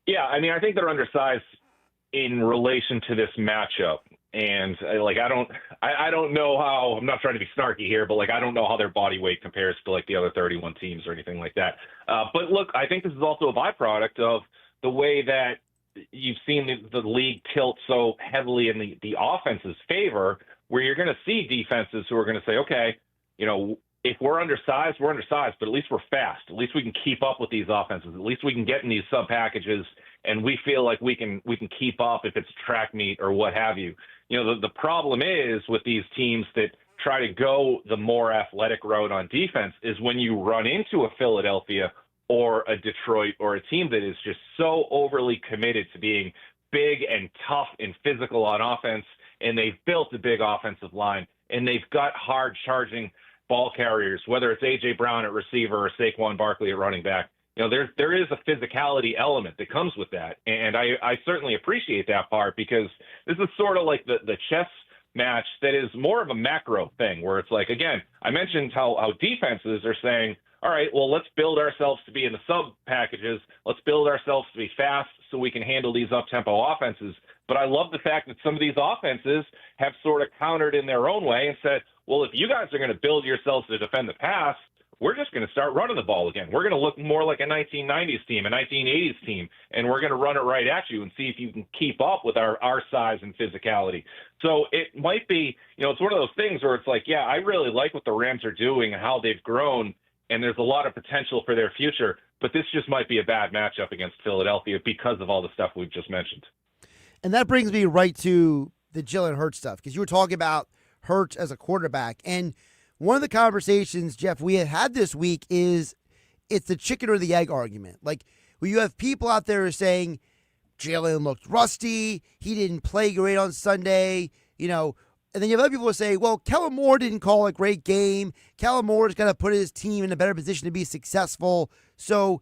Yeah, I mean, I think they're undersized in relation to this matchup. And I don't know how, I'm not trying to be snarky here, but I don't know how their body weight compares to the other 31 teams or anything like that. But look, I think this is also a byproduct of the way that you've seen the league tilt so heavily in the offense's favor, where you're going to see defenses who are going to say, okay, if we're undersized, but at least we're fast. At least we can keep up with these offenses. At least we can get in these sub packages, and we feel like we can keep up if it's track meet or what have you. The problem is with these teams that try to go the more athletic route on defense is when you run into a Philadelphia or a Detroit or a team that is just so overly committed to being big and tough and physical on offense, and they've built a big offensive line, and they've got hard charging ball carriers, whether it's A.J. Brown at receiver or Saquon Barkley at running back. There is a physicality element that comes with that, and I certainly appreciate that part, because this is sort of like the chess match that is more of a macro thing, where it's again, I mentioned how defenses are saying, all right, well, let's build ourselves to be in the sub packages. Let's build ourselves to be fast so we can handle these up-tempo offenses. But I love the fact that some of these offenses have sort of countered in their own way and said, well, if you guys are going to build yourselves to defend the pass, we're just going to start running the ball again. We're going to look more like a 1990s team, a 1980s team, and we're going to run it right at you and see if you can keep up with our size and physicality. So it might be, it's one of those things where it's yeah, I really like what the Rams are doing and how they've grown, and there's a lot of potential for their future, but this just might be a bad matchup against Philadelphia because of all the stuff we've just mentioned. And that brings me right to the Jalen Hurts stuff, because you were talking about Hurts as a quarterback, and one of the conversations, Geoff, we had this week is it's the chicken or the egg argument. Where you have people out there saying Jalen looked rusty, he didn't play great on Sunday, And then you have other people who say, well, Kellen Moore didn't call a great game. Kellen Moore's got to put his team in a better position to be successful. So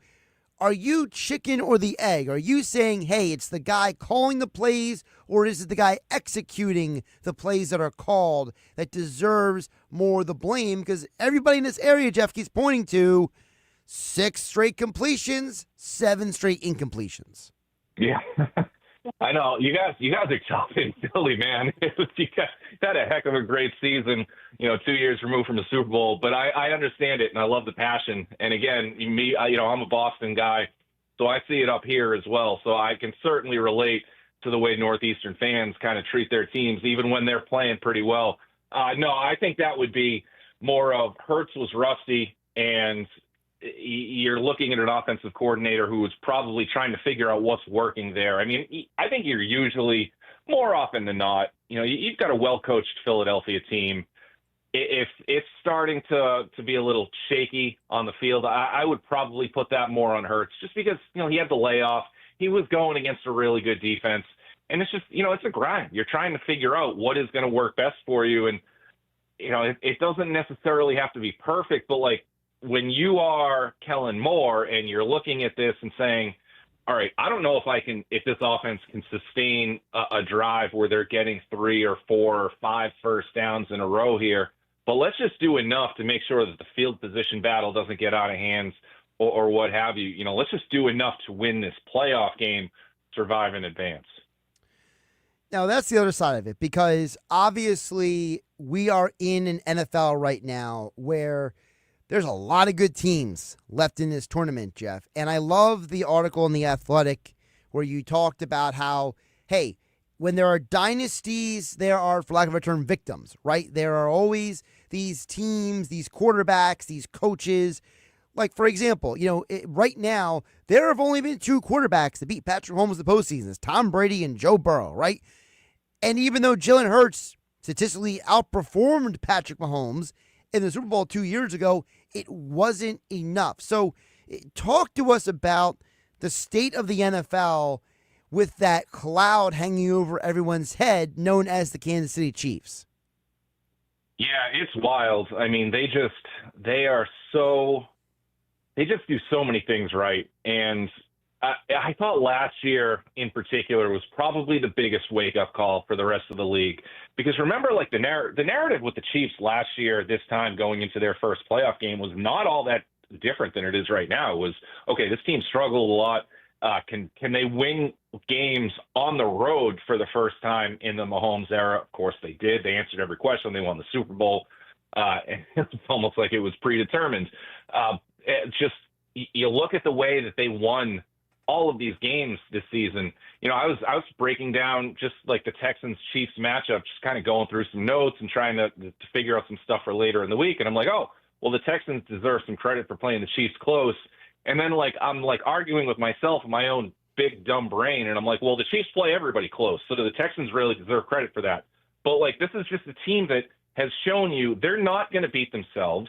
are you chicken or the egg? Are you saying, hey, it's the guy calling the plays, or is it the guy executing the plays that are called that deserves more of the blame? Because everybody in this area, Geoff, keeps pointing to 6 straight completions, 7 straight incompletions. Yeah. I know you guys are tough in Philly, man. You guys had a heck of a great season, 2 years removed from the Super Bowl. But I understand it, and I love the passion. And again, I'm a Boston guy, so I see it up here as well. So I can certainly relate to the way Northeastern fans kind of treat their teams, even when they're playing pretty well. No, I think that would be more of Hurts was rusty, and you're looking at an offensive coordinator who is probably trying to figure out what's working there. I mean, I think you're usually, more often than not, you've got a well-coached Philadelphia team. If it's starting to be a little shaky on the field, I would probably put that more on Hurts, just because, he had the layoff. He was going against a really good defense. And it's just, it's a grind. You're trying to figure out what is going to work best for you. And, it doesn't necessarily have to be perfect, but when you are Kellen Moore and you're looking at this and saying, all right, I don't know if this offense can sustain a drive where they're getting 3 or 4 or 5 first downs in a row here, but let's just do enough to make sure that the field position battle doesn't get out of hands or what have you. Let's just do enough to win this playoff game, survive in advance. Now, that's the other side of it, because obviously we are in an NFL right now where there's a lot of good teams left in this tournament, Geoff. And I love the article in The Athletic where you talked about how, hey, when there are dynasties, there are, for lack of a term, victims, right? There are always these teams, these quarterbacks, these coaches. Like, for example, right now, there have only been 2 quarterbacks that beat Patrick Mahomes in the postseason. It's Tom Brady and Joe Burrow, right? And even though Jalen Hurts statistically outperformed Patrick Mahomes in the Super Bowl 2 years ago, it wasn't enough. So talk to us about the state of the NFL with that cloud hanging over everyone's head known as the Kansas City Chiefs. Yeah, it's wild. I mean, they just do so many things right. And I thought last year in particular was probably the biggest wake-up call for the rest of the league. Because remember, the narrative with the Chiefs last year, this time going into their first playoff game, was not all that different than it is right now. It was, okay, this team struggled a lot. Can they win games on the road for the first time in the Mahomes era? Of course they did. They answered every question. They won the Super Bowl. And it's almost like it was predetermined. You look at the way that they won all of these games this season. I was breaking down just the Texans-Chiefs matchup, just kind of going through some notes and trying to figure out some stuff for later in the week. And I'm like, oh, well, the Texans deserve some credit for playing the Chiefs close. And then I'm arguing with myself in my own big dumb brain. And I'm like, well, the Chiefs play everybody close. So do the Texans really deserve credit for that? But this is just a team that has shown you they're not going to beat themselves.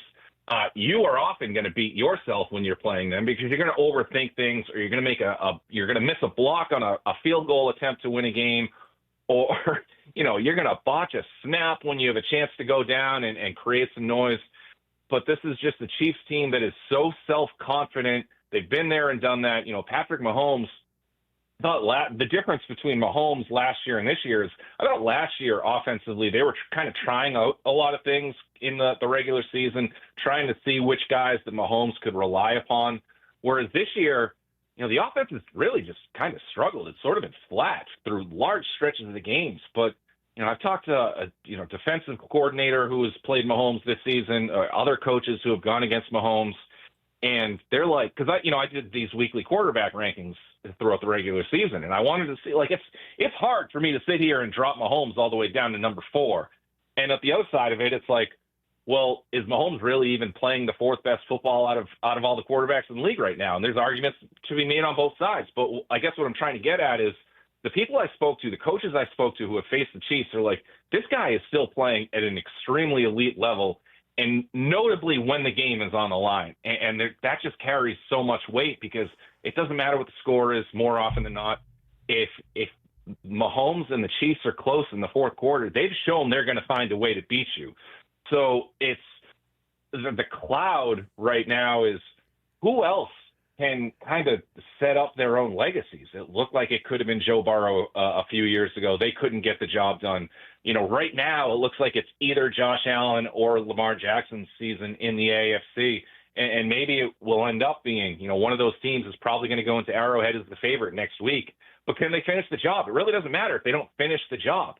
You are often going to beat yourself when you're playing them, because you're going to overthink things, or you're going to make you're going to miss a block on a field goal attempt to win a game, or you're going to botch a snap when you have a chance to go down and create some noise. But this is just a Chiefs team that is so self-confident. They've been there and done that. Patrick Mahomes, the difference between Mahomes last year and this year is, I thought last year offensively they were kind of trying out a lot of things in the regular season, trying to see which guys that Mahomes could rely upon. Whereas this year, the offense has really just kind of struggled. It's sort of been flat through large stretches of the games. But I've talked to a defensive coordinator who has played Mahomes this season, or other coaches who have gone against Mahomes, and they're like, because I did these weekly quarterback rankings throughout the regular season, and I wanted to see, it's hard for me to sit here and drop Mahomes all the way down to number 4. And at the other side of it, it's like, well, is Mahomes really even playing the 4th best football out of all the quarterbacks in the league right now? And there's arguments to be made on both sides. But I guess what I'm trying to get at is the people I spoke to, the coaches I spoke to who have faced the Chiefs, are like, this guy is still playing at an extremely elite level, and notably when the game is on the line. And that just carries so much weight, because it doesn't matter what the score is more often than not. If Mahomes and the Chiefs are close in the fourth quarter, they've shown they're going to find a way to beat you. So it's the cloud right now is who else can kind of set up their own legacies. It looked like it could have been Joe Burrow a few years ago. They couldn't get the job done. Right now it looks like it's either Josh Allen or Lamar Jackson's season in the AFC. And maybe it will end up being, one of those teams is probably going to go into Arrowhead as the favorite next week. But can they finish the job? It really doesn't matter if they don't finish the job.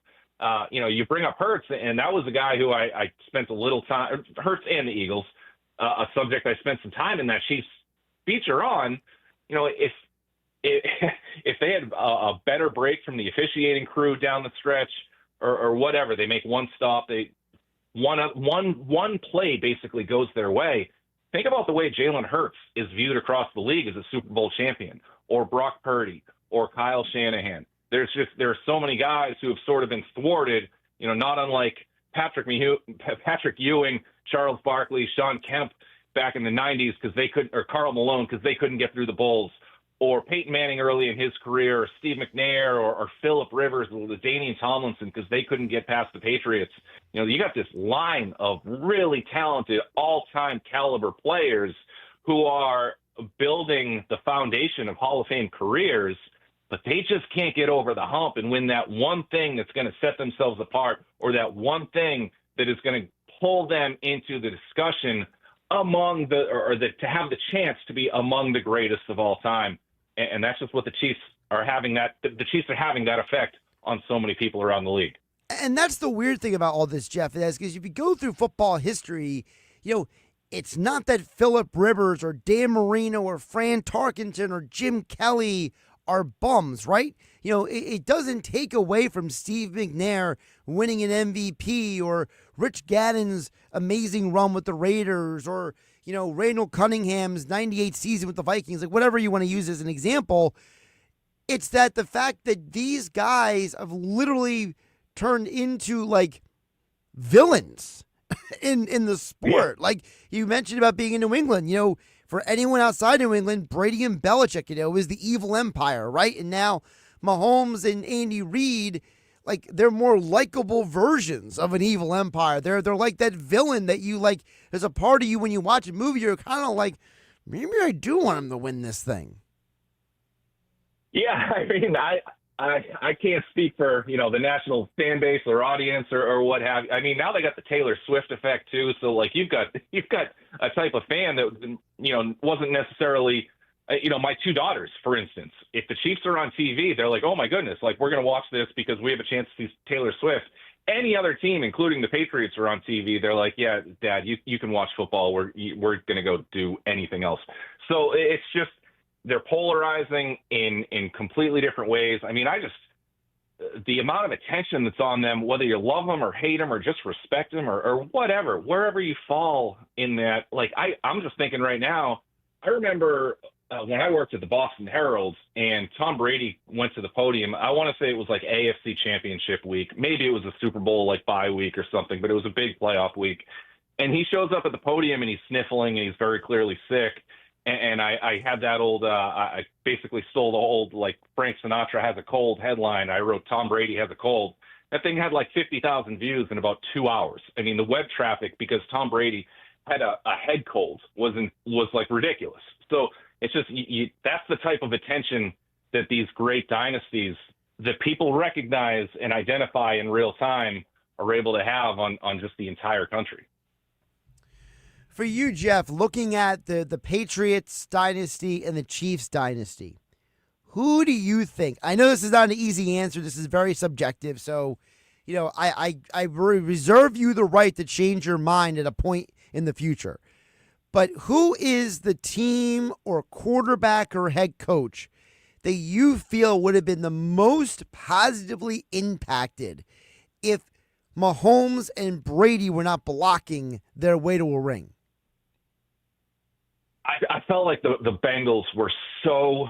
You bring up Hurts, and that was a guy who I spent a little time, Hurts and the Eagles, a subject I spent some time in that Chiefs feature on. If they had a better break from the officiating crew down the stretch or whatever, they make one stop, one play basically goes their way. Think about the way Jalen Hurts is viewed across the league as a Super Bowl champion, or Brock Purdy, or Kyle Shanahan. There are so many guys who have sort of been thwarted, not unlike Patrick Ewing, Charles Barkley, Sean Kemp back in the 90s because they couldn't, or Karl Malone because they couldn't get through the Bulls, or Peyton Manning early in his career, or Steve McNair, or Phillip Rivers, or Danian Tomlinson because they couldn't get past the Patriots. You got this line of really talented, all-time caliber players who are building the foundation of Hall of Fame careers, but they just can't get over the hump and win that one thing that's going to set themselves apart, or that one thing that is going to pull them into the discussion to have the chance to be among the greatest of all time. And that's just what the Chiefs are having the Chiefs are having that effect on so many people around the league. And that's the weird thing about all this, Geoff, is because if you go through football history, it's not that Phillip Rivers or Dan Marino or Fran Tarkenton or Jim Kelly are bums, right? It doesn't take away from Steve McNair winning an MVP, or Rich Gannon's amazing run with the Raiders, or, Randall Cunningham's 98 season with the Vikings, like whatever you want to use as an example. It's that the fact that these guys have literally turned into like villains in the sport. Yeah. Like you mentioned about being in New England, for anyone outside New England, Brady and Belichick, is the evil empire, right? And now Mahomes and Andy Reid, like they're more likable versions of an evil empire. They're like that villain that you like. There's a part of you when you watch a movie, you're kind of like, maybe I do want him to win this thing. Yeah, I mean, I can't speak for the national fan base or audience or what have you. I mean, now they got the Taylor Swift effect too. So like you've got a type of fan that wasn't necessarily my two daughters, for instance. If the Chiefs are on TV, they're like, oh my goodness, like we're going to watch this because we have a chance to see Taylor Swift. Any other team, including the Patriots, are on TV, they're like, yeah, Dad, you can watch football. We're going to go do anything else. So it's just. They're polarizing in completely different ways. I mean, the amount of attention that's on them, whether you love them or hate them or just respect them or whatever, wherever you fall in that, like I'm just thinking right now, I remember when I worked at the Boston Herald and Tom Brady went to the podium. I want to say it was like AFC Championship week. Maybe it was a Super Bowl like bye week or something, but it was a big playoff week. And he shows up at the podium and he's sniffling and he's very clearly sick. And I had that old, I basically stole the old, like, Frank Sinatra has a cold headline. I wrote Tom Brady has a cold. That thing had like 50,000 views in about 2 hours. I mean, the web traffic, because Tom Brady had a head cold, was like ridiculous. So it's just, that's the type of attention that these great dynasties that people recognize and identify in real time are able to have on just the entire country. For you, Geoff, looking at the Patriots dynasty and the Chiefs dynasty, who do you think? I know this is not an easy answer. This is very subjective. So, I reserve you the right to change your mind at a point in the future. But who is the team or quarterback or head coach that you feel would have been the most positively impacted if Mahomes and Brady were not blocking their way to a ring? I felt like the Bengals were so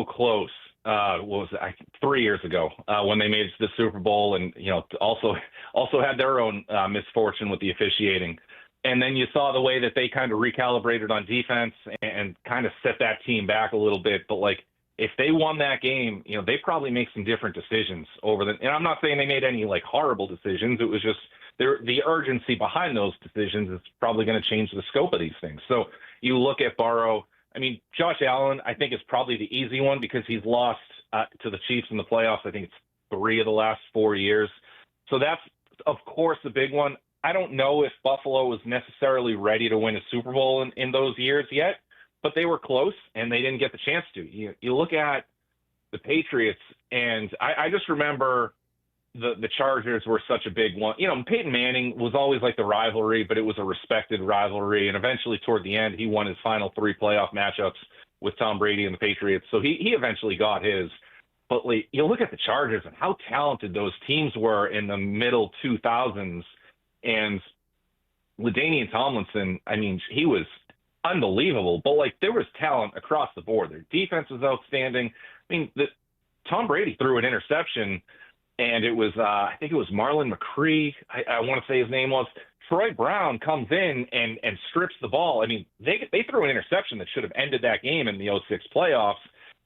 close. What was it? 3 years ago when they made the Super Bowl, and also had their own misfortune with the officiating. And then you saw the way that they kind of recalibrated on defense and kind of set that team back a little bit. But like if they won that game, they probably make some different decisions and I'm not saying they made any like horrible decisions. It was just the urgency behind those decisions is probably going to change the scope of these things. So you look at Burrow. I mean, Josh Allen, I think, is probably the easy one because he's lost to the Chiefs in the playoffs. I think it's 3 of the last 4 years. So that's, of course, the big one. I don't know if Buffalo was necessarily ready to win a Super Bowl in those years yet, but they were close, and they didn't get the chance to. You look at the Patriots, and I just remember the Chargers were such a big one. Peyton Manning was always like the rivalry, but it was a respected rivalry, and eventually toward the end, he won his final 3 playoff matchups with Tom Brady and the Patriots, so he eventually got his. But you look at the Chargers and how talented those teams were in the middle 2000s, and LaDainian Tomlinson, I mean, he was unbelievable, but there was talent across the board. Their defense was outstanding. I mean, Tom Brady threw an interception, and it was I think it was Marlon McCree, I want to say his name was. Troy Brown comes in and strips the ball. I mean, they threw an interception that should have ended that game in the 06 playoffs,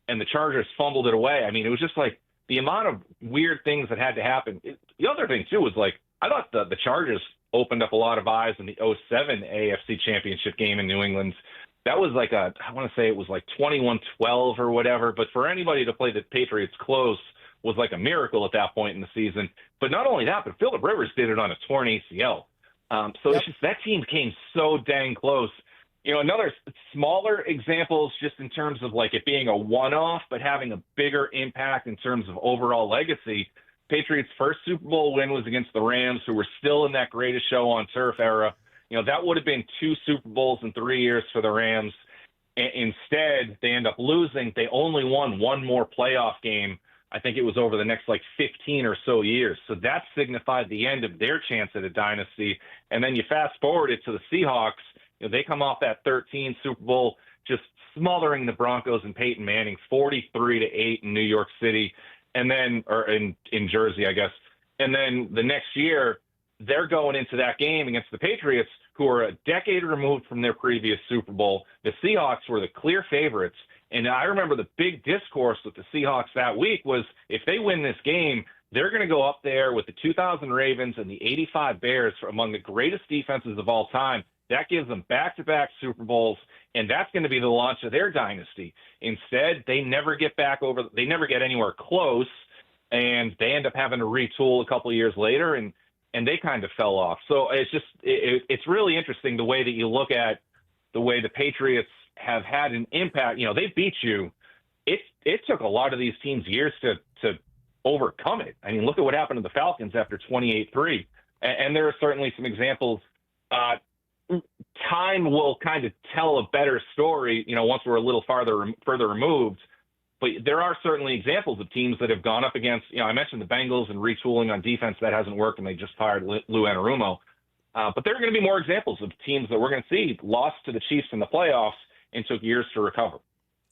and the Chargers fumbled it away. I mean, it was just the amount of weird things that had to happen. The other thing, too, was I thought the Chargers opened up a lot of eyes in the 07 AFC Championship game in New England. That was I want to say it was 21-12 or whatever, but for anybody to play the Patriots close was like a miracle at that point in the season. But not only that, but Phillip Rivers did it on a torn ACL. So It's just that team came so dang close. Another smaller examples just in terms of it being a one-off, but having a bigger impact in terms of overall legacy. Patriots' first Super Bowl win was against the Rams, who were still in that greatest show on turf era. That would have been 2 Super Bowls in 3 years for the Rams. Instead, they end up losing. They only won 1 more playoff game. I think it was over the next 15 or so years. So that signified the end of their chance at a dynasty. And then you fast forward it to the Seahawks. They come off that 13 Super Bowl, just smothering the Broncos and Peyton Manning 43-8 in New York City, and then or in Jersey, I guess. And then the next year, they're going into that game against the Patriots, who are a decade removed from their previous Super Bowl. The Seahawks were the clear favorites. And I remember the big discourse with the Seahawks that week was if they win this game, they're going to go up there with the 2000 Ravens and the 85 Bears for among the greatest defenses of all time. That gives them back-to-back Super Bowls, and that's going to be the launch of their dynasty. Instead, they never get anywhere close, and they end up having to retool a couple of years later, and they kind of fell off. So it's really interesting the way that you look at the way the Patriots have had an impact. They beat you. It took a lot of these teams years to overcome it. I mean, look at what happened to the Falcons after 28-3. And there are certainly some examples. Time will kind of tell a better story, once we're a little further removed. But there are certainly examples of teams that have gone up against, I mentioned the Bengals and retooling on defense. That hasn't worked, and they just fired Lou Anarumo. But there are going to be more examples of teams that we're going to see lost to the Chiefs in the playoffs and took years to recover.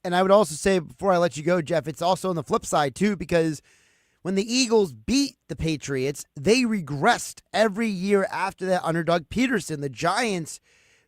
And I would also say, before I let you go, Geoff, it's also on the flip side, too, because when the Eagles beat the Patriots, they regressed every year after that under Doug Peterson. The Giants,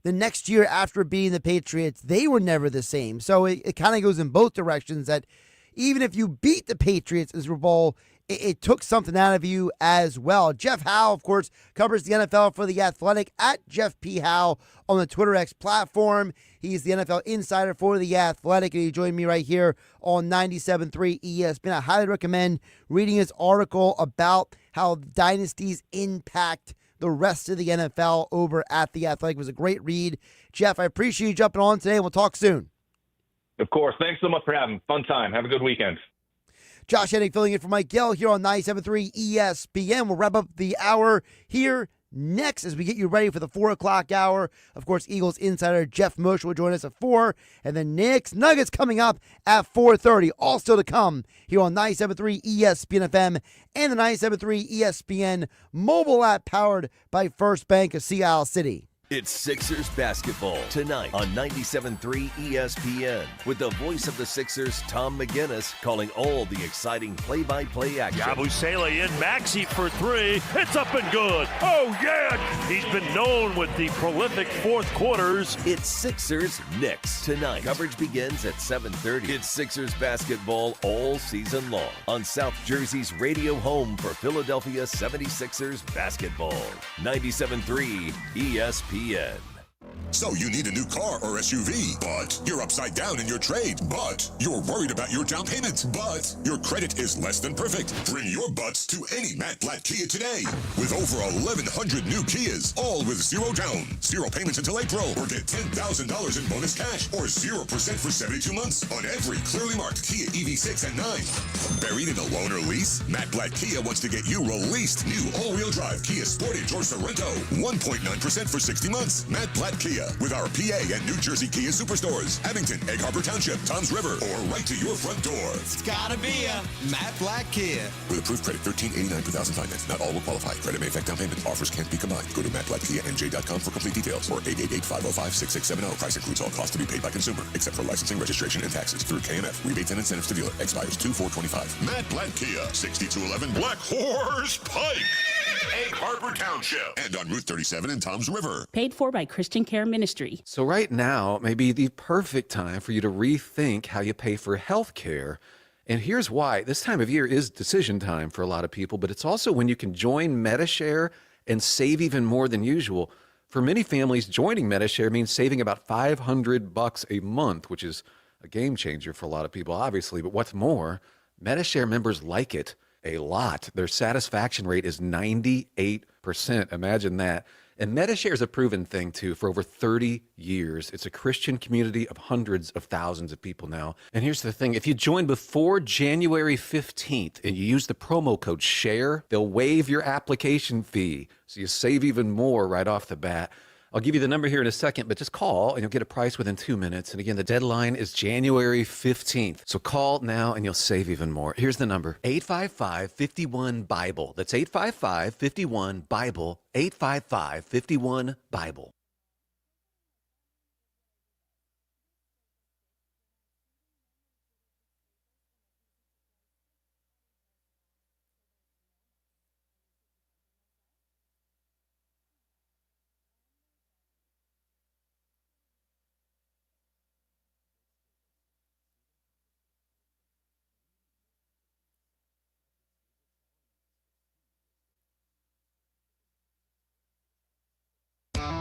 the next year after beating the Patriots, they were never the same. So it kind of goes in both directions, that even if you beat the Patriots in the Super Bowl, it took something out of you as well. Geoff Howe, of course, covers the NFL for The Athletic at Geoff P. Howe on the Twitter X platform. He's the NFL insider for The Athletic, and he joined me right here on 97.3 ESPN. I highly recommend reading his article about how dynasties impact the rest of the NFL over at The Athletic. It was a great read. Geoff, I appreciate you jumping on today. We'll talk soon. Of course. Thanks so much for having me. Fun time. Have a good weekend. Josh Hennig filling in for Mike Gill here on 97.3 ESPN. We'll wrap up the hour here next as we get you ready for the 4 o'clock hour. Of course, Eagles insider Jeff Mosher will join us at 4. And then Knicks Nuggets coming up at 4:30. All still to come here on 97.3 ESPN FM and the 97.3 ESPN mobile app powered by First Bank of Sea Isle City. It's Sixers basketball tonight on 97.3 ESPN with the voice of the Sixers, Tom McGinnis, calling all the exciting play-by-play action. Yabusele in, Maxey for three. It's up and good. Oh, yeah! He's been known with the prolific fourth quarters. It's Sixers Knicks tonight. Coverage begins at 7:30. It's Sixers basketball all season long on South Jersey's radio home for Philadelphia 76ers basketball. 97.3 ESPN. So you need a new car or SUV, but you're upside down in your trade, but you're worried about your down payment, but your credit is less than perfect. Bring your butts to any Matt Blatt Kia today. With over 1,100 new Kias, all with zero down, zero payments until April, or get $10,000 in bonus cash, or 0% for 72 months on every clearly marked Kia EV6 and 9. Buried in a loan or lease? Matt Blatt Kia wants to get you released. New all-wheel drive Kia Sportage or Sorento. 1.9% for 60 months. Matt Blatt Kia. With our PA and New Jersey Kia Superstores, Abington, Egg Harbor Township, Toms River, or right to your front door. It's gotta be a Matt Blatt Kia. With approved credit, $1,389 per thousand finance. Not all will qualify. Credit may affect down payment. Offers can't be combined. Go to mattblattkianj.com for complete details or 888-505-6670. Price includes all costs to be paid by consumer, except for licensing, registration, and taxes through KMF. Rebates and incentives to dealer. Expires 2/4/25. Matt Blatt Kia, 6211 Black Horse Pike, Egg Harbor Township, and on Route 37 in Toms River. Paid for by Christian Care Ministry. So right now may be the perfect time for you to rethink how you pay for health care. And here's why. This time of year is decision time for a lot of people, but it's also when you can join MediShare and save even more than usual. For many families, joining MediShare means saving about $500 a month, which is a game changer for a lot of people, obviously. But what's more, MediShare members like it a lot. Their satisfaction rate is 98%. Imagine that. And MediShare is a proven thing, too, for over 30 years. It's a Christian community of hundreds of thousands of people now. And here's the thing. If you join before January 15th and you use the promo code SHARE, they'll waive your application fee. So you save even more right off the bat. I'll give you the number here in a second, but just call and you'll get a price within 2 minutes. And again, the deadline is January 15th. So call now and you'll save even more. Here's the number, 855-51-BIBLE. That's 855-51-BIBLE, 855-51-BIBLE.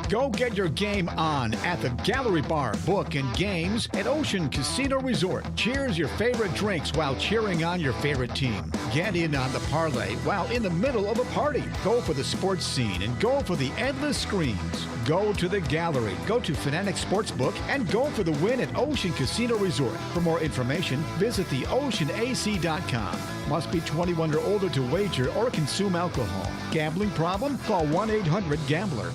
Go get your game on at the Gallery Bar, Book, and Games at Ocean Casino Resort. Cheers your favorite drinks while cheering on your favorite team. Get in on the parlay while in the middle of a party. Go for the sports scene and go for the endless screens. Go to the Gallery, go to Fanatic Sportsbook, and go for the win at Ocean Casino Resort. For more information, visit theoceanac.com. Must be 21 or older to wager or consume alcohol. Gambling problem? Call 1-800-GAMBLER.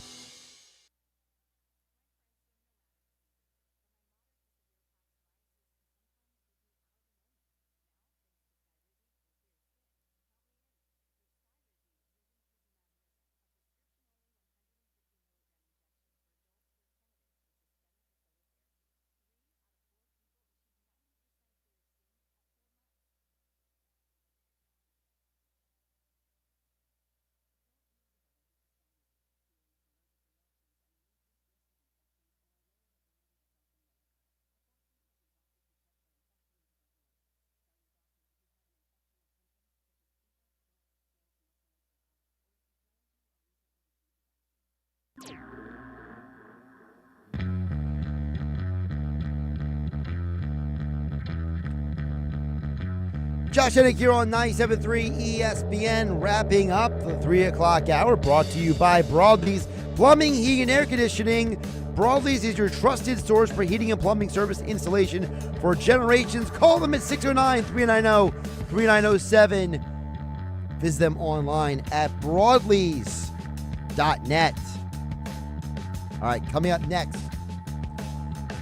Josh Hennig here on 97.3 ESPN, wrapping up the 3 o'clock hour, brought to you by Broadleys Plumbing, Heating, and Air Conditioning. Broadleys is your trusted source for heating and plumbing service installation for generations. Call them at 609-390-3907. Visit them online at broadleys.net. All right, coming up next,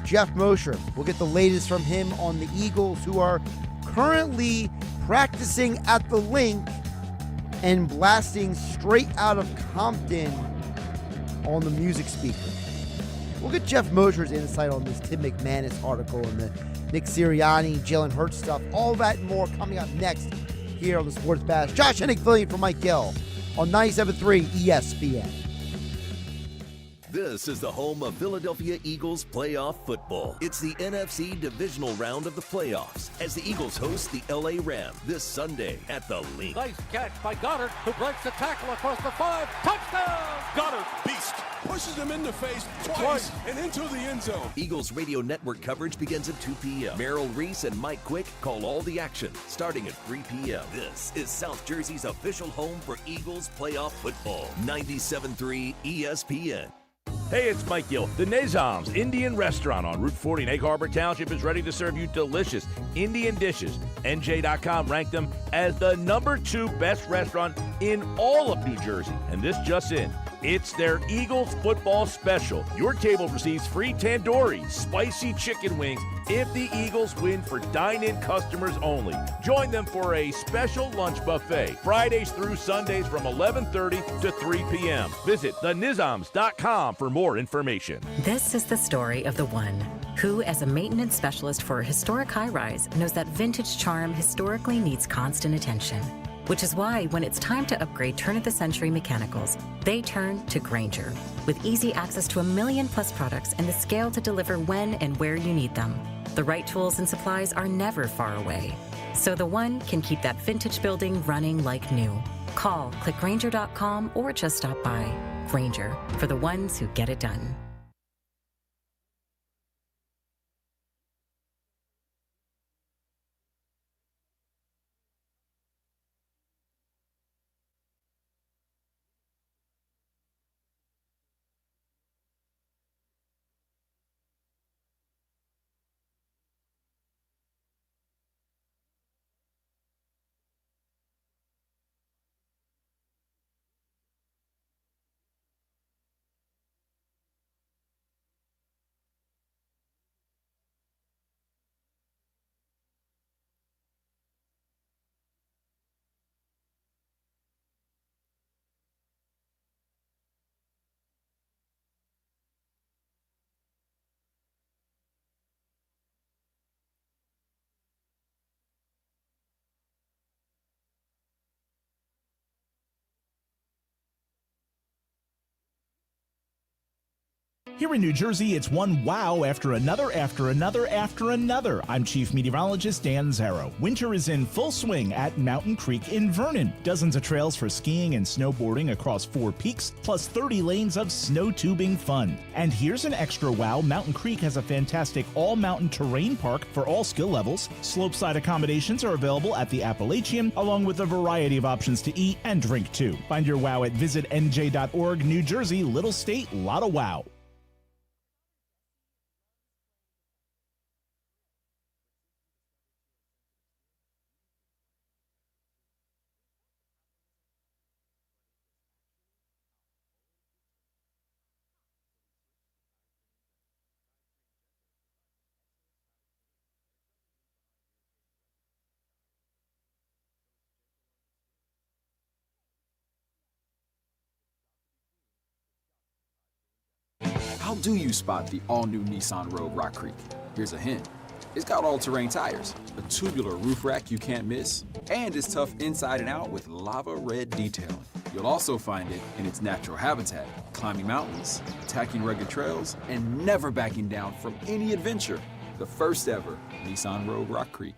Geoff Mosher. We'll get the latest from him on the Eagles, who are currently practicing at the link and blasting straight out of Compton on the music speaker. We'll get Jeff Mosher's insight on this Tim McManus article and the Nick Sirianni, Jalen Hurts stuff. All that and more coming up next here on the Sports Bash. Josh Hennig filling in for Mike Gill on 97.3 ESPN. This is the home of Philadelphia Eagles playoff football. It's the NFC divisional round of the playoffs as the Eagles host the LA Rams this Sunday at the Link. Nice catch by Goddard, who breaks the tackle across the 5. Touchdown! Goddard, beast, pushes him in the face twice and into the end zone. Eagles radio network coverage begins at 2 p.m. Merrill Reese and Mike Quick call all the action starting at 3 p.m. This is South Jersey's official home for Eagles playoff football. 97.3 ESPN. Hey, it's Mike Gill. The Nizam's Indian Restaurant on Route 40 in Egg Harbor Township is ready to serve you delicious Indian dishes. NJ.com ranked them as the #2 best restaurant in all of New Jersey. And this just in. It's their Eagles football special. Your table receives free tandoori, spicy chicken wings if the Eagles win for dine-in customers only. Join them for a special lunch buffet, Fridays through Sundays from 11:30 to 3 p.m. Visit thenizams.com for more information. This is the story of the one who, as a maintenance specialist for a historic high-rise, knows that vintage charm historically needs constant attention. Which is why when it's time to upgrade turn-of-the-century mechanicals, they turn to Grainger. With easy access to 1 million-plus products and the scale to deliver when and where you need them, the right tools and supplies are never far away. So the one can keep that vintage building running like new. Call, click Grainger.com, or just stop by. Grainger, for the ones who get it done. Here in New Jersey, it's one wow after another, after another, after another. I'm Chief Meteorologist Dan Zarrow. Winter is in full swing at Mountain Creek in Vernon. Dozens of trails for skiing and snowboarding across 4 peaks, plus 30 lanes of snow tubing fun. And here's an extra wow. Mountain Creek has a fantastic all-mountain terrain park for all skill levels. Slopeside accommodations are available at the Appalachian, along with a variety of options to eat and drink, too. Find your wow at visitnj.org. New Jersey, little state, lot of wow. How do you spot the all-new Nissan Rogue Rock Creek? Here's a hint. It's got all-terrain tires, a tubular roof rack you can't miss, and it's tough inside and out with lava red detailing. You'll also find it in its natural habitat, climbing mountains, attacking rugged trails, and never backing down from any adventure. The first ever Nissan Rogue Rock Creek.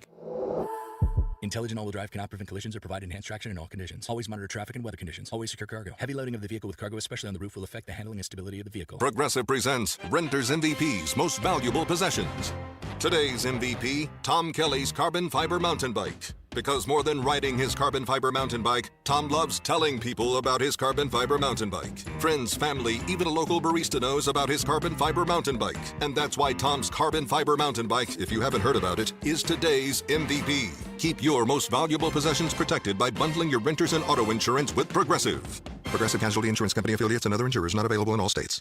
Intelligent all-wheel drive cannot prevent collisions or provide enhanced traction in all conditions. Always monitor traffic and weather conditions. Always secure cargo. Heavy loading of the vehicle with cargo, especially on the roof, will affect the handling and stability of the vehicle. Progressive presents Renter's MVP's Most Valuable Possessions. Today's MVP, Tom Kelly's carbon fiber mountain bike. Because more than riding his carbon fiber mountain bike, Tom loves telling people about his carbon fiber mountain bike. Friends, family, even a local barista knows about his carbon fiber mountain bike. And that's why Tom's carbon fiber mountain bike, if you haven't heard about it, is today's MVP. Keep your most valuable possessions protected by bundling your renters and auto insurance with Progressive. Progressive Casualty Insurance Company affiliates and other insurers not available in all states.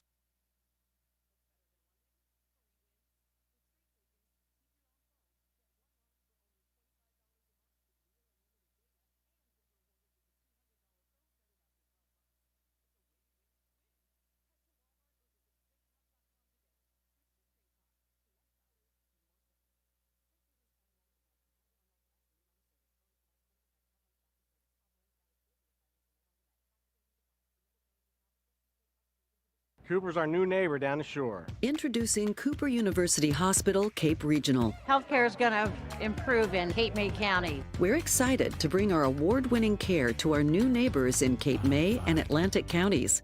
Cooper's our new neighbor down the shore. Introducing Cooper University Hospital, Cape Regional. Healthcare is going to improve in Cape May County. We're excited to bring our award-winning care to our new neighbors in Cape May and Atlantic counties.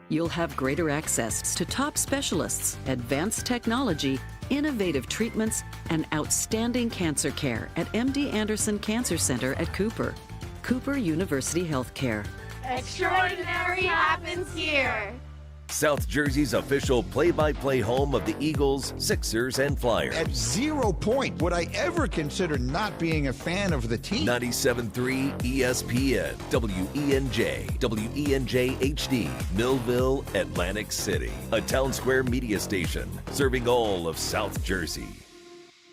You'll have greater access to top specialists, advanced technology, innovative treatments, and outstanding cancer care at MD Anderson Cancer Center at Cooper. Cooper University Healthcare. Extraordinary happens here. South Jersey's official play-by-play home of the Eagles, Sixers, and Flyers. At 0 point would I ever consider not being a fan of the team. 97.3 ESPN, WENJ, WENJ HD, Millville, Atlantic City. A Town Square media station serving all of South Jersey.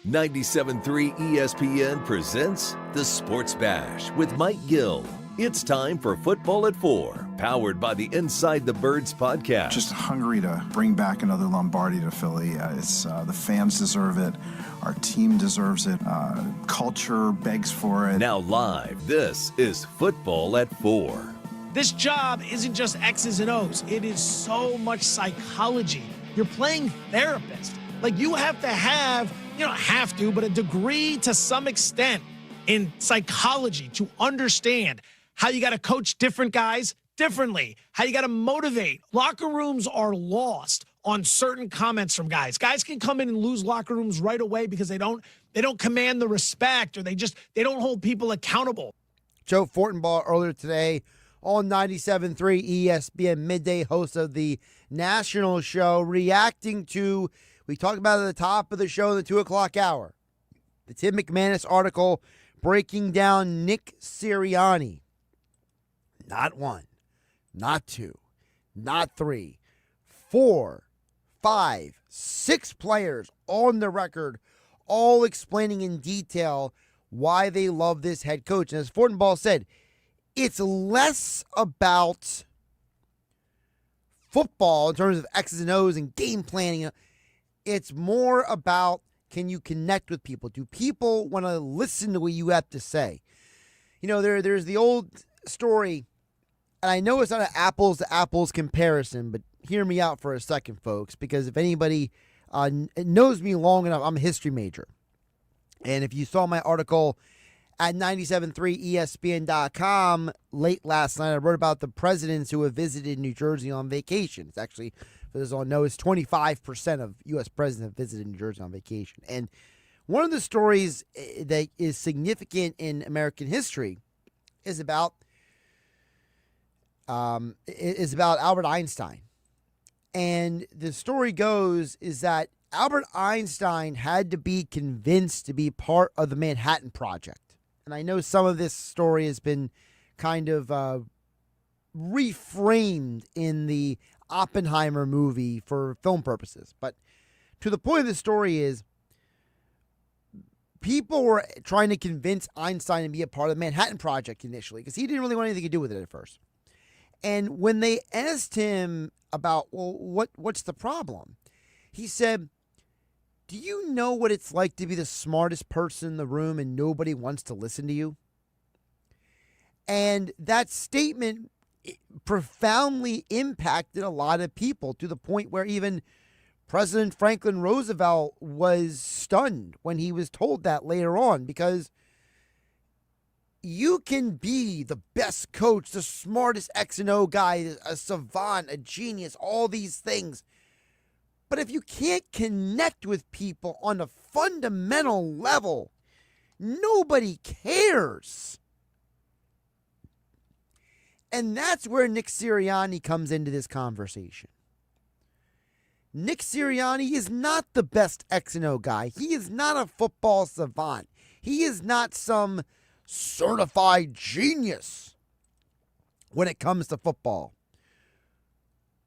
97.3 ESPN presents The Sports Bash with Mike Gill. It's time for Football at 4, powered by the Inside the Birds podcast. Just hungry to bring back another Lombardi to Philly. The fans deserve it. Our team deserves it. Culture begs for it. Now live, this is Football at 4. This job isn't just X's and O's. It is so much psychology. You're playing therapist. Like, you have to have, you don't have to, but a degree to some extent in psychology to understand how you got to coach different guys differently, how you got to motivate. Locker rooms are lost on certain comments from guys. Guys can come in and lose locker rooms right away because they don't command the respect, or they don't hold people accountable. Joe Fortenbaugh earlier today on 97.3 ESPN Midday, host of the national show, reacting to, we talked about it at the top of the show in the 2 o'clock hour, the Tim McManus article breaking down Nick Sirianni. Not 1, not 2, not 3, 4, 5, 6 players on the record, all explaining in detail why they love this head coach. And as Fortenbaugh said, it's less about football in terms of X's and O's and game planning. It's more about, can you connect with people? Do people want to listen to what you have to say? You know, there's the old story, and I know it's not an apples-to-apples comparison, but hear me out for a second, folks, because if anybody knows me long enough, I'm a history major. And if you saw my article at 973ESPN.com late last night, I wrote about the presidents who have visited New Jersey on vacation. It's actually, for those who don't know, it's 25% of U.S. presidents have visited New Jersey on vacation. And one of the stories that is significant in American history is about Albert Einstein. And the story goes is that Albert Einstein had to be convinced to be part of the Manhattan Project. And I know some of this story has been kind of reframed in the Oppenheimer movie for film purposes. But to the point of the story is, people were trying to convince Einstein to be a part of the Manhattan Project initially because he didn't really want anything to do with it at first. And when they asked him about, well, what's the problem? He said, do you know what it's like to be the smartest person in the room and nobody wants to listen to you? And that statement profoundly impacted a lot of people, to the point where even President Franklin Roosevelt was stunned when he was told that later on, because you can be the best coach, the smartest X and O guy, a savant, a genius, all these things. But if you can't connect with people on a fundamental level, nobody cares. And that's where Nick Sirianni comes into this conversation. Nick Sirianni is not the best X and O guy. He is not a football savant. He is not some certified genius when it comes to football.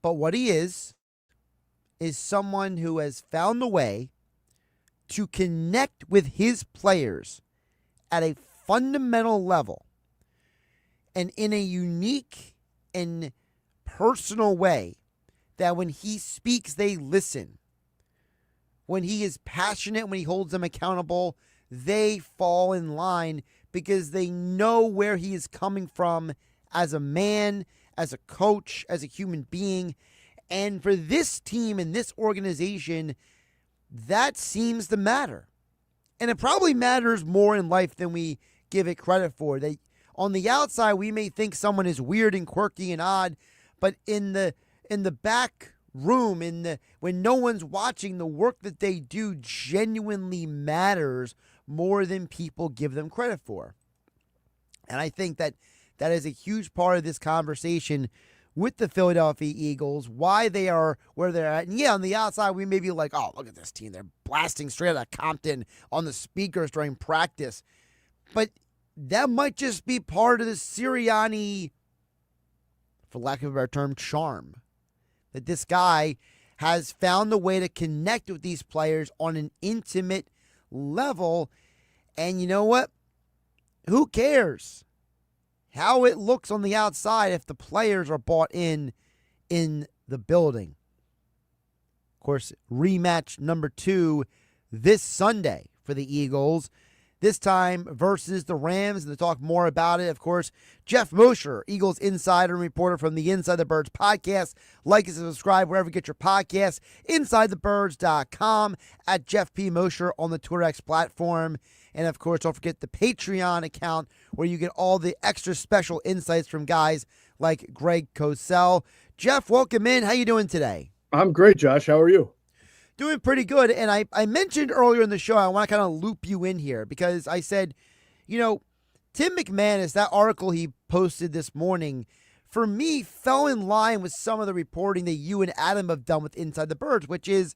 But what he is someone who has found a way to connect with his players at a fundamental level and in a unique and personal way, that when he speaks, they listen. When he is passionate, when he holds them accountable, they fall in line because they know where he is coming from as a man, as a coach, as a human being. And for this team and this organization, that seems to matter. And it probably matters more in life than we give it credit for. That on the outside, we may think someone is weird and quirky and odd, but in the back room, when no one's watching, the work that they do genuinely matters more than people give them credit for. And I think that is a huge part of this conversation with the Philadelphia Eagles, why they are where they're at. And yeah, on the outside, we may be like, oh, look at this team. They're blasting straight out of Compton on the speakers during practice. But that might just be part of the Sirianni, for lack of a better term, charm. That this guy has found a way to connect with these players on an intimate level. And you know what? Who cares how it looks on the outside if the players are bought in the building? Of course, rematch number 2 this Sunday for the Eagles. This time versus the Rams. And to talk more about it, of course, Geoff Mosher, Eagles insider and reporter from the Inside the Birds podcast. Like and subscribe wherever you get your podcasts. InsideTheBirds.com, at Geoff P. Mosher on the Twitter X platform. And, of course, don't forget the Patreon account where you get all the extra special insights from guys like Greg Cosell. Geoff, welcome in. How you doing today? I'm great, Josh. How are you? Doing pretty good. And I mentioned earlier in the show, I want to kind of loop you in here because I said, Tim McManus, that article he posted this morning, for me, fell in line with some of the reporting that you and Adam have done with Inside the Birds, which is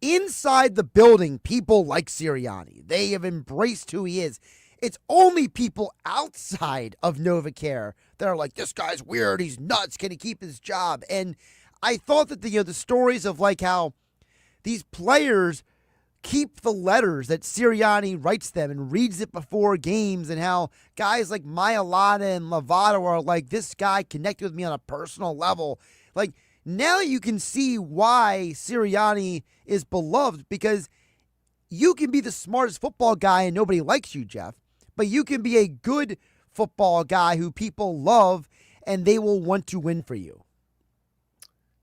inside the building, people like Sirianni. They have embraced who he is. It's only people outside of NovaCare that are like, this guy's weird, he's nuts, can he keep his job? And I thought that the stories of like how these players keep the letters that Sirianni writes them and reads it before games, and how guys like Mailata and Lovato are like, this guy connected with me on a personal level. Like, now you can see why Sirianni is beloved, because you can be the smartest football guy and nobody likes you, Geoff, but you can be a good football guy who people love and they will want to win for you.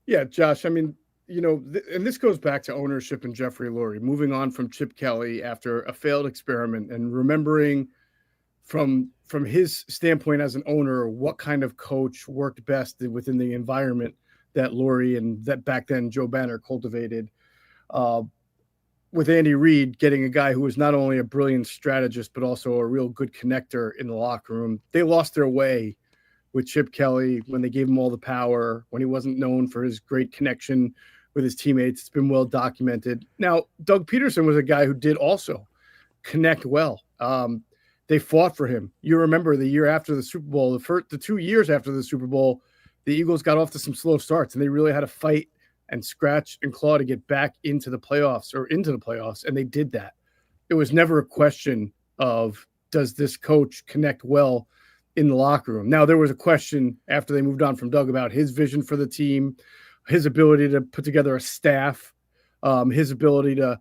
Yeah, Josh, I mean, and this goes back to ownership and Jeffrey Lurie, moving on from Chip Kelly after a failed experiment and remembering from his standpoint as an owner, what kind of coach worked best within the environment that Lurie and that back then Joe Banner cultivated. With Andy Reid getting a guy who was not only a brilliant strategist, but also a real good connector in the locker room. They lost their way with Chip Kelly when they gave him all the power, when he wasn't known for his great connection with his teammates. It's been well documented. Now, Doug Peterson was a guy who did also connect well. They fought for him. You remember the year after the Super Bowl, the 2 years after the Super Bowl, the Eagles got off to some slow starts, and they really had to fight and scratch and claw to get back into the playoffs, and they did that. It was never a question of, does this coach connect well in the locker room? Now, there was a question after they moved on from Doug about his vision for the team, his ability to put together a staff, his ability to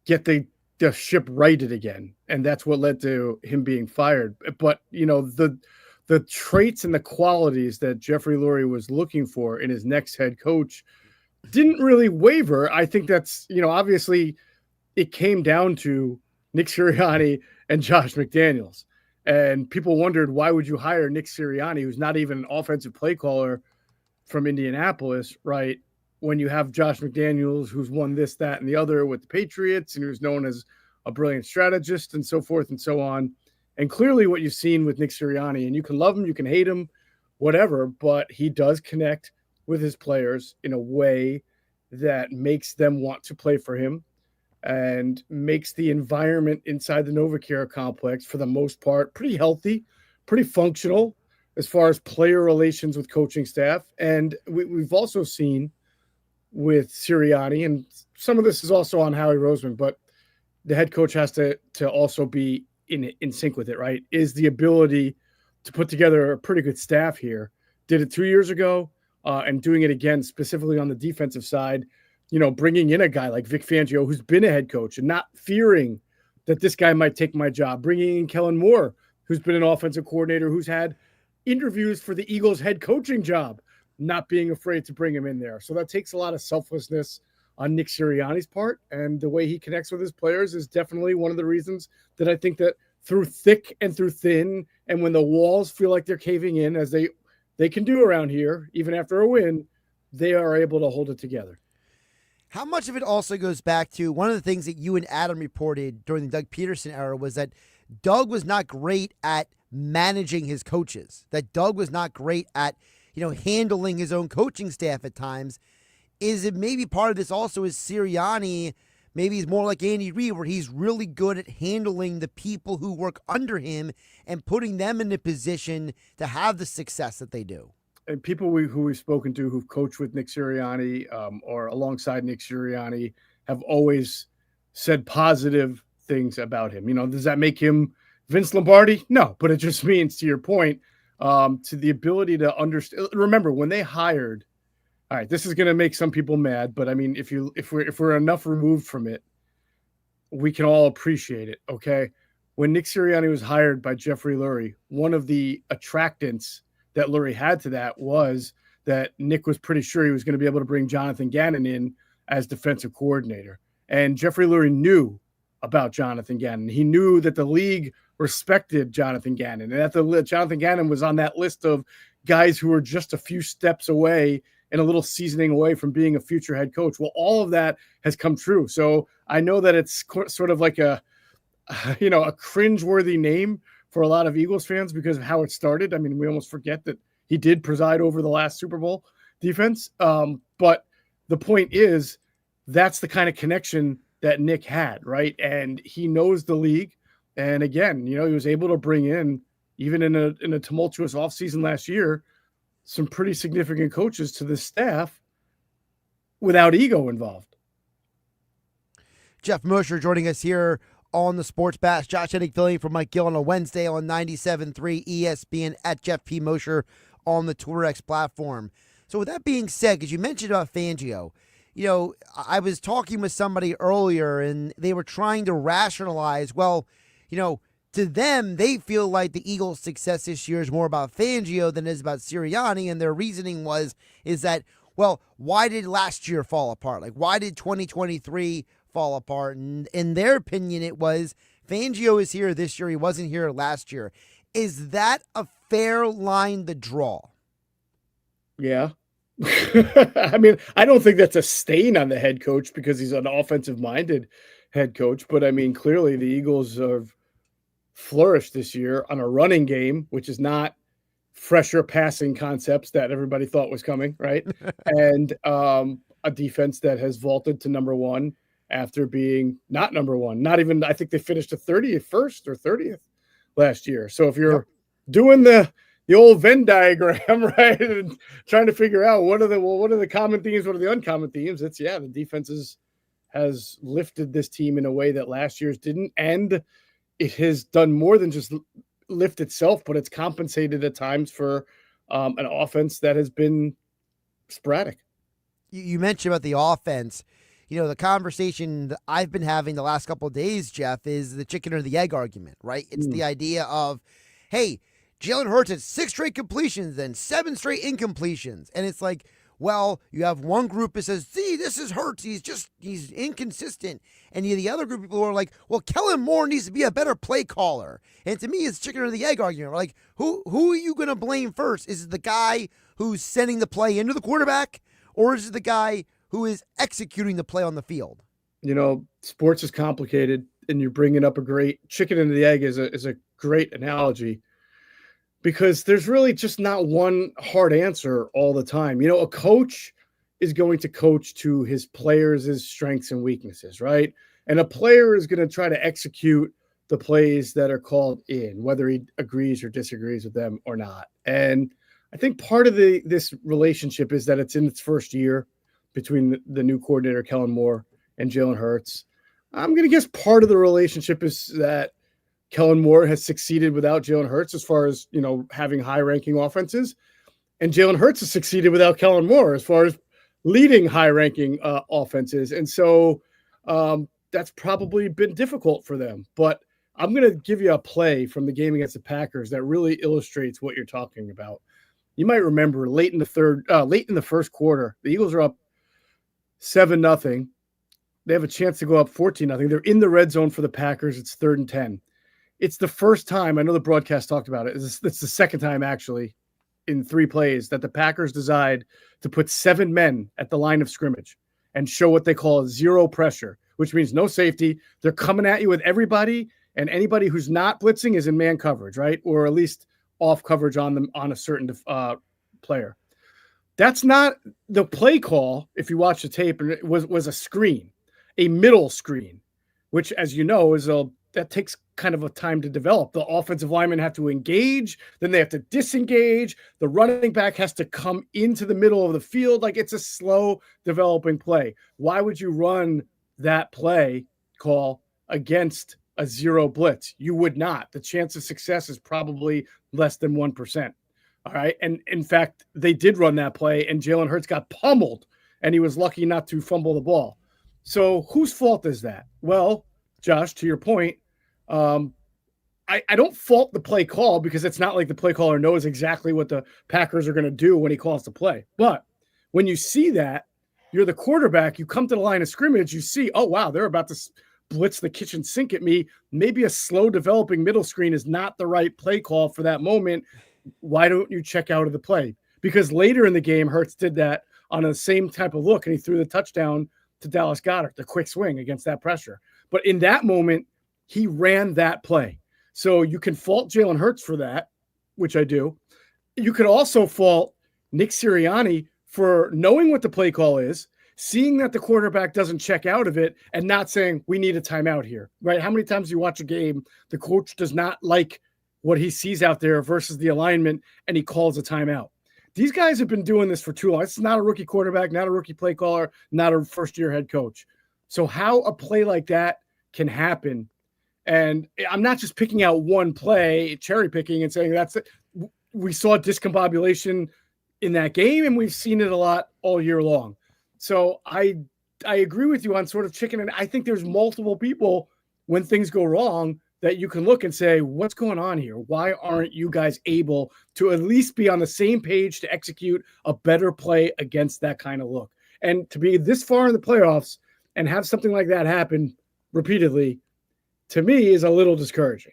get the ship righted again. And that's what led to him being fired. But, the traits and the qualities that Jeffrey Lurie was looking for in his next head coach didn't really waver. I think that's, obviously it came down to Nick Sirianni and Josh McDaniels. And people wondered, why would you hire Nick Sirianni, who's not even an offensive play caller from Indianapolis, right? When you have Josh McDaniels, who's won this, that, and the other with the Patriots, and who's known as a brilliant strategist and so forth and so on. And clearly what you've seen with Nick Sirianni, and you can love him, you can hate him, whatever, but he does connect with his players in a way that makes them want to play for him and makes the environment inside the NovaCare complex, for the most part, pretty healthy, pretty functional as far as player relations with coaching staff. And we've also seen with Sirianni, and some of this is also on Howie Roseman, but the head coach has to also be in sync with it, right? Is the ability to put together a pretty good staff here. Did it 2 years ago, and doing it again, specifically on the defensive side, bringing in a guy like Vic Fangio, who's been a head coach, and not fearing that this guy might take my job. Bringing in Kellen Moore, who's been an offensive coordinator, who's had interviews for the Eagles head coaching job not being afraid to bring him in there. So that takes a lot of selflessness on Nick Sirianni's part, and the way he connects with his players is definitely one of the reasons that I think that through thick and through thin, and when the walls feel like they're caving in, as they can do around here, even after a win, they are able to hold it together. How much of it also goes back to one of the things that you and Adam reported during the Doug Peterson era was that Doug was not great at managing his coaches, that Doug was not great at, handling his own coaching staff at times. Is it maybe part of this also is Sirianni, maybe he's more like Andy Reid, where he's really good at handling the people who work under him and putting them in a position to have the success that they do? And people who we've spoken to who've coached with Nick Sirianni or alongside Nick Sirianni have always said positive things about him. Does that make him Vince Lombardi? No, but it just means, to your point, to the ability to understand. Remember, when they hired, all right, this is going to make some people mad, but I mean, if we're enough removed from it, we can all appreciate it. Okay, when Nick Sirianni was hired by Jeffrey Lurie, one of the attractants that Lurie had to that was that Nick was pretty sure he was going to be able to bring Jonathan Gannon in as defensive coordinator, and Jeffrey Lurie knew about Jonathan Gannon. He knew that the league respected Jonathan Gannon, and that Jonathan Gannon was on that list of guys who were just a few steps away and a little seasoning away from being a future head coach. Well, all of that has come true. So I know that it's sort of like a cringeworthy name for a lot of Eagles fans because of how it started. I mean, we almost forget that he did preside over the last Super Bowl defense. But the point is, that's the kind of connection that Nick had, right? And he knows the league. And again, he was able to bring in, even in a tumultuous offseason last year, some pretty significant coaches to the staff without ego involved. Geoff Mosher joining us here on the Sports Bash. Josh Hennig filling for Mike Gill on a Wednesday on 97.3 ESPN at Geoff P. Mosher on the TourX platform. So with that being said, because you mentioned about Fangio, I was talking with somebody earlier and they were trying to rationalize, to them, they feel like the Eagles' success this year is more about Fangio than it is about Sirianni, and their reasoning is that, why did last year fall apart? Like, why did 2023 fall apart? And in their opinion, it was Fangio is here this year, he wasn't here last year. Is that a fair line to draw? Yeah. I mean, I don't think that's a stain on the head coach because he's an offensive-minded head coach, but I mean, clearly the Eagles have flourished this year on a running game, which is not fresher passing concepts that everybody thought was coming, right? And a defense that has vaulted to number one after being not number one. Not even, I think they finished 31st or 30th last year. So if you're doing the old Venn diagram, right, and trying to figure out what are the common themes, what are the uncommon themes, it's the defense has lifted this team in a way that last year's didn't, and it has done more than just lift itself, but it's compensated at times for an offense that has been sporadic. You mentioned about the offense. The conversation that I've been having the last couple of days, Geoff, is the chicken or the egg argument, right? It's the idea of, hey, Jalen Hurts had 6 straight completions, then 7 straight incompletions. And it's like, you have one group that says, see, this is Hurts. He's inconsistent. And the other group of people are like, Kellen Moore needs to be a better play caller. And to me, it's chicken or the egg argument. Like, who are you going to blame first? Is it the guy who's sending the play into the quarterback, or is it the guy who is executing the play on the field? Sports is complicated, and you're bringing up a great chicken and the egg is a great analogy. Because there's really just not one hard answer all the time. A coach is going to coach to his players' strengths and weaknesses, right? And a player is going to try to execute the plays that are called in, whether he agrees or disagrees with them or not. And I think part of this relationship is that it's in its first year between the new coordinator, Kellen Moore, and Jalen Hurts. I'm going to guess part of the relationship is that Kellen Moore has succeeded without Jalen Hurts as far as, having high-ranking offenses. And Jalen Hurts has succeeded without Kellen Moore as far as leading high-ranking offenses. And so that's probably been difficult for them. But I'm going to give you a play from the game against the Packers that really illustrates what you're talking about. You might remember late in the first quarter, the Eagles are up 7-0. They have a chance to go up 14-0. They're in the red zone for the Packers. It's 3rd and 10. It's the first time, I know the broadcast talked about it. It's the second time actually in 3 plays that the Packers decide to put 7 men at the line of scrimmage and show what they call zero pressure, which means no safety. They're coming at you with everybody, and anybody who's not blitzing is in man coverage, right? Or at least off coverage on them on a certain player. That's not the play call. If you watch the tape, it was a screen, a middle screen, which, as you know, that takes kind of a time to develop. The offensive linemen have to engage, then they have to disengage. The running back has to come into the middle of the field. Like, it's a slow developing play. Why would you run that play call against a zero blitz? You would not. The chance of success is probably less than 1%. All right. And in fact, they did run that play, and Jalen Hurts got pummeled, and he was lucky not to fumble the ball. So whose fault is that? Well, Josh, to your point, I don't fault the play call, because it's not like the play caller knows exactly what the Packers are going to do when he calls the play. But when you see that, you're the quarterback, you come to the line of scrimmage, you see, oh, wow, they're about to blitz the kitchen sink at me. Maybe a slow developing middle screen is not the right play call for that moment. Why don't you check out of the play? Because later in the game, Hurts did that on the same type of look, and he threw the touchdown to Dallas Goedert, the quick swing against that pressure. But in that moment, he ran that play. So you can fault Jalen Hurts for that, which I do. You could also fault Nick Sirianni for knowing what the play call is, seeing that the quarterback doesn't check out of it, and not saying, we need a timeout here, right? How many times do you watch a game, the coach does not like what he sees out there versus the alignment, and he calls a timeout? These guys have been doing this for too long. It's not a rookie quarterback, not a rookie play caller, not a first-year head coach. So how a play like that can happen, and I'm not just picking out one play, cherry picking and saying that's it. We saw discombobulation in that game, and we've seen it a lot all year long. So I agree with you on sort of chicken, and I think there's multiple people when things go wrong that you can look and say, what's going on here? Why aren't you guys able to at least be on the same page to execute a better play against that kind of look? And to be this far in the playoffs and have something like that happen repeatedly, to me, is a little discouraging.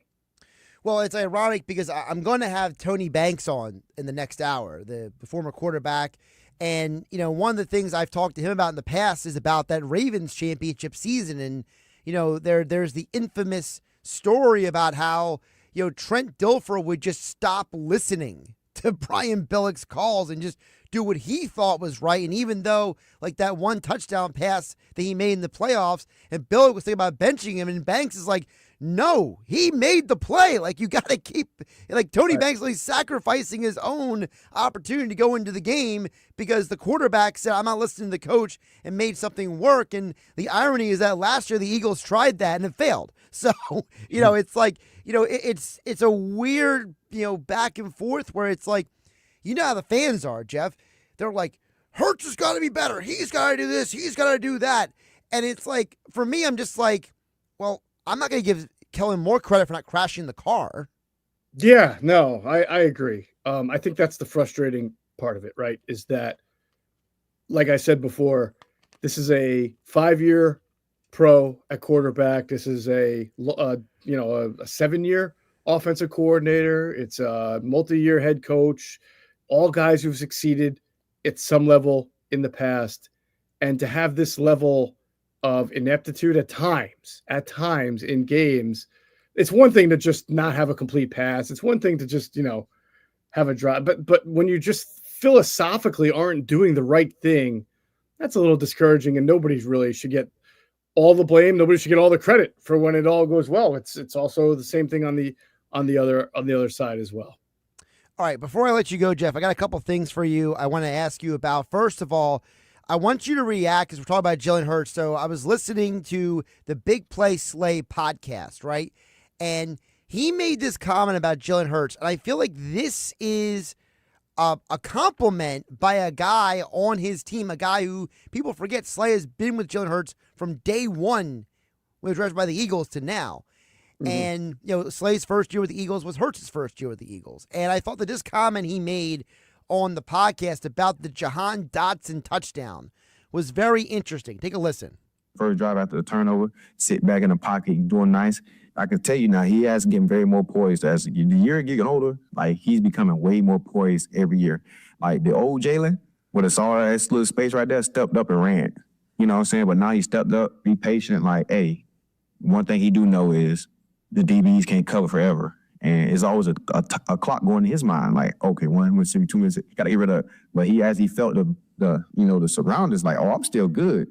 Well, it's ironic because I'm going to have Tony Banks on in the next hour, the former quarterback. And, you know, one of the things I've talked to him about in the past is about that Ravens championship season. And, you know, there's the infamous story about how, you know, Trent Dilfer would just stop listening to Brian Billick's calls and just do what he thought was right. And even though, like, that one touchdown pass that he made in the playoffs, and Billick was thinking about benching him, and Banks is like, no, he made the play. Like, you got to keep, like, Tony Banks is sacrificing his own opportunity to go into the game because the quarterback said, I'm not listening to the coach, and made something work. And the irony is that last year the Eagles tried that and it failed. So, you know, it's like, you know, it's a weird, you know, back and forth where it's like, you know how the fans are, Geoff. They're like, Hurts has got to be better. He's got to do this. He's got to do that. And it's like, for me, I'm just like, well, I'm not going to give Kellen more credit for not crashing the car. Yeah, no, I agree. I think that's the frustrating part of it, right? Is that, like I said before, this is a 5-year pro at quarterback. This is a 7-year offensive coordinator. It's a multi-year head coach, all guys who've succeeded at some level in the past. And to have this level of ineptitude at times in games, it's one thing to just not have a complete pass. It's one thing to just, you know, have a drop. But when you just philosophically aren't doing the right thing, that's a little discouraging, and nobody really should get all the blame. Nobody should get all the credit for when it all goes well. It's also the same thing on the other side as well. All right, before I let you go, Geoff, I got a couple things for you I want to ask you about. First of all, I want you to react because we're talking about Jalen Hurts. So I was listening to the Big Play Slay podcast, right? And he made this comment about Jalen Hurts. And I feel like this is a compliment by a guy on his team, a guy who people forget Slay has been with Jalen Hurts from day one when he was drafted by the Eagles to now. Mm-hmm. And, you know, Slay's first year with the Eagles was Hurts' first year with the Eagles. And I thought that this comment he made on the podcast about the Jahan Dotson touchdown was very interesting. Take a listen. First drive after the turnover, sit back in the pocket, doing nice. I can tell you now, he has getting very more poised as the year getting older. Like, he's becoming way more poised every year. Like, the old Jalen, with a sorry-ass little space right there, stepped up and ran. You know what I'm saying? But now he stepped up, be patient. Like, hey, one thing he do know is the DBs can't cover forever. And it's always a clock going in his mind. Like, okay, 1 minute, 2 minutes, got to get rid of it. But as he felt the surroundings, like, oh, I'm still good.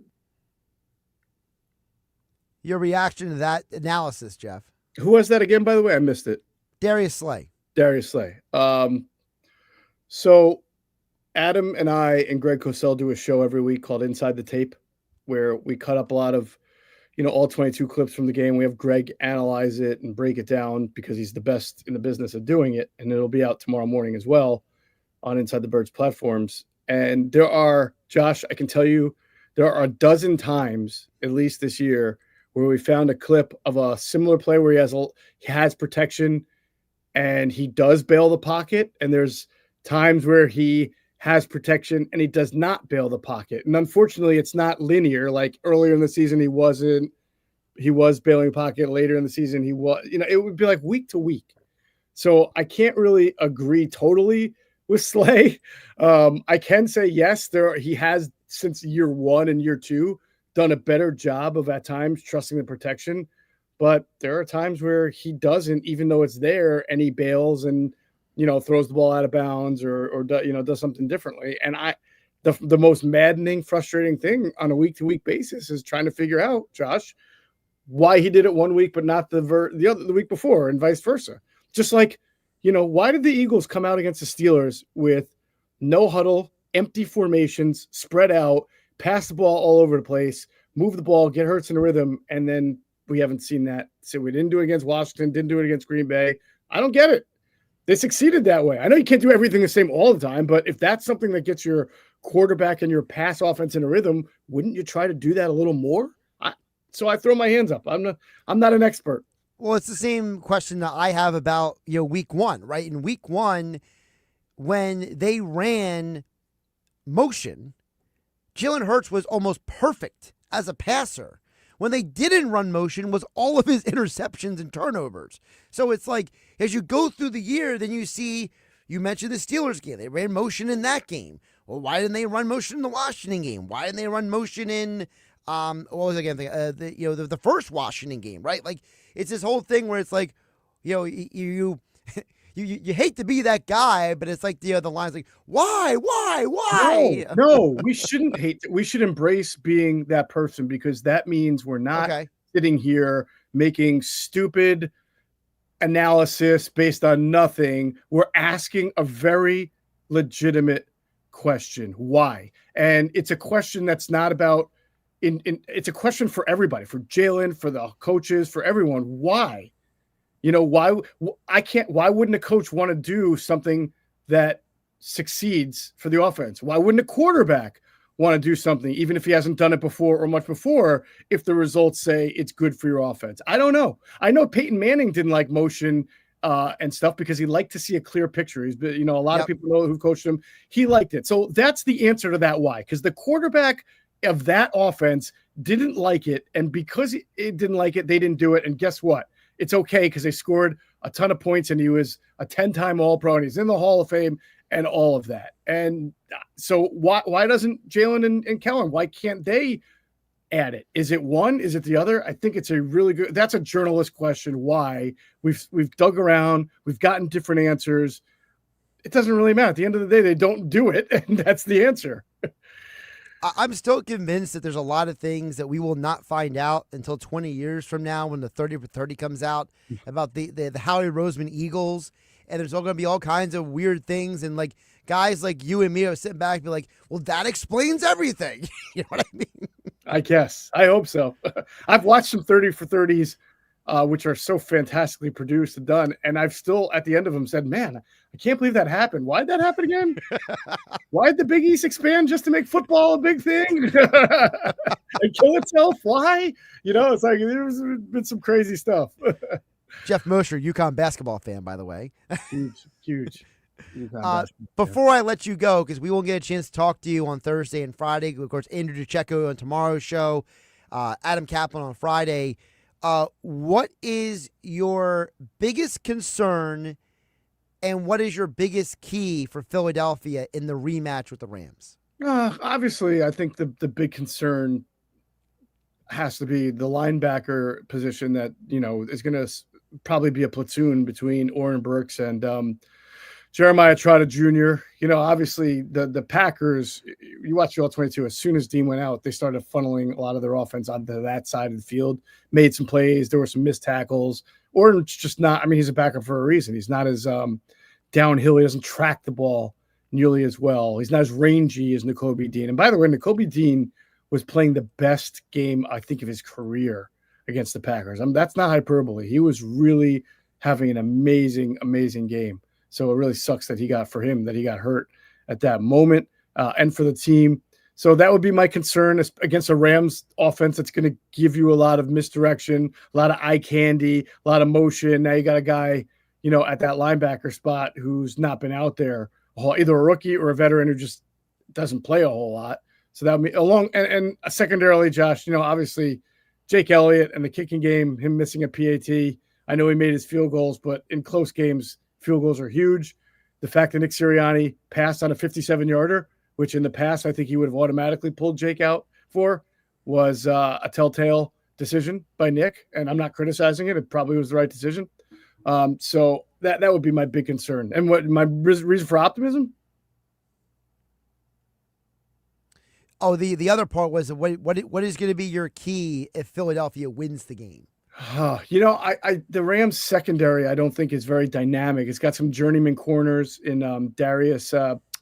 Your reaction to that analysis, Geoff? Who was that again, by the way? I missed it. Darius Slay. Darius Slay. So Adam and I and Greg Cosell do a show every week called Inside the Tape, where we cut up a lot of, all 22 clips from the game. We have Greg analyze it and break it down because he's the best in the business of doing it. And it'll be out tomorrow morning as well on Inside the Birds platforms. And there are, Josh, I can tell you, there are a dozen times, at least this year, where we found a clip of a similar play where he has protection and he does bail the pocket. And there's times where he has protection and he does not bail the pocket. And unfortunately, it's not linear. Like earlier in the season, he was bailing the pocket. Later in the season, he was, it would be like week to week. So I can't really agree totally with Slay. I can say, yes, he has since year 1 and year 2 done a better job of at times trusting the protection, but there are times where he doesn't, even though it's there, and he bails and, throws the ball out of bounds or does something differently. And the most maddening, frustrating thing on a week-to-week basis is trying to figure out, Josh, why he did it 1 week, but not the week before and vice versa. Just like, why did the Eagles come out against the Steelers with no huddle, empty formations, spread out, pass the ball all over the place, move the ball, get Hurts in a rhythm, and then we haven't seen that. So we didn't do it against Washington, didn't do it against Green Bay. I don't get it. They succeeded that way. I know you can't do everything the same all the time, but if that's something that gets your quarterback and your pass offense in a rhythm, wouldn't you try to do that a little more? So I throw my hands up. I'm not an expert. Well, it's the same question that I have about week 1, right? In week 1, when they ran motion, Jalen Hurts was almost perfect as a passer. When they didn't run motion was all of his interceptions and turnovers. So it's like, as you go through the year, then you see, you mentioned the Steelers game. They ran motion in that game. Well, why didn't they run motion in the Washington game? Why didn't they run motion in, what was it again? The first Washington game, right? Like, it's this whole thing where it's like, you hate to be that guy, but it's like the line's like, why? No, we shouldn't hate. We should embrace being that person, because that means we're not sitting here making stupid analysis based on nothing. We're asking a very legitimate question. Why? And it's a question that's not about, it's a question for everybody, for Jalen, for the coaches, for everyone. Why? Why wouldn't a coach want to do something that succeeds for the offense? Why wouldn't a quarterback want to do something, even if he hasn't done it before or much before, if the results say it's good for your offense? I don't know. I know Peyton Manning didn't like motion and stuff because he liked to see a clear picture. He's been, a lot of people know who coached him. He liked it. So that's the answer to that why. Because the quarterback of that offense didn't like it. And because it didn't like it, they didn't do it. And guess what? It's okay, because they scored a ton of points and he was a 10-time All-Pro and he's in the Hall of Fame and all of that. And so why doesn't Jalen and Kellen, why can't they add it? Is it one? Is it the other? I think it's a really good, that's a journalist question. Why? We've dug around, we've gotten different answers. It doesn't really matter. At the end of the day, they don't do it, and that's the answer. I'm still convinced that there's a lot of things that we will not find out until 20 years from now when the 30 for 30 comes out about the Howie Roseman Eagles. And there's all going to be all kinds of weird things. And like guys like you and me are sitting back and be like, well, that explains everything. You know what I mean? I guess. I hope so. I've watched some 30 for 30s, which are so fantastically produced and done. And I've still, at the end of them, said, man, I can't believe that happened. Why'd that happen again? Why'd the Big East expand just to make football a big thing? And kill itself? Why? It's like there's been some crazy stuff. Geoff Mosher, UConn basketball fan, by the way. Huge. Before I let you go, because we won't get a chance to talk to you on Thursday and Friday, of course, Andrew DiCecco on tomorrow's show, Adam Kaplan on Friday. What is your biggest concern and what is your biggest key for Philadelphia in the rematch with the Rams? Obviously, I think the big concern has to be the linebacker position that, is going to probably be a platoon between Oren Burks and Jeremiah Trotter Jr. Obviously the Packers, you watch all 22, as soon as Dean went out, they started funneling a lot of their offense onto that side of the field, made some plays. There were some missed tackles. Oren's just not, he's a backup for a reason. He's not as downhill. He doesn't track the ball nearly as well. He's not as rangy as Nakobe Dean. And by the way, Nakobe Dean was playing the best game, I think, of his career against the Packers. That's not hyperbole. He was really having an amazing, amazing game. So it really sucks that he got hurt at that moment and for the team. So that would be my concern against a Rams offense that's going to give you a lot of misdirection, a lot of eye candy, a lot of motion. Now you got a guy, at that linebacker spot who's not been out there, either a rookie or a veteran who just doesn't play a whole lot. So that would be and secondarily, Josh, obviously Jake Elliott and the kicking game, him missing a PAT. I know he made his field goals, but in close games, field goals are huge. The fact that Nick Sirianni passed on a 57-yarder, which in the past I think he would have automatically pulled Jake out for, was a telltale decision by Nick, and I'm not criticizing it. It probably was the right decision. So that would be my big concern. And what my reason for optimism? Oh, the other part was what is going to be your key if Philadelphia wins the game? The Rams secondary, I don't think is very dynamic. It's got some journeyman corners in Darius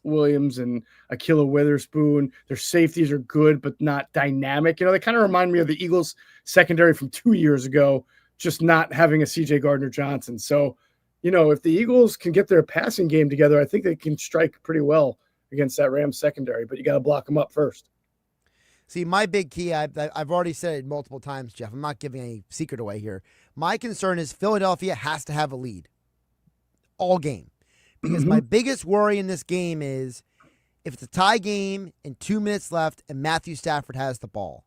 Williams and Akila Witherspoon. Their safeties are good, but not dynamic. They kind of remind me of the Eagles secondary from 2 years ago, just not having a CJ Gardner-Johnson. So, if the Eagles can get their passing game together, I think they can strike pretty well against that Rams secondary, but you got to block them up first. See, my big key, I've already said it multiple times, Geoff. I'm not giving any secret away here. My concern is Philadelphia has to have a lead all game. Because my biggest worry in this game is if it's a tie game and 2 minutes left and Matthew Stafford has the ball,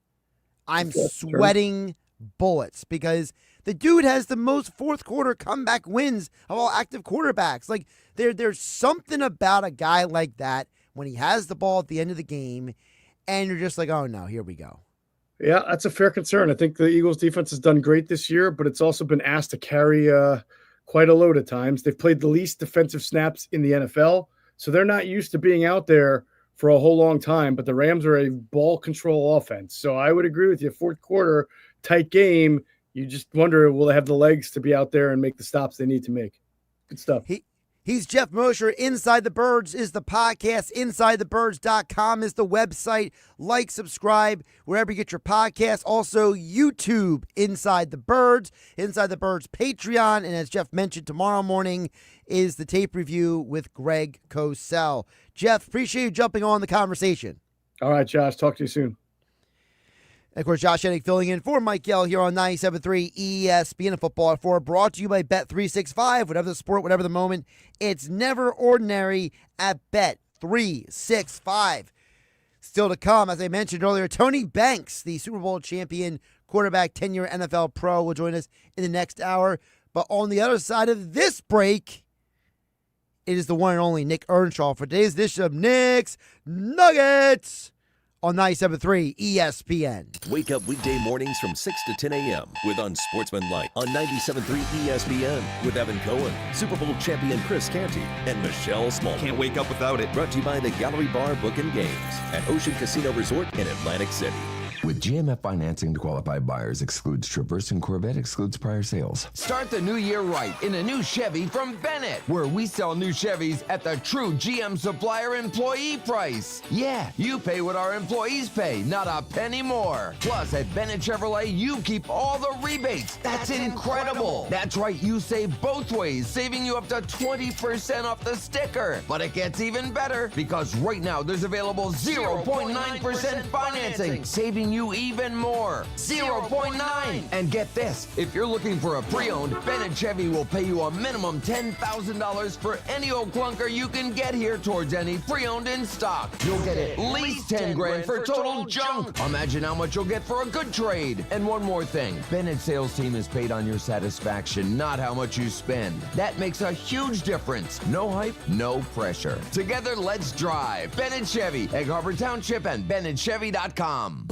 I'm sweating bullets because the dude has the most fourth quarter comeback wins of all active quarterbacks. Like there's something about a guy like that when he has the ball at the end of the game and you're just like, oh no, here we go. Yeah, that's a fair concern. I think the Eagles defense has done great this year, but it's also been asked to carry quite a load at times. They've played the least defensive snaps in the NFL, so they're not used to being out there for a whole long time, but the Rams are a ball control offense. So I would agree with you. Fourth quarter, tight game. You just wonder, will they have the legs to be out there and make the stops they need to make? Good stuff. He's Geoff Mosher. Inside the Birds is the podcast. InsideTheBirds.com is the website. Like, subscribe, wherever you get your podcasts. Also, YouTube, Inside the Birds. Inside the Birds Patreon. And as Geoff mentioned, tomorrow morning is the tape review with Greg Cosell. Geoff, appreciate you jumping on the conversation. All right, Josh. Talk to you soon. And of course, Josh Hennig filling in for Mike Gill here on 97.3 ESPN and Football at 4, brought to you by Bet365. Whatever the sport, whatever the moment, it's never ordinary at Bet365. Still to come, as I mentioned earlier, Tony Banks, the Super Bowl champion quarterback, 10-year NFL pro, will join us in the next hour. But on the other side of this break, it is the one and only Nick Earnshaw for today's edition of Nick's Nuggets on 97.3 ESPN. Wake up weekday mornings from 6 to 10 a.m. with Unsportsmanlike on 97.3 ESPN with Evan Cohen, Super Bowl champion Chris Canty, and Michelle Small. Can't wake up without it. Brought to you by the Gallery Bar Book and Games at Ocean Casino Resort in Atlantic City. With GMF financing to qualified buyers, excludes Traverse and Corvette, excludes prior sales. Start the new year right in a new Chevy from Bennett, where we sell new Chevys at the true GM supplier employee price. Yeah, you pay what our employees pay, not a penny more. Plus, at Bennett Chevrolet, you keep all the rebates. That's incredible. That's right, you save both ways, saving you up to 20% off the sticker. But it gets even better, because right now there's available 0.9% financing, saving you you even more. 0.9. And get this, if you're looking for a pre-owned, Bennett Chevy will pay you a minimum $10,000 for any old clunker you can get here towards any pre-owned in stock. You'll get at least 10 grand for total junk. Imagine how much you'll get for a good trade. And one more thing, Bennett's sales team is paid on your satisfaction, not how much you spend. That makes a huge difference. No hype, no pressure. Together, let's drive. Bennett Chevy, Egg Harbor Township, and BennettChevy.com.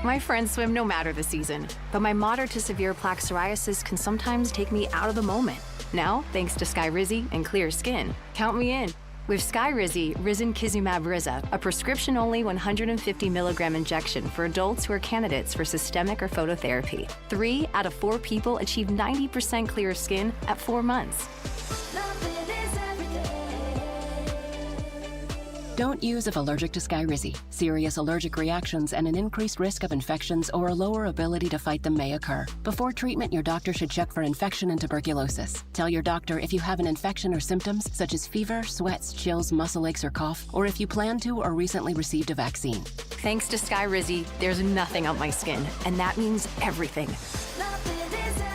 My friends swim no matter the season, but my moderate to severe plaque psoriasis can sometimes take me out of the moment. Now, thanks to Skyrizi and clear skin, count me in. With Skyrizi, Risankizumab Riza, a prescription-only 150 milligram injection for adults who are candidates for systemic or phototherapy. 3 out of 4 people achieve 90% clear skin at 4 months. Don't use if allergic to Skyrizi. Serious allergic reactions and an increased risk of infections or a lower ability to fight them may occur. Before treatment, your doctor should check for infection and tuberculosis. Tell your doctor if you have an infection or symptoms such as fever, sweats, chills, muscle aches, or cough, or if you plan to or recently received a vaccine. Thanks to Skyrizi, there's nothing on my skin, and that means everything.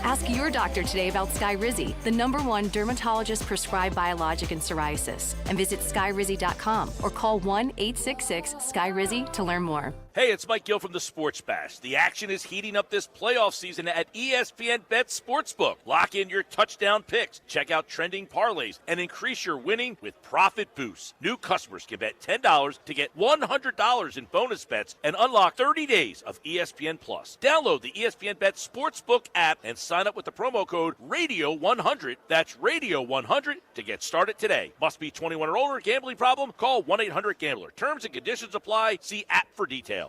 Ask your doctor today about Skyrizi, the #1 dermatologist-prescribed biologic in psoriasis, and visit skyrizi.com or call 1-866-SKYRIZI to learn more. Hey, it's Mike Gill from the Sports Bash. The action is heating up this playoff season at ESPN Bet Sportsbook. Lock in your touchdown picks, check out trending parlays, and increase your winning with profit boosts. New customers can bet $10 to get $100 in bonus bets and unlock 30 days of ESPN Plus. Download the ESPN Bet Sportsbook app and sign up with the promo code RADIO100. That's RADIO100 to get started today. Must be 21 or older. Gambling problem? Call 1-800-GAMBLER. Terms and conditions apply. See app for details.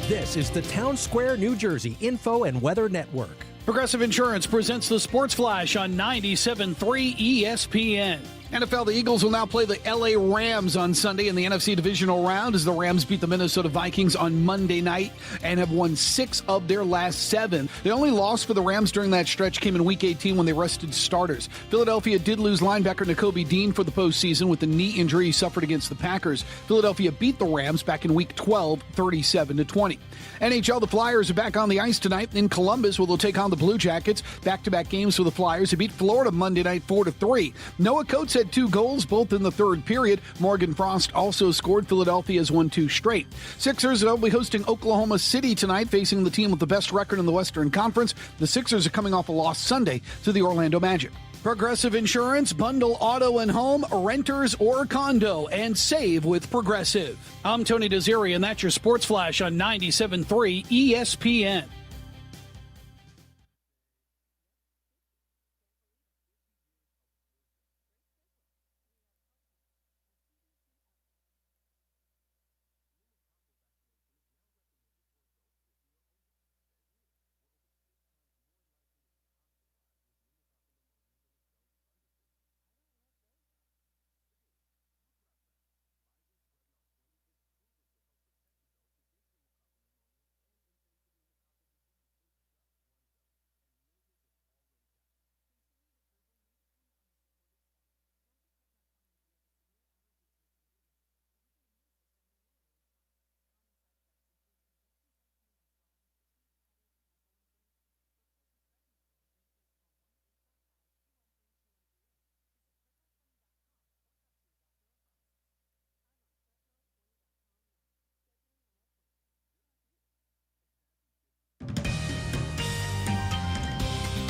This is the Town Square, New Jersey Info and Weather Network. Progressive Insurance presents the Sports Flash on 97.3 ESPN. NFL, the Eagles will now play the LA Rams on Sunday in the NFC Divisional Round as the Rams beat the Minnesota Vikings on Monday night and have won 6 of their last 7. The only loss for the Rams during that stretch came in Week 18 when they rested starters. Philadelphia did lose linebacker Nakobe Dean for the postseason with the knee injury he suffered against the Packers. Philadelphia beat the Rams back in Week 12, 37-20. NHL, the Flyers are back on the ice tonight in Columbus where they'll take on the Blue Jackets. Back-to-back games for the Flyers who beat Florida Monday night 4-3. Noah Coates had 2 goals, both in the third period. Morgan Frost also scored. Philadelphia has won 2 straight. Sixers will be hosting Oklahoma City tonight, facing the team with the best record in the Western Conference. The Sixers are coming off a loss Sunday to the Orlando Magic. Progressive Insurance, bundle auto and home, renters or condo, and save with Progressive. I'm Tony Desiri, and that's your Sports Flash on 97.3 ESPN.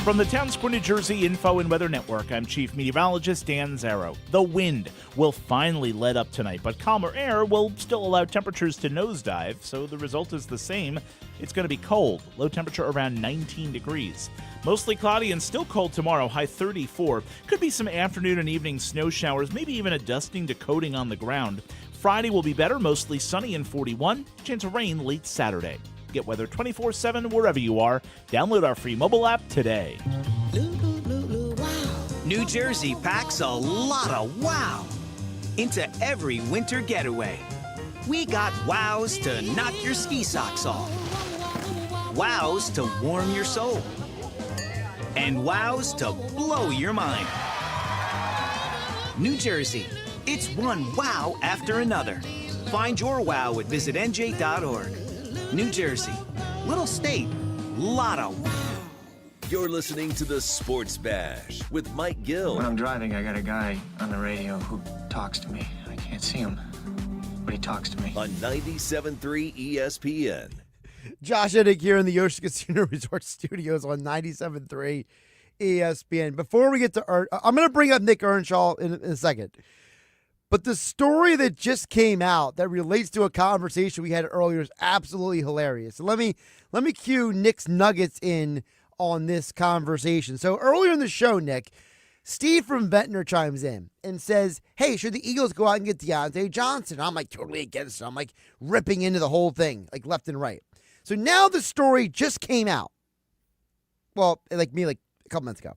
From the Town Square, New Jersey Info and Weather Network, I'm Chief Meteorologist Dan Zarrow. The wind will finally let up tonight, but calmer air will still allow temperatures to nosedive, so the result is the same. It's going to be cold, low temperature around 19 degrees. Mostly cloudy and still cold tomorrow, high 34. Could be some afternoon and evening snow showers, maybe even a dusting to coating on the ground. Friday will be better, mostly sunny and 41. Chance of rain late Saturday. Get weather 24/7 wherever you are. Download our free mobile app today. New Jersey packs a lot of wow into every winter getaway. We got wows to knock your ski socks off, wows to warm your soul, and wows to blow your mind. New Jersey, it's one wow after another. Find your wow at visitnj.org. New Jersey, little state, lot of wow. You're listening to the Sports Bash with Mike Gill. When I'm driving, I got a guy on the radio who talks to me. I can't see him, but he talks to me. On 97.3 ESPN. Josh Hennig here in the Ocean Casino Resort Studios on 97.3 ESPN. Before we get to I'm going to bring up Nick Earnshaw in a second. But the story that just came out that relates to a conversation we had earlier is absolutely hilarious. So let me cue Nick's nuggets in on this conversation. So earlier in the show, Nick, Steve from Ventnor chimes in and says, hey, should the Eagles go out and get Diontae Johnson? I'm like totally against it. I'm like ripping into the whole thing, like left and right. So now the story just came out. Well, like a couple months ago.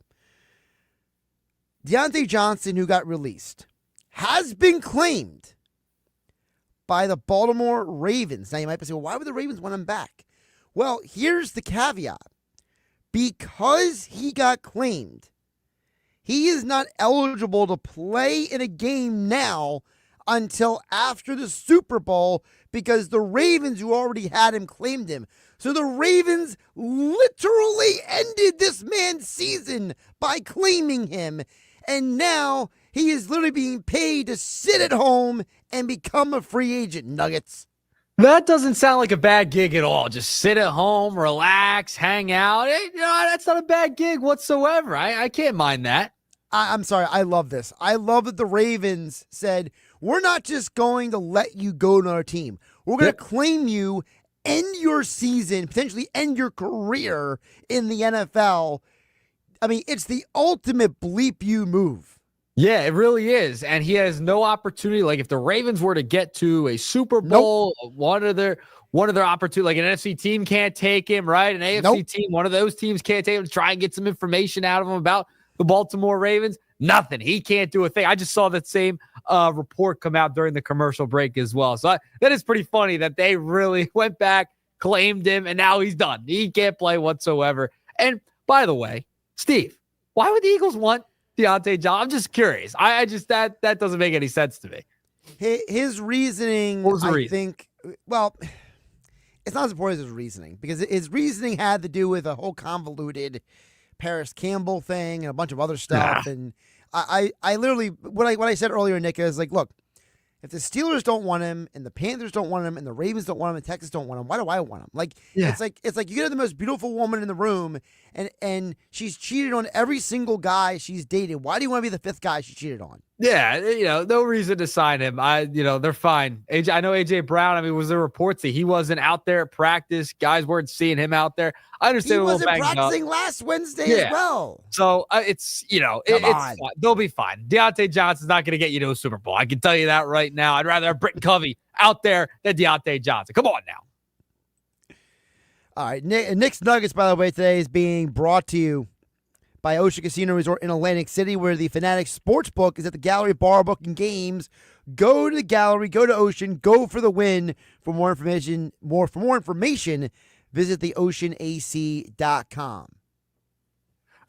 Diontae Johnson, who got released, has been claimed by the Baltimore Ravens. Now you might be saying, well, why would the Ravens want him back? Well, here's the caveat. Because he got claimed, he is not eligible to play in a game now until after the Super Bowl because the Ravens, who already had him, claimed him. So the Ravens literally ended this man's season by claiming him. And now he is literally being paid to sit at home and become a free agent. Nuggets. That doesn't sound like a bad gig at all. Just sit at home, relax, hang out. That's not a bad gig whatsoever. I can't mind that. I'm sorry. I love this. I love that the Ravens said, we're not just going to let you go to our team. We're going to claim you, end your season, potentially end your career in the NFL. I mean, it's the ultimate bleep you move. Yeah, it really is. And he has no opportunity. Like if the Ravens were to get to a Super Bowl, one of their opportunities, like an NFC team can't take him, right? An AFC team, one of those teams can't take him to try and get some information out of him about the Baltimore Ravens. Nothing. He can't do a thing. I just saw that same report come out during the commercial break as well. So that is pretty funny that they really went back, claimed him, and now he's done. He can't play whatsoever. And by the way, Steve, why would the Eagles want Diontae Johnson? I'm just curious. I just that doesn't make any sense to me. His reasoning, I think, well, it's not as important as his reasoning because his reasoning had to do with a whole convoluted Paris Campbell thing and a bunch of other stuff. And I literally, what I said earlier, Nick, is like, look, if the Steelers don't want him and the Panthers don't want him and the Ravens don't want him and Texas don't want him, why do I want him? Like, it's like you get the most beautiful woman in the room and she's cheated on every single guy she's dated. Why do you want to be the fifth guy she cheated on? Yeah, no reason to sign him. They're fine. I know AJ Brown. Was there reports that he wasn't out there at practice? Guys weren't seeing him out there. I understand. He wasn't practicing last Wednesday as well. So it's they'll be fine. Diontae Johnson's not going to get you to a Super Bowl. I can tell you that right now. I'd rather have Britton Covey out there than Diontae Johnson. Come on now. All right, Nick's Nuggets, by the way, today is being brought to you by Ocean Casino Resort in Atlantic City, where the Fanatics Sportsbook is at the Gallery Bar booking games. Go to the Gallery, go to Ocean, go for the win. For more information, visit theoceanac.com.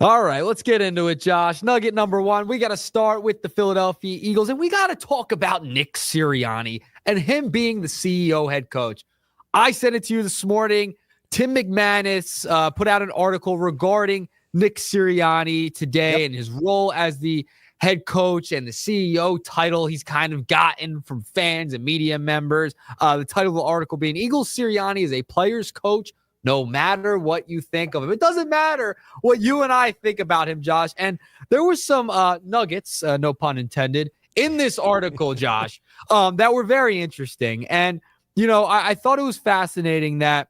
All right, let's get into it, Josh. Nugget number one, we got to start with the Philadelphia Eagles, and we got to talk about Nick Sirianni and him being the CEO head coach. I sent it to you this morning. Tim McManus put out an article regarding Nick Sirianni today and his role as the head coach and the CEO title he's kind of gotten from fans and media members. The title of the article being Eagles Sirianni is a player's coach, no matter what you think of him. It doesn't matter what you and I think about him, Josh. And there were some nuggets, no pun intended, in this article, Josh, that were very interesting. And, I thought it was fascinating that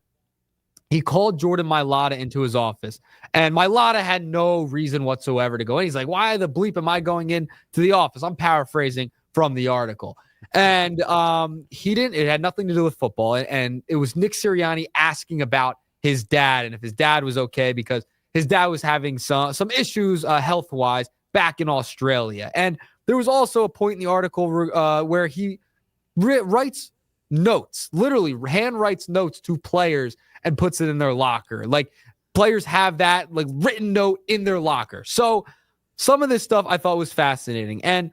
he called Jordan Mailata into his office, and Mailata had no reason whatsoever to go in. He's like, why the bleep am I going in to the office? I'm paraphrasing from the article. And it had nothing to do with football. And it was Nick Sirianni asking about his dad and if his dad was okay, because his dad was having some issues health-wise back in Australia. And there was also a point in the article where he writes notes, literally hand writes notes to players and puts it in their locker. Like, players have that like written note in their locker. So some of this stuff I thought was fascinating. And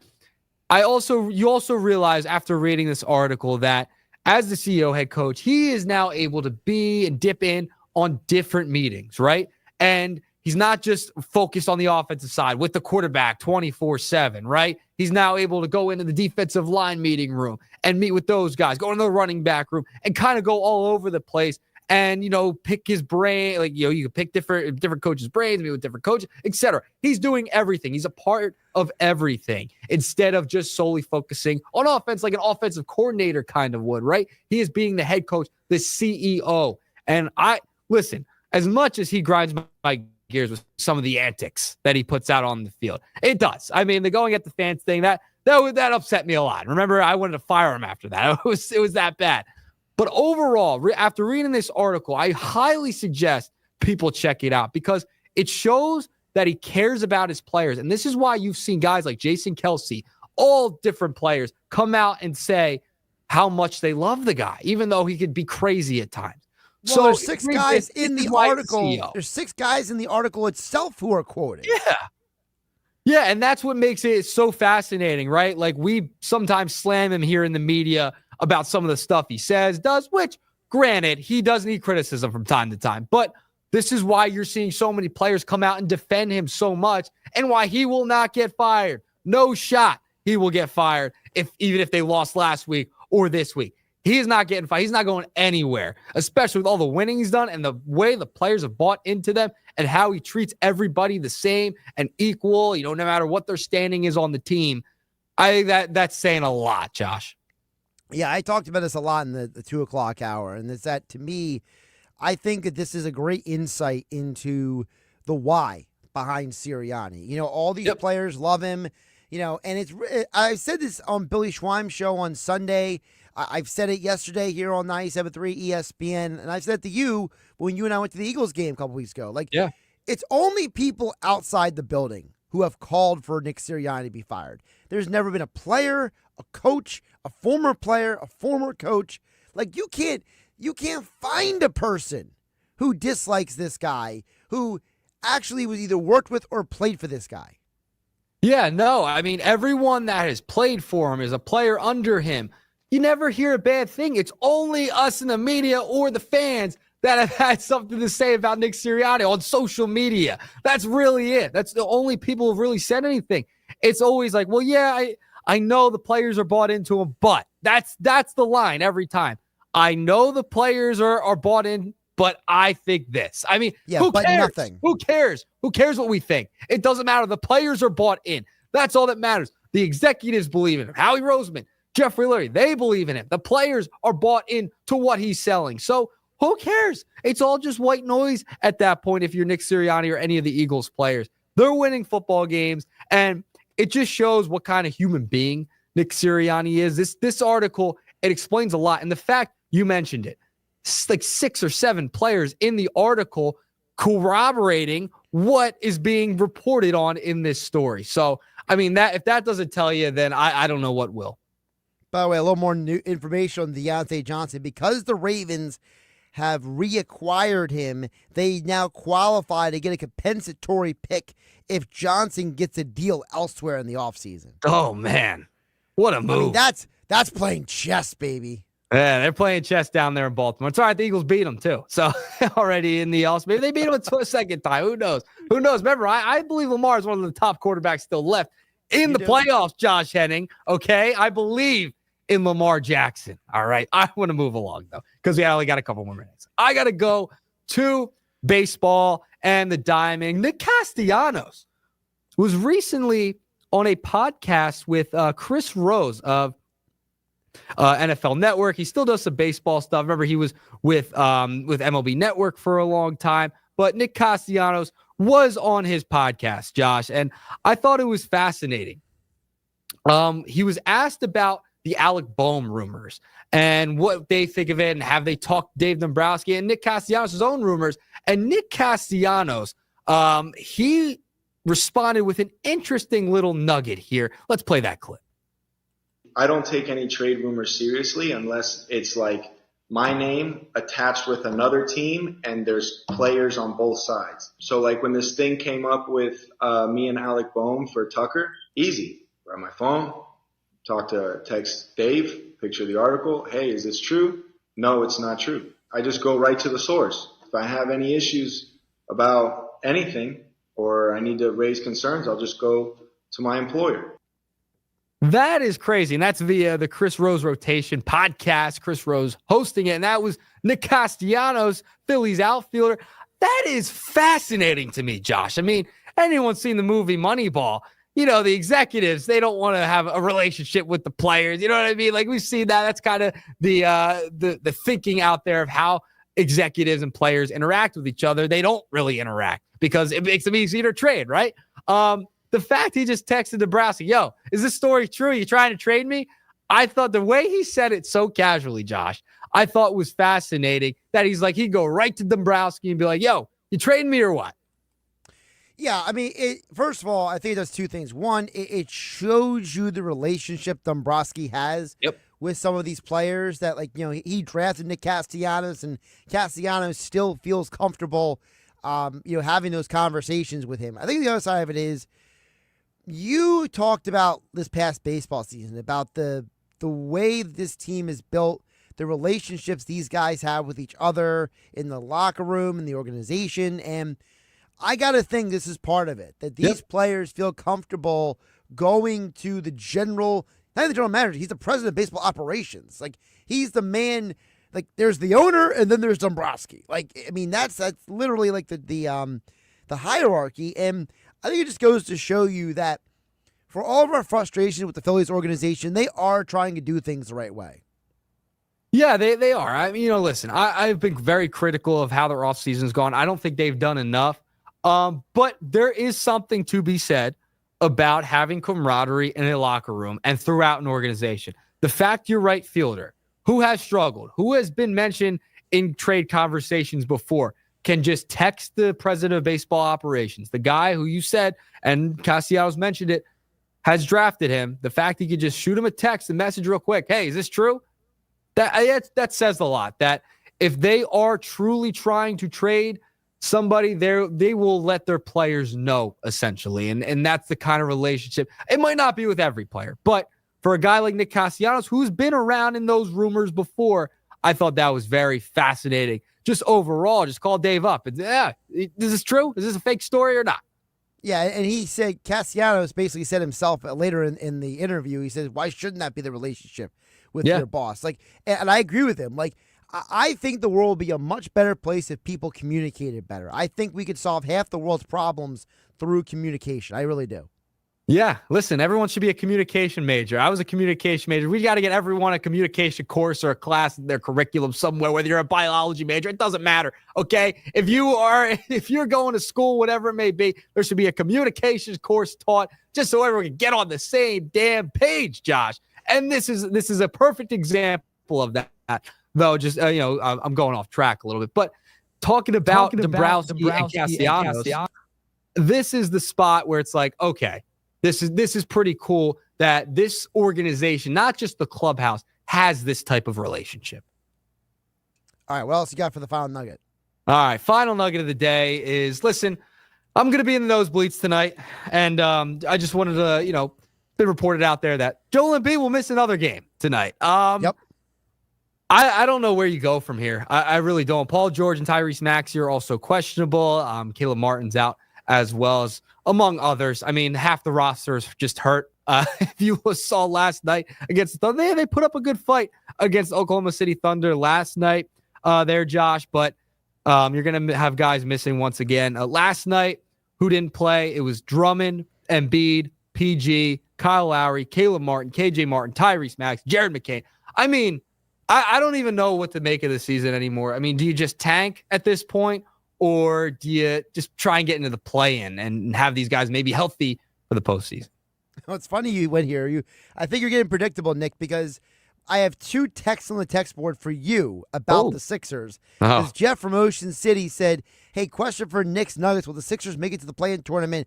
you also realize after reading this article that as the CEO head coach, he is now able to be and dip in on different meetings, right? And he's not just focused on the offensive side with the quarterback 24/7, right? He's now able to go into the defensive line meeting room and meet with those guys, go into the running back room and kind of go all over the place and, pick his brain. Like, you can pick different coaches' brains, meet with different coaches, etc. He's doing everything. He's a part of everything instead of just solely focusing on offense like an offensive coordinator kind of would, right? He is being the head coach, the CEO. And listen, as much as he grinds my gears with some of the antics that he puts out on the field, it does. I mean, the going at the fans thing, that upset me a lot. Remember, I wanted to fire him after that. It was that bad. But overall, after reading this article, I highly suggest people check it out because it shows that he cares about his players. And this is why you've seen guys like Jason Kelce, all different players, come out and say how much they love the guy, even though he could be crazy at times. Well, So there's six guys in the article. There's 6 guys in the article itself who are quoted. Yeah, and that's what makes it so fascinating, right? Like, we sometimes slam him here in the media about some of the stuff he does, which, granted, he does need criticism from time to time. But this is why you're seeing so many players come out and defend him so much and why he will not get fired. No shot he will get fired even if they lost last week or this week. He is not getting fired. He's not going anywhere, especially with all the winning he's done and the way the players have bought into them and how he treats everybody the same and equal, no matter what their standing is on the team. I think that's saying a lot, Josh. Yeah, I talked about this a lot in the 2 o'clock hour, and it's that, to me, I think that this is a great insight into the why behind Sirianni. All these players love him, and I said this on Billy Schweim's show on Sunday. I've said it yesterday here on 97.3 ESPN, and I've said it to you when you and I went to the Eagles game a couple weeks ago. It's only people outside the building who have called for Nick Sirianni to be fired. There's never been a player, a coach, a former player, a former coach. You can't find a person who dislikes this guy, who actually was either worked with or played for this guy. Yeah, no, I mean, everyone that has played for him is a player under him. You never hear a bad thing. It's only us in the media or the fans that have had something to say about Nick Sirianni on social media. That's really it. That's the only people who've really said anything. It's always like, well, yeah, I know the players are bought into him, but that's the line every time. I know the players are bought in, but I think this. I mean, who but cares? Nothing. Who cares? Who cares what we think? It doesn't matter. The players are bought in. That's all that matters. The executives believe in him. Howie Roseman, Jeffrey Lurie, they believe in him. The players are bought in to what he's selling. So who cares? It's all just white noise at that point if you're Nick Sirianni or any of the Eagles players. They're winning football games, and it just shows what kind of human being Nick Sirianni is. This article, it explains a lot. And the fact you mentioned it, like 6 or 7 players in the article corroborating what is being reported on in this story. So, I mean, if that doesn't tell you, then I don't know what will. By the way, a little more new information on Deontay Johnson. Because the Ravens have reacquired him, they now qualify to get a compensatory pick if Johnson gets a deal elsewhere in the offseason. Oh, man. What a move. I mean, that's playing chess, baby. Yeah, they're playing chess down there in Baltimore. It's all right. The Eagles beat them, too. So, already in the else. Maybe they beat them a second time. Who knows? Who knows? Remember, I believe Lamar is one of the top quarterbacks still left in the playoffs, Josh Hennig. Okay? I believe in Lamar Jackson. All right? I want to move along, though, because we only got a couple more minutes. I got to go to baseball and the Diamond. Nick Castellanos was recently on a podcast with Chris Rose of NFL Network. He still does some baseball stuff. Remember, he was with MLB Network for a long time. But Nick Castellanos was on his podcast, Josh, and I thought it was fascinating. He was asked about the Alec Boehm rumors and what they think of it, and have they talked to Dave Dombrowski and Nick Castellanos' own rumors. And Nick Castellanos, he responded with an interesting little nugget here. Let's play that clip. I don't take any trade rumors seriously unless it's like my name attached with another team and there's players on both sides. So like when this thing came up with me and Alec Boehm for Tucker, easy. Grab my phone, text Dave, picture the article. Hey, is this true? No, it's not true. I just go right to the source. If I have any issues about anything or I need to raise concerns, I'll just go to my employer. That is crazy. And that's via the Chris Rose Rotation podcast. Chris Rose hosting it. And that was Nick Castellanos, Phillies outfielder. That is fascinating to me, Josh. I mean, anyone's seen the movie Moneyball, the executives, they don't want to have a relationship with the players. You know what I mean? Like, we've seen that. That's kind of the thinking out there of how executives and players interact with each other. They don't really interact because it makes them easy to trade, right? The fact he just texted Dombrowski, yo, is this story true? You trying to trade me? I thought the way he said it so casually, Josh, I thought was fascinating that he'd go right to Dombrowski and be like, yo, you trading me or what? Yeah, I mean, first of all, I think it does two things. One, it shows you the relationship Dombrowski has with some of these players that, he drafted Nick Castellanos, and Castellanos still feels comfortable, having those conversations with him. I think the other side of it is, you talked about this past baseball season, about the way this team is built, the relationships these guys have with each other in the locker room, in the organization, and I got to think this is part of it, that these players feel comfortable going to the general, not even the general manager, he's the president of baseball operations. Like, he's the man, like, there's the owner and then there's Dombrowski. Like, I mean, that's literally like the hierarchy. And I think it just goes to show you that for all of our frustration with the Phillies organization, they are trying to do things the right way. Yeah, they are. I mean, listen, I've been very critical of how their offseason's gone. I don't think they've done enough. But there is something to be said about having camaraderie in a locker room and throughout an organization. The fact your right fielder, who has struggled, who has been mentioned in trade conversations before, can just text the president of baseball operations, the guy who you said, and Castellanos mentioned it, has drafted him. The fact he could just shoot him a text, a message real quick. Hey, is this true? That says a lot. That if they are truly trying to trade somebody, they will let their players know, essentially. And that's the kind of relationship. It might not be with every player, but for a guy like Nick Castellanos, who's been around in those rumors before, I thought that was very fascinating. Just overall, just call Dave up. And, is this true? Is this a fake story or not? Yeah, and he said, Castellanos basically said himself later in the interview, he said, why shouldn't that be the relationship with your boss? Like, and I agree with him. Like, I think the world would be a much better place if people communicated better. I think we could solve half the world's problems through communication. I really do. Yeah, listen, everyone should be a communication major. I was a communication major. We got to get everyone a communication course or a class in their curriculum somewhere, whether you're a biology major, it doesn't matter, okay? If you're going to school, whatever it may be, there should be a communications course taught just so everyone can get on the same damn page, Josh. And this is a perfect example of that. Though, just, I'm going off track a little bit, but talking about Dombrowski and Castellanos, this is the spot where it's like, okay, this is pretty cool that this organization, not just the clubhouse, has this type of relationship. All right, what else you got for the final nugget? All right, final nugget of the day is, listen, I'm going to be in the nosebleeds tonight, and I just wanted to, been reported out there that Joel Embiid will miss another game tonight. Yep. I don't know where you go from here. I really don't. Paul George and Tyrese Maxey are also questionable. Caleb Martin's out as well, as among others. I mean, half the roster is just hurt. If you saw last night against the Thunder, they put up a good fight against Oklahoma City Thunder last night there, Josh. But you're going to have guys missing once again. Last night, who didn't play? It was Drummond, Embiid, PG, Kyle Lowry, Caleb Martin, KJ Martin, Tyrese Maxey, Jared McCain. I mean, I don't even know what to make of the season anymore. I mean, do you just tank at this point, or do you just try and get into the play-in and have these guys maybe healthy for the postseason? It's funny you went here. I think you're getting predictable, Nick, because I have 2 texts on the text board for you about the Sixers. Because Geoff from Ocean City said, hey, question for Knicks Nuggets. Will the Sixers make it to the play-in tournament?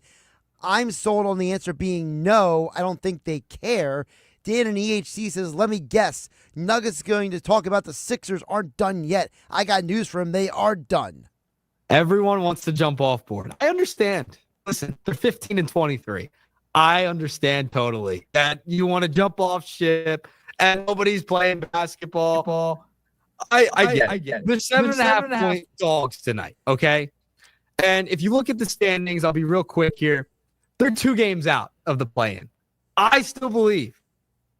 I'm sold on the answer being no. I don't think they care. Dan in EHC says, let me guess. Nuggets going to talk about the Sixers aren't done yet. I got news for him. They are done. Everyone wants to jump off board. I understand. Listen, they're 15-23. I understand totally that you want to jump off ship and nobody's playing basketball. I get it. They're 7.5 point dogs tonight, okay? And if you look at the standings, I'll be real quick here. They're 2 games out of the play-in. I still believe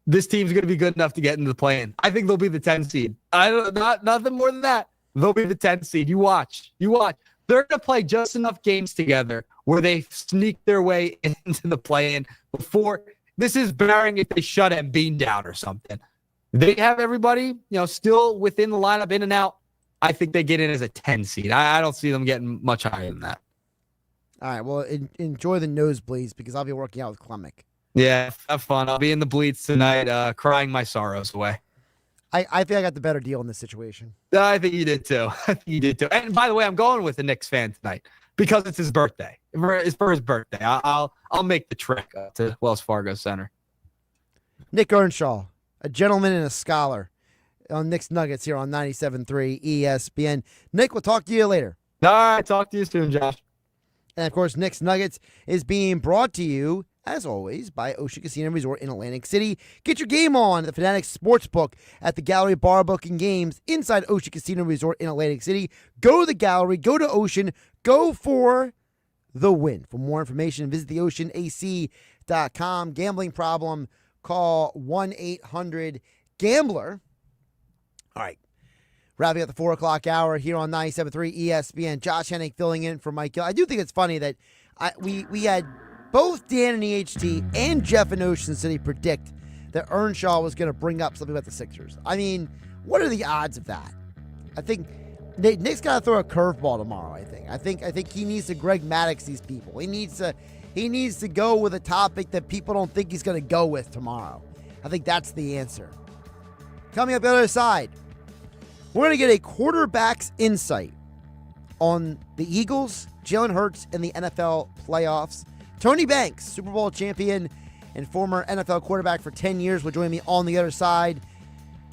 this team's going to be good enough to get into the play-in. I think they'll be the 10 seed. Nothing more than that. They'll be the 10 seed. You watch. They're going to play just enough games together where they sneak their way into the play-in before. This is barring if they shut Embiid down or something. They have everybody, still within the lineup, in and out. I think they get in as a 10 seed. I don't see them getting much higher than that. All right, well, enjoy the nosebleeds because I'll be working out with Clemic. Yeah, have fun. I'll be in the bleeds tonight, crying my sorrows away. I think I got the better deal in this situation. I think you did too. And by the way, I'm going with a Knicks fan tonight because it's his birthday. It's for his birthday. I'll make the trek to Wells Fargo Center. Nick Earnshaw, a gentleman and a scholar on Knicks Nuggets here on 97.3 ESPN. Nick, we'll talk to you later. All right, talk to you soon, Josh. And, of course, Knicks Nuggets is being brought to you, as always, by Ocean Casino Resort in Atlantic City. Get your game on at the Fanatics Sportsbook at the Gallery Bar Booking Games inside Ocean Casino Resort in Atlantic City. Go to the Gallery, go to Ocean, go for the win. For more information, visit theoceanac.com. Gambling problem, call 1-800-GAMBLER. All right. Wrapping up the 4 o'clock hour here on 97.3 ESPN. Josh Hennig filling in for Mike Gill. I do think it's funny that we had both Dan and EHT and Geoff in Ocean City predict that Earnshaw was going to bring up something about the Sixers. I mean, what are the odds of that? I think Nick's got to throw a curveball tomorrow, I think he needs to Greg Maddox these people. He needs to go with a topic that people don't think he's going to go with tomorrow. I think that's the answer. Coming up the other side, we're going to get a quarterback's insight on the Eagles, Jalen Hurts, and the NFL playoffs. Tony Banks, Super Bowl champion and former NFL quarterback for 10 years, will join me on the other side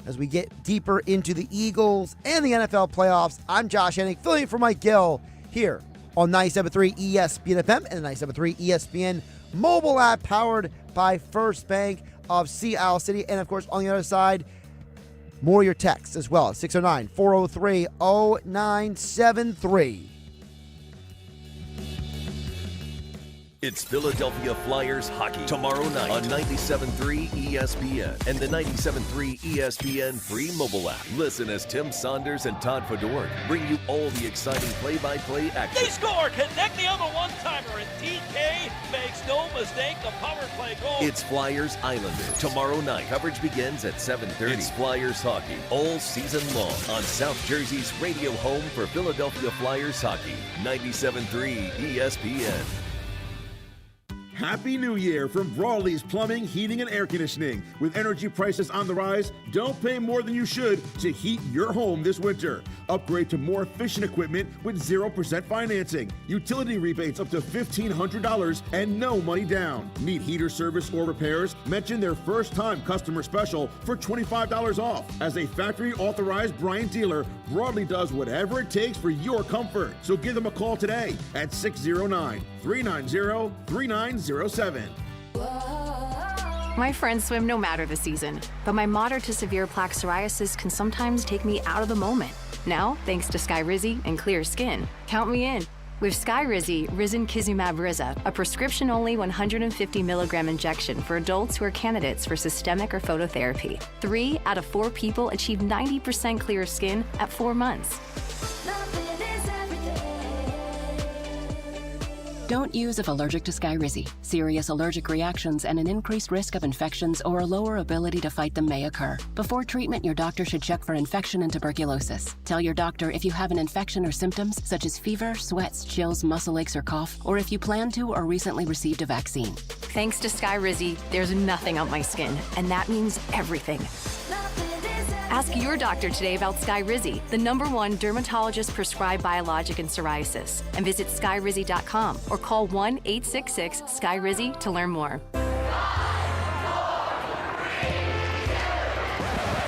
as we get deeper into the Eagles and the NFL playoffs. I'm Josh Hennig, filling in for Mike Gill here on 97.3 ESPN FM and the 97.3 ESPN mobile app powered by First Bank of Sea Isle City. And, of course, on the other side, more of your texts as well at 609-403-0973. It's Philadelphia Flyers hockey tomorrow night on 97.3 ESPN and the 97.3 ESPN free mobile app. Listen as Tim Saunders and Todd Fedor bring you all the exciting play-by-play action. They score! Connect the other one-timer, and TK makes no mistake, the power play goal. It's Flyers Islanders tomorrow night. Coverage begins at 7:30. It's Flyers hockey all season long on South Jersey's radio home for Philadelphia Flyers hockey, 97.3 ESPN. Happy New Year from Brawley's Plumbing, Heating, and Air Conditioning. With energy prices on the rise, don't pay more than you should to heat your home this winter. Upgrade to more efficient equipment with 0% financing, utility rebates up to $1,500, and no money down. Need heater service or repairs? Mention their first-time customer special for $25 off. As a factory-authorized Bryant dealer, Broadly does whatever it takes for your comfort. So give them a call today at 609-390-3907. My friends swim no matter the season, but my moderate to severe plaque psoriasis can sometimes take me out of the moment. Now, thanks to Skyrizi and clear skin, count me in. With Skyrizi Risankizumab Riza, a prescription-only 150 milligram injection for adults who are candidates for systemic or phototherapy. 3 out of 4 people achieve 90% clear skin at 4 months. Don't use if allergic to Skyrizi. Serious allergic reactions and an increased risk of infections or a lower ability to fight them may occur. Before treatment, your doctor should check for infection and tuberculosis. Tell your doctor if you have an infection or symptoms such as fever, sweats, chills, muscle aches, or cough, or if you plan to or recently received a vaccine. Thanks to Sky Rizzy, there's nothing on my skin, and that means everything. Ask your doctor today about Sky Rizzy, the #1 dermatologist-prescribed biologic in psoriasis, and visit skyrizzy.com or call 1-866-SKY-RIZZY to learn more.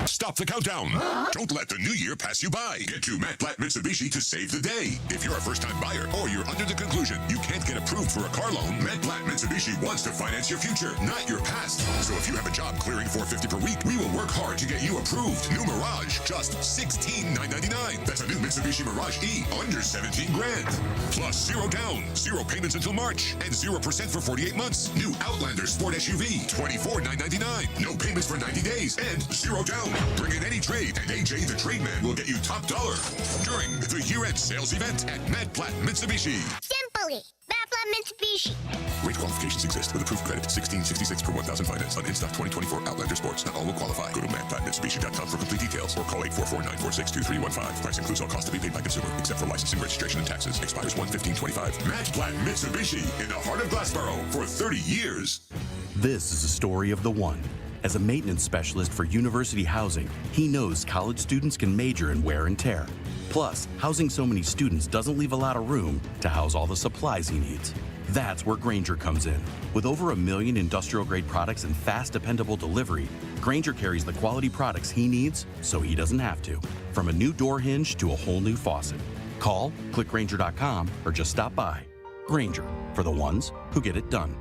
Stop the countdown. Don't let the new year pass you by. Get to Matt Platt Mitsubishi to save the day. If you're a first-time buyer or you're under the conclusion you can't get approved for a car loan, Matt Platt Mitsubishi wants to finance your future, not your past. So if you have a job clearing $450 per week, we will work hard to get you approved. New Mirage, just $16,999. That's a new Mitsubishi Mirage E, under 17 grand. Plus 0 down, 0 payments until March, and 0% for 48 months. New Outlander Sport SUV, $24,999. No payments for 90 days, and 0 down. Bring in any trade, and AJ the Trade Man will get you top dollar during the year-end sales event at Matt Platt Mitsubishi. Simply, Matt Platt Mitsubishi. Rate qualifications exist with approved credit. $16.66 per 1,000 finance on in-stock 2024 Outlander Sports. Not all will qualify. Go to mattplattmitsubishi.com for complete details or call 844-946-2315. Price includes all costs to be paid by consumer, except for licensing, registration, and taxes. Expires 1/15/25. Matt Platt Mitsubishi in the heart of Glassboro for 30 years. This is a story of the one. As a maintenance specialist for university housing, he knows college students can major in wear and tear. Plus, housing so many students doesn't leave a lot of room to house all the supplies he needs. That's where Grainger comes in. With over 1 million industrial-grade products and fast, dependable delivery, Grainger carries the quality products he needs so he doesn't have to. From a new door hinge to a whole new faucet. Call, click Grainger.com, or just stop by. Grainger, for the ones who get it done.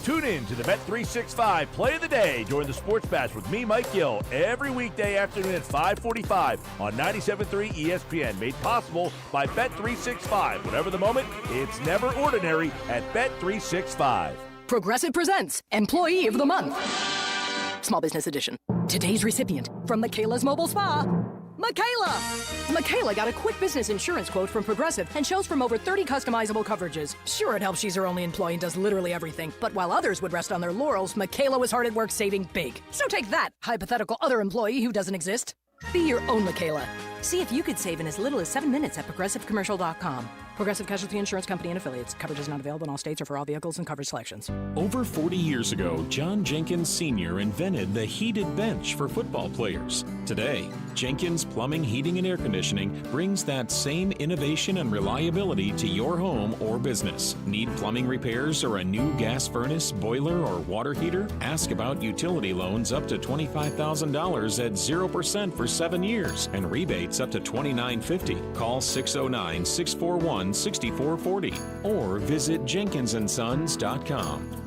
Tune in to the Bet365 Play of the Day during the Sports Bash with me, Mike Gill, every weekday afternoon at 5:45 on 97.3 ESPN. Made possible by Bet365. Whatever the moment, it's never ordinary at Bet365. Progressive presents Employee of the Month. Small Business Edition. Today's recipient from Michaela's Mobile Spa, Michaela! Michaela got a quick business insurance quote from Progressive and chose from over 30 customizable coverages. Sure, it helps she's her only employee and does literally everything, but while others would rest on their laurels, Michaela was hard at work saving big. So take that, hypothetical other employee who doesn't exist. Be your own Michaela. See if you could save in as little as 7 minutes at ProgressiveCommercial.com. Progressive Casualty Insurance Company and Affiliates. Coverage is not available in all states or for all vehicles and coverage selections. Over 40 years ago, John Jenkins Sr. invented the heated bench for football players. Today, Jenkins Plumbing, Heating, and Air Conditioning brings that same innovation and reliability to your home or business. Need plumbing repairs or a new gas furnace, boiler, or water heater? Ask about utility loans up to $25,000 at 0% for 7 years and rebates up to $29.50. Call 609-641-6440 or visit jenkinsandsons.com.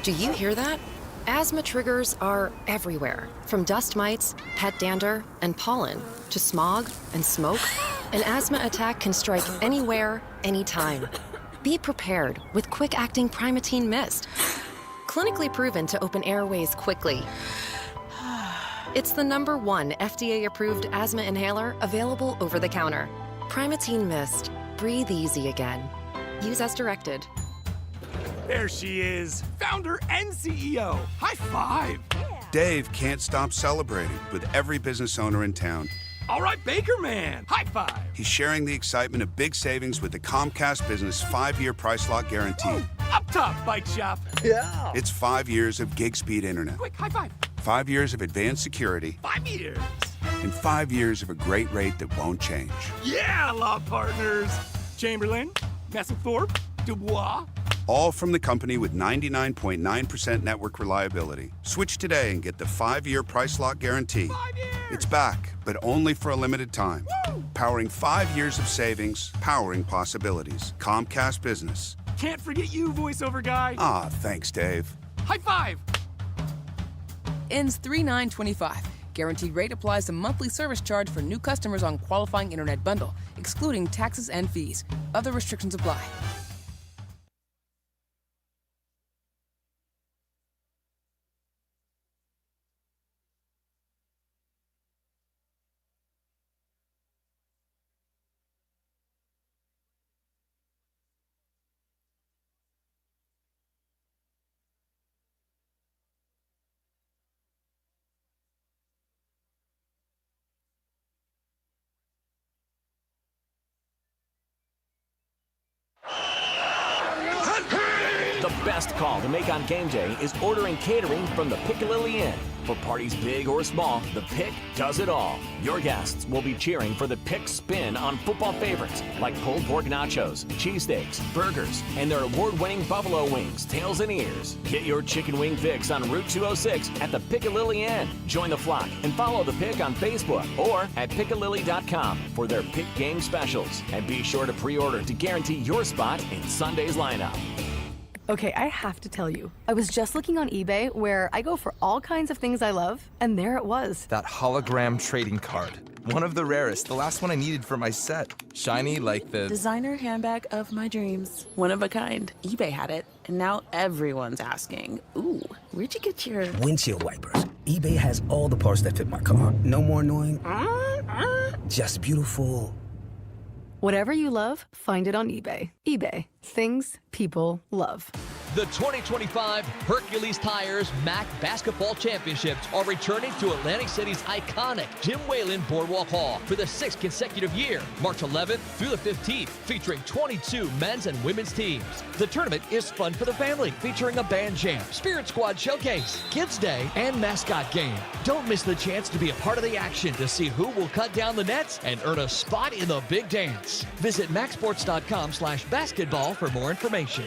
Do you hear that? Asthma triggers are everywhere, from dust mites, pet dander, and pollen, to smog and smoke. An asthma attack can strike anywhere, anytime. Be prepared with quick-acting Primatene Mist. Clinically proven to open airways quickly. It's the #1 FDA-approved asthma inhaler available over the counter. Primatene Mist. Breathe easy again. Use as directed. There she is, founder and CEO. High five. Dave can't stop celebrating with every business owner in town. All right, Baker Man, high five. He's sharing the excitement of big savings with the Comcast Business 5-year price lock guarantee. Ooh, up top, bike shop. Yeah. It's 5 years of gig speed internet. Quick, high five. 5 years of advanced security. 5 years. And 5 years of a great rate that won't change. Yeah, law partners. Chamberlain, Messelthorpe, Dubois. All from the company with 99.9% network reliability. Switch today and get the 5-year price lock guarantee. 5 years. It's back, but only for a limited time. Woo! Powering 5 years of savings, powering possibilities. Comcast Business. Can't forget you, voiceover guy. Ah, thanks, Dave. High five. Ends 3/9/25. Guaranteed rate applies to monthly service charge for new customers on qualifying internet bundle, excluding taxes and fees. Other restrictions apply. last call to make on game day is ordering catering from the Piccalilli Inn. For parties big or small, the Pick does it all. Your guests will be cheering for the Pick spin on football favorites like pulled pork nachos, cheesesteaks, burgers, and their award-winning buffalo wings, tails, and ears. Get your chicken wing fix on Route 206 at the Piccalilli Inn. Join the flock and follow the Pick on Facebook or at piccalilli.com for their Pick game specials. And be sure to pre-order to guarantee your spot in Sunday's lineup. Okay, I have to tell you, I was just looking on eBay where I go for all kinds of things I love, and there it was. That hologram trading card. One of the rarest, the last one I needed for my set. Shiny like the... designer handbag of my dreams. One of a kind. eBay had it, and now everyone's asking, ooh, where'd you get your... windshield wipers. eBay has all the parts that fit my car. No more annoying... just beautiful... Whatever you love, find it on eBay. eBay. Things people love. The 2025 Hercules Tires MAC Basketball Championships are returning to Atlantic City's iconic Jim Whalen Boardwalk Hall for the 6th consecutive year, March 11th through the 15th, featuring 22 men's and women's teams. The tournament is fun for the family, featuring a band jam, Spirit Squad showcase, Kids Day, and mascot game. Don't miss the chance to be a part of the action to see who will cut down the nets and earn a spot in the big dance. Visit maxsports.com/basketball for more information.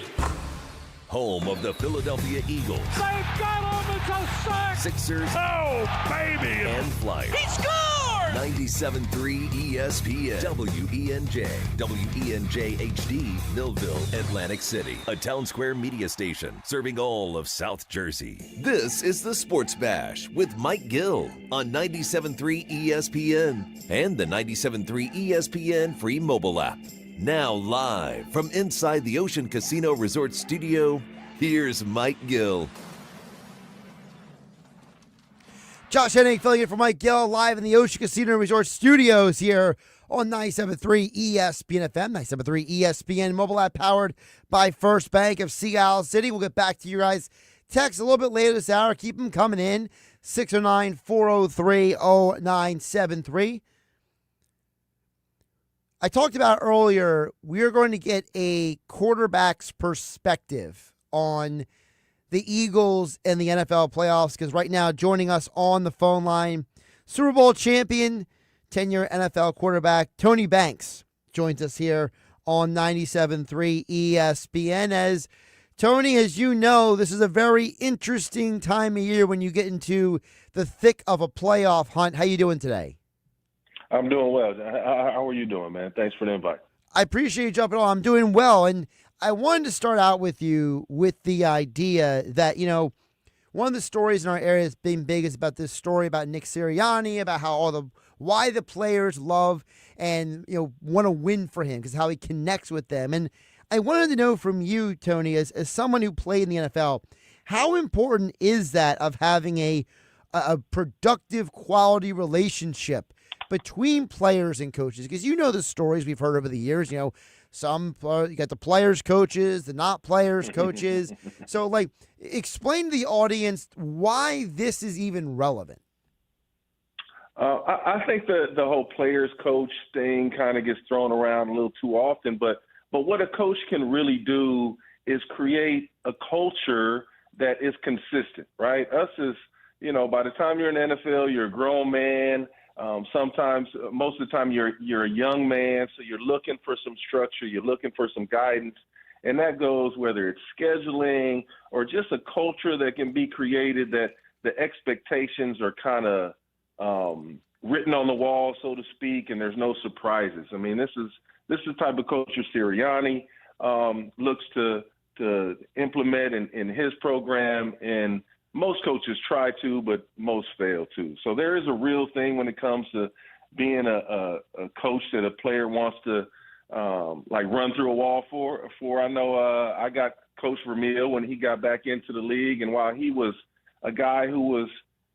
Home of the Philadelphia Eagles. They've got him. It's a sack. Sixers. Oh, baby. And Flyers. He scored! 97.3 ESPN. WENJ. WENJ HD. Millville, Atlantic City. A Town Square media station serving all of South Jersey. This is the Sports Bash with Mike Gill on 97.3 ESPN and the 97.3 ESPN free mobile app. Now live from inside the Ocean Casino Resort Studio, here's Mike Gill. Josh Hennig filling in for Mike Gill live in the Ocean Casino Resort Studios here on 97.3 ESPN FM, 97.3 ESPN mobile app powered by First Bank of Sea Isle City. We'll get back to you guys. Text a little bit later this hour. Keep them coming in. 609-403-0973. I talked about earlier, we are going to get a quarterback's perspective on the Eagles and the NFL playoffs because right now joining us on the phone line, Super Bowl champion, 10-year NFL quarterback, Tony Banks joins us here on 97.3 ESPN. As Tony, as you know, this is a very interesting time of year when you get into the thick of a playoff hunt. How you doing today? I'm doing well. How are you doing, man? Thanks for the invite. I appreciate you jumping on. I'm doing well. And I wanted to start out with you with the idea that, you know, one of the stories in our area that's been big is about this story about Nick Sirianni, about how why the players love and, you know, want to win for him because how he connects with them. And I wanted to know from you, Tony, as someone who played in the NFL, how important is that of having a productive, quality relationship between players and coaches? Because you know the stories we've heard over the years. You know, you got the players' coaches, the not players' coaches. So, like, explain to the audience why this is even relevant. I think the whole players' coach thing kind of gets thrown around a little too often. But what a coach can really do is create a culture that is consistent, right? Us is, you know, by the time you're in the NFL, you're a grown man. Sometimes, most of the time, you're a young man, so you're looking for some structure, you're looking for some guidance, and that goes whether it's scheduling or just a culture that can be created that the expectations are kind of written on the wall, so to speak, and there's no surprises. I mean, this is the type of culture Sirianni looks to implement in his program, and most coaches try to, but most fail to. So there is a real thing when it comes to being a coach that a player wants to run through a wall for. I know I got Coach Vermeil when he got back into the league, and while he was a guy who was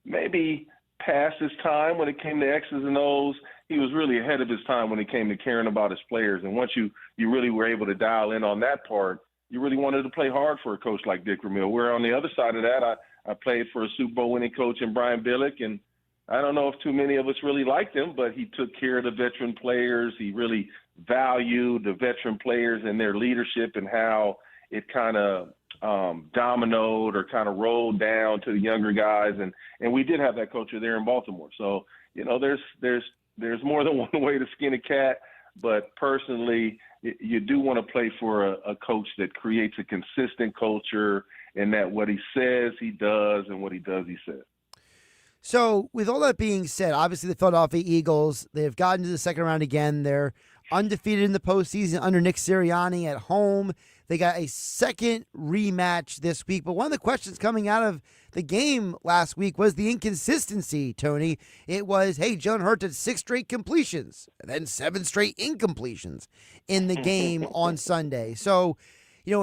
maybe past his time when it came to X's and O's, he was really ahead of his time when it came to caring about his players. And once you really were able to dial in on that part, you really wanted to play hard for a coach like Dick Vermeil. Where on the other side of that, I played for a Super Bowl winning coach in Brian Billick, and I don't know if too many of us really liked him, but he took care of the veteran players. He really valued the veteran players and their leadership and how it kind of dominoed or kind of rolled down to the younger guys, and we did have that culture there in Baltimore. So there's more than one way to skin a cat, but personally, you do want to play for a coach that creates a consistent culture, and that what he says he does, and what he does he says. So with all that being said, obviously the Philadelphia Eagles, they've gotten to the second round again. They're undefeated in the postseason under Nick Sirianni at home. They got a second rematch this week. But one of the questions coming out of the game last week was the inconsistency, Tony. It was, hey, Jalen Hurts had 6 straight completions and then 7 straight incompletions in the game on Sunday. So,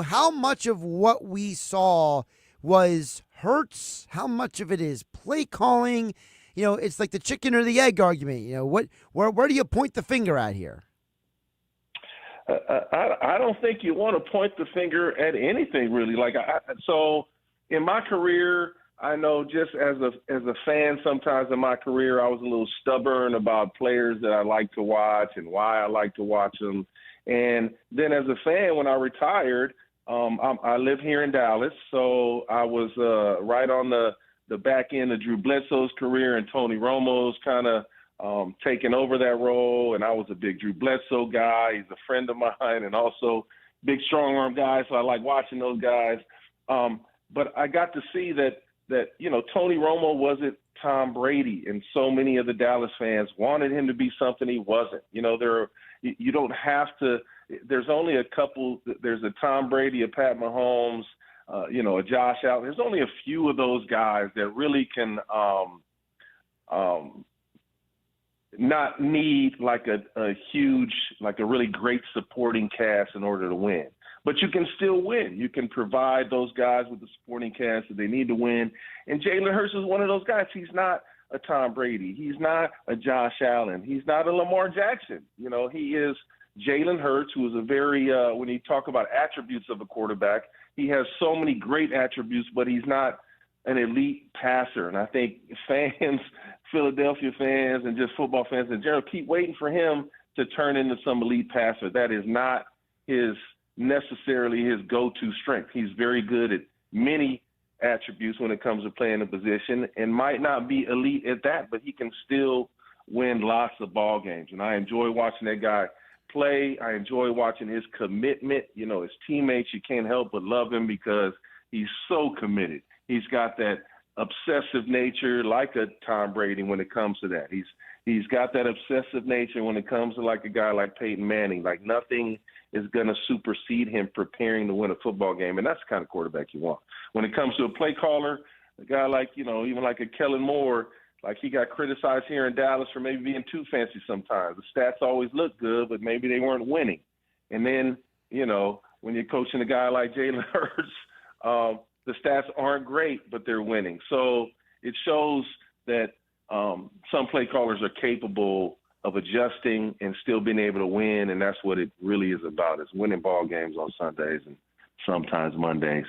how much of what we saw was Hurts? How much of it is play calling? It's like the chicken or the egg argument. Where do you point the finger at here? I don't think you want to point the finger at anything really. So in my career, I know just as a fan, sometimes in my career, I was a little stubborn about players that I like to watch and why I like to watch them. And then as a fan, when I retired, I live here in Dallas, so I was right on the back end of Drew Bledsoe's career, and Tony Romo's kind of taking over that role. And I was a big Drew Bledsoe guy. He's a friend of mine, and also big strong arm guy, so I like watching those guys. But I got to see that Tony Romo wasn't Tom Brady, and so many of the Dallas fans wanted him to be something he wasn't. You don't have to. There's only a couple. There's a Tom Brady, a Pat Mahomes, a Josh Allen. There's only a few of those guys that really can not need like a huge, like a really great supporting cast in order to win. But you can still win. You can provide those guys with the supporting cast that they need to win. And Jalen Hurts is one of those guys. He's not a Tom Brady. He's not a Josh Allen. He's not a Lamar Jackson. He is Jalen Hurts, who is a very, when you talk about attributes of a quarterback, he has so many great attributes, but he's not an elite passer. And I think fans, Philadelphia fans, and just football fans in general, keep waiting for him to turn into some elite passer. That is not necessarily his go-to strength. He's very good at many attributes when it comes to playing a position, and might not be elite at that, but he can still win lots of ball games. And I enjoy watching that guy play. I enjoy watching his commitment. His teammates, you can't help but love him because he's so committed. He's got that obsessive nature like a Tom Brady when it comes to that. He's got that obsessive nature when it comes to like a guy like Peyton Manning. Like nothing is going to supersede him preparing to win a football game, and that's the kind of quarterback you want. When it comes to a play caller, a guy like, even like a Kellen Moore, like he got criticized here in Dallas for maybe being too fancy sometimes. The stats always look good, but maybe they weren't winning. And then, when you're coaching a guy like Jalen Hurts, the stats aren't great, but they're winning. So it shows that some play callers are capable of adjusting and still being able to win, and that's what it really is about, is winning ball games on Sundays and sometimes Mondays.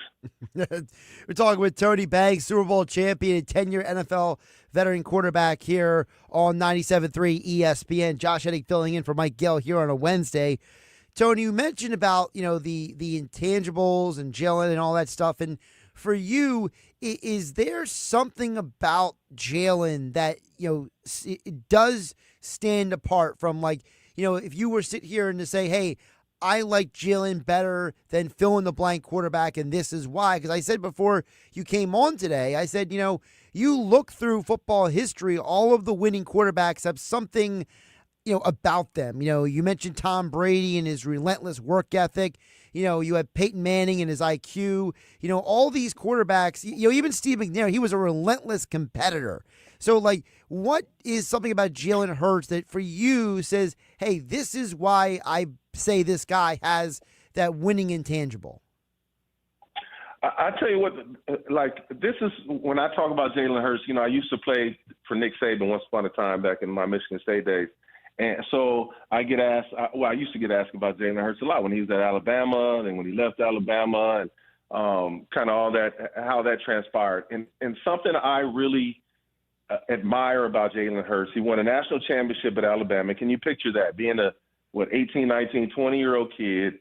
We're talking with Tony Banks, Super Bowl champion and 10-year NFL veteran quarterback here on 97.3 ESPN. Josh Hennig filling in for Mike Gill here on a Wednesday. Tony, you mentioned about, the intangibles and Jalen and all that stuff. And for you, is there something about Jalen that, it does stand apart from, like, if you were to sit here and to say, hey, I like Jalen better than fill in the blank quarterback, and this is why. Because I said before you came on today, I said, you look through football history, all of the winning quarterbacks have something, about them. You mentioned Tom Brady and his relentless work ethic. You had Peyton Manning and his IQ. All these quarterbacks, even Steve McNair, he was a relentless competitor. So, what is something about Jalen Hurts that for you says, hey, this is why I say this guy has that winning intangible? I tell you what, this is when I talk about Jalen Hurts, I used to play for Nick Saban once upon a time back in my Michigan State days. And so I get asked, I used to get asked about Jalen Hurts a lot when he was at Alabama and when he left Alabama and kind of all that, how that transpired. And something I really admire about Jalen Hurts, he won a national championship at Alabama. Can you picture that? Being a 18, 19, 20-year-old kid,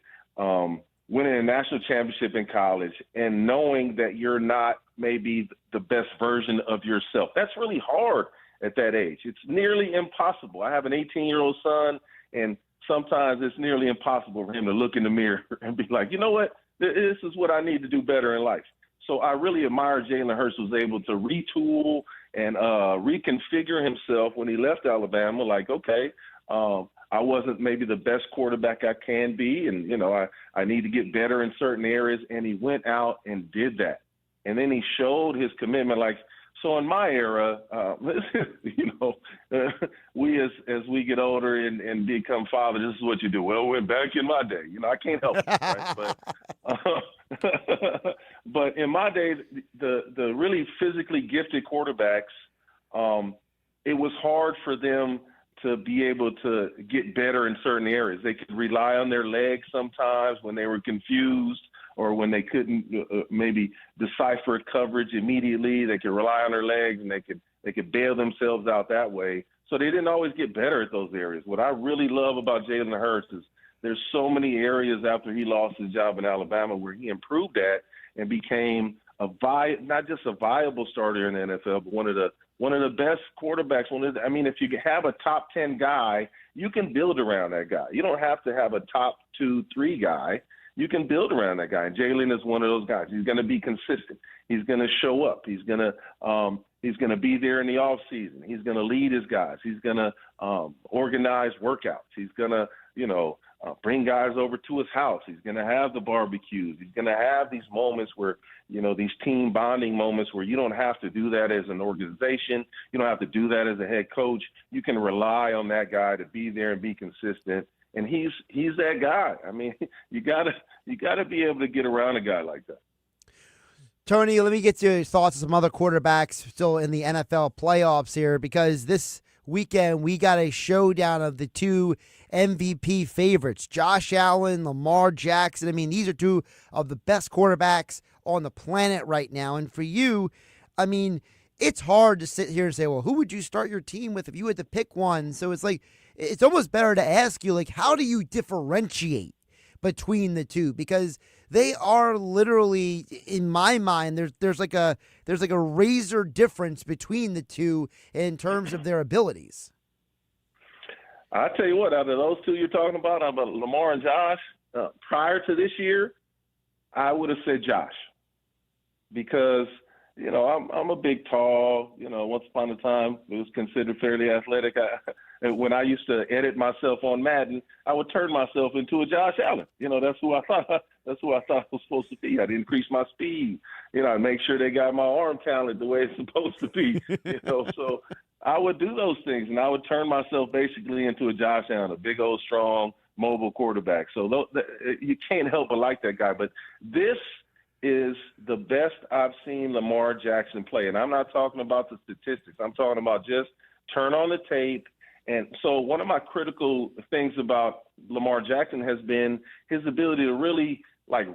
winning a national championship in college and knowing that you're not maybe the best version of yourself. That's really hard at that age. It's nearly impossible. I have an 18-year-old son, and sometimes it's nearly impossible for him to look in the mirror and be like, you know what, this is what I need to do better in life. So I really admire Jalen Hurts was able to retool and reconfigure himself when he left Alabama. Like, okay, I wasn't maybe the best quarterback I can be, and, you know, I need to get better in certain areas. And he went out and did that. And then he showed his commitment. Like, so in my era, you know, we as we get older and become fathers, this is what you do. Well, we're back in my day. You know, I can't help it, right? But in my day, the really physically gifted quarterbacks, it was hard for them to be able to get better in certain areas. They could rely on their legs sometimes when they were confused or when they couldn't maybe decipher coverage immediately. They could rely on their legs, and they could bail themselves out that way. So they didn't always get better at those areas. What I really love about Jalen Hurts is there's so many areas after he lost his job in Alabama where he improved at and became not just a viable starter in the NFL, but one of the best quarterbacks. I mean, if you have a top 10 guy, you can build around that guy. You don't have to have a top 2, 3 guy. You can build around that guy. And Jalen is one of those guys. He's going to be consistent. He's going to show up. He's going to be there in the off season. He's going to lead his guys. He's going to organize workouts. He's going to, bring guys over to his house. He's going to have the barbecues. He's going to have these moments where, these team bonding moments where you don't have to do that as an organization. You don't have to do that as a head coach. You can rely on that guy to be there and be consistent. And he's that guy. I mean, you gotta be able to get around a guy like that. Tony, let me get to your thoughts on some other quarterbacks still in the NFL playoffs here, because this weekend we got a showdown of the two MVP favorites, Josh Allen, Lamar Jackson. I mean, these are two of the best quarterbacks on the planet right now. And for you, I mean, it's hard to sit here and say, well, who would you start your team with if you had to pick one? So it's like, it's almost better to ask you, like, how do you differentiate between the two? Because they are literally, in my mind, there's like a razor difference between the two in terms of their abilities. I tell you what, out of those two you're talking about Lamar and Josh, prior to this year, I would have said Josh, because I'm a big, tall. Once upon a time, it was considered fairly athletic. When I used to edit myself on Madden, I would turn myself into a Josh Allen. That's who I thought. That's who I thought I was supposed to be. I'd increase my speed. I'd make sure they got my arm talent the way it's supposed to be. So I would do those things, and I would turn myself basically into a Josh Allen, a big old, strong, mobile quarterback. So you can't help but like that guy. But this is the best I've seen Lamar Jackson play. And I'm not talking about the statistics. I'm talking about just turn on the tape. And so one of my critical things about Lamar Jackson has been his ability to really,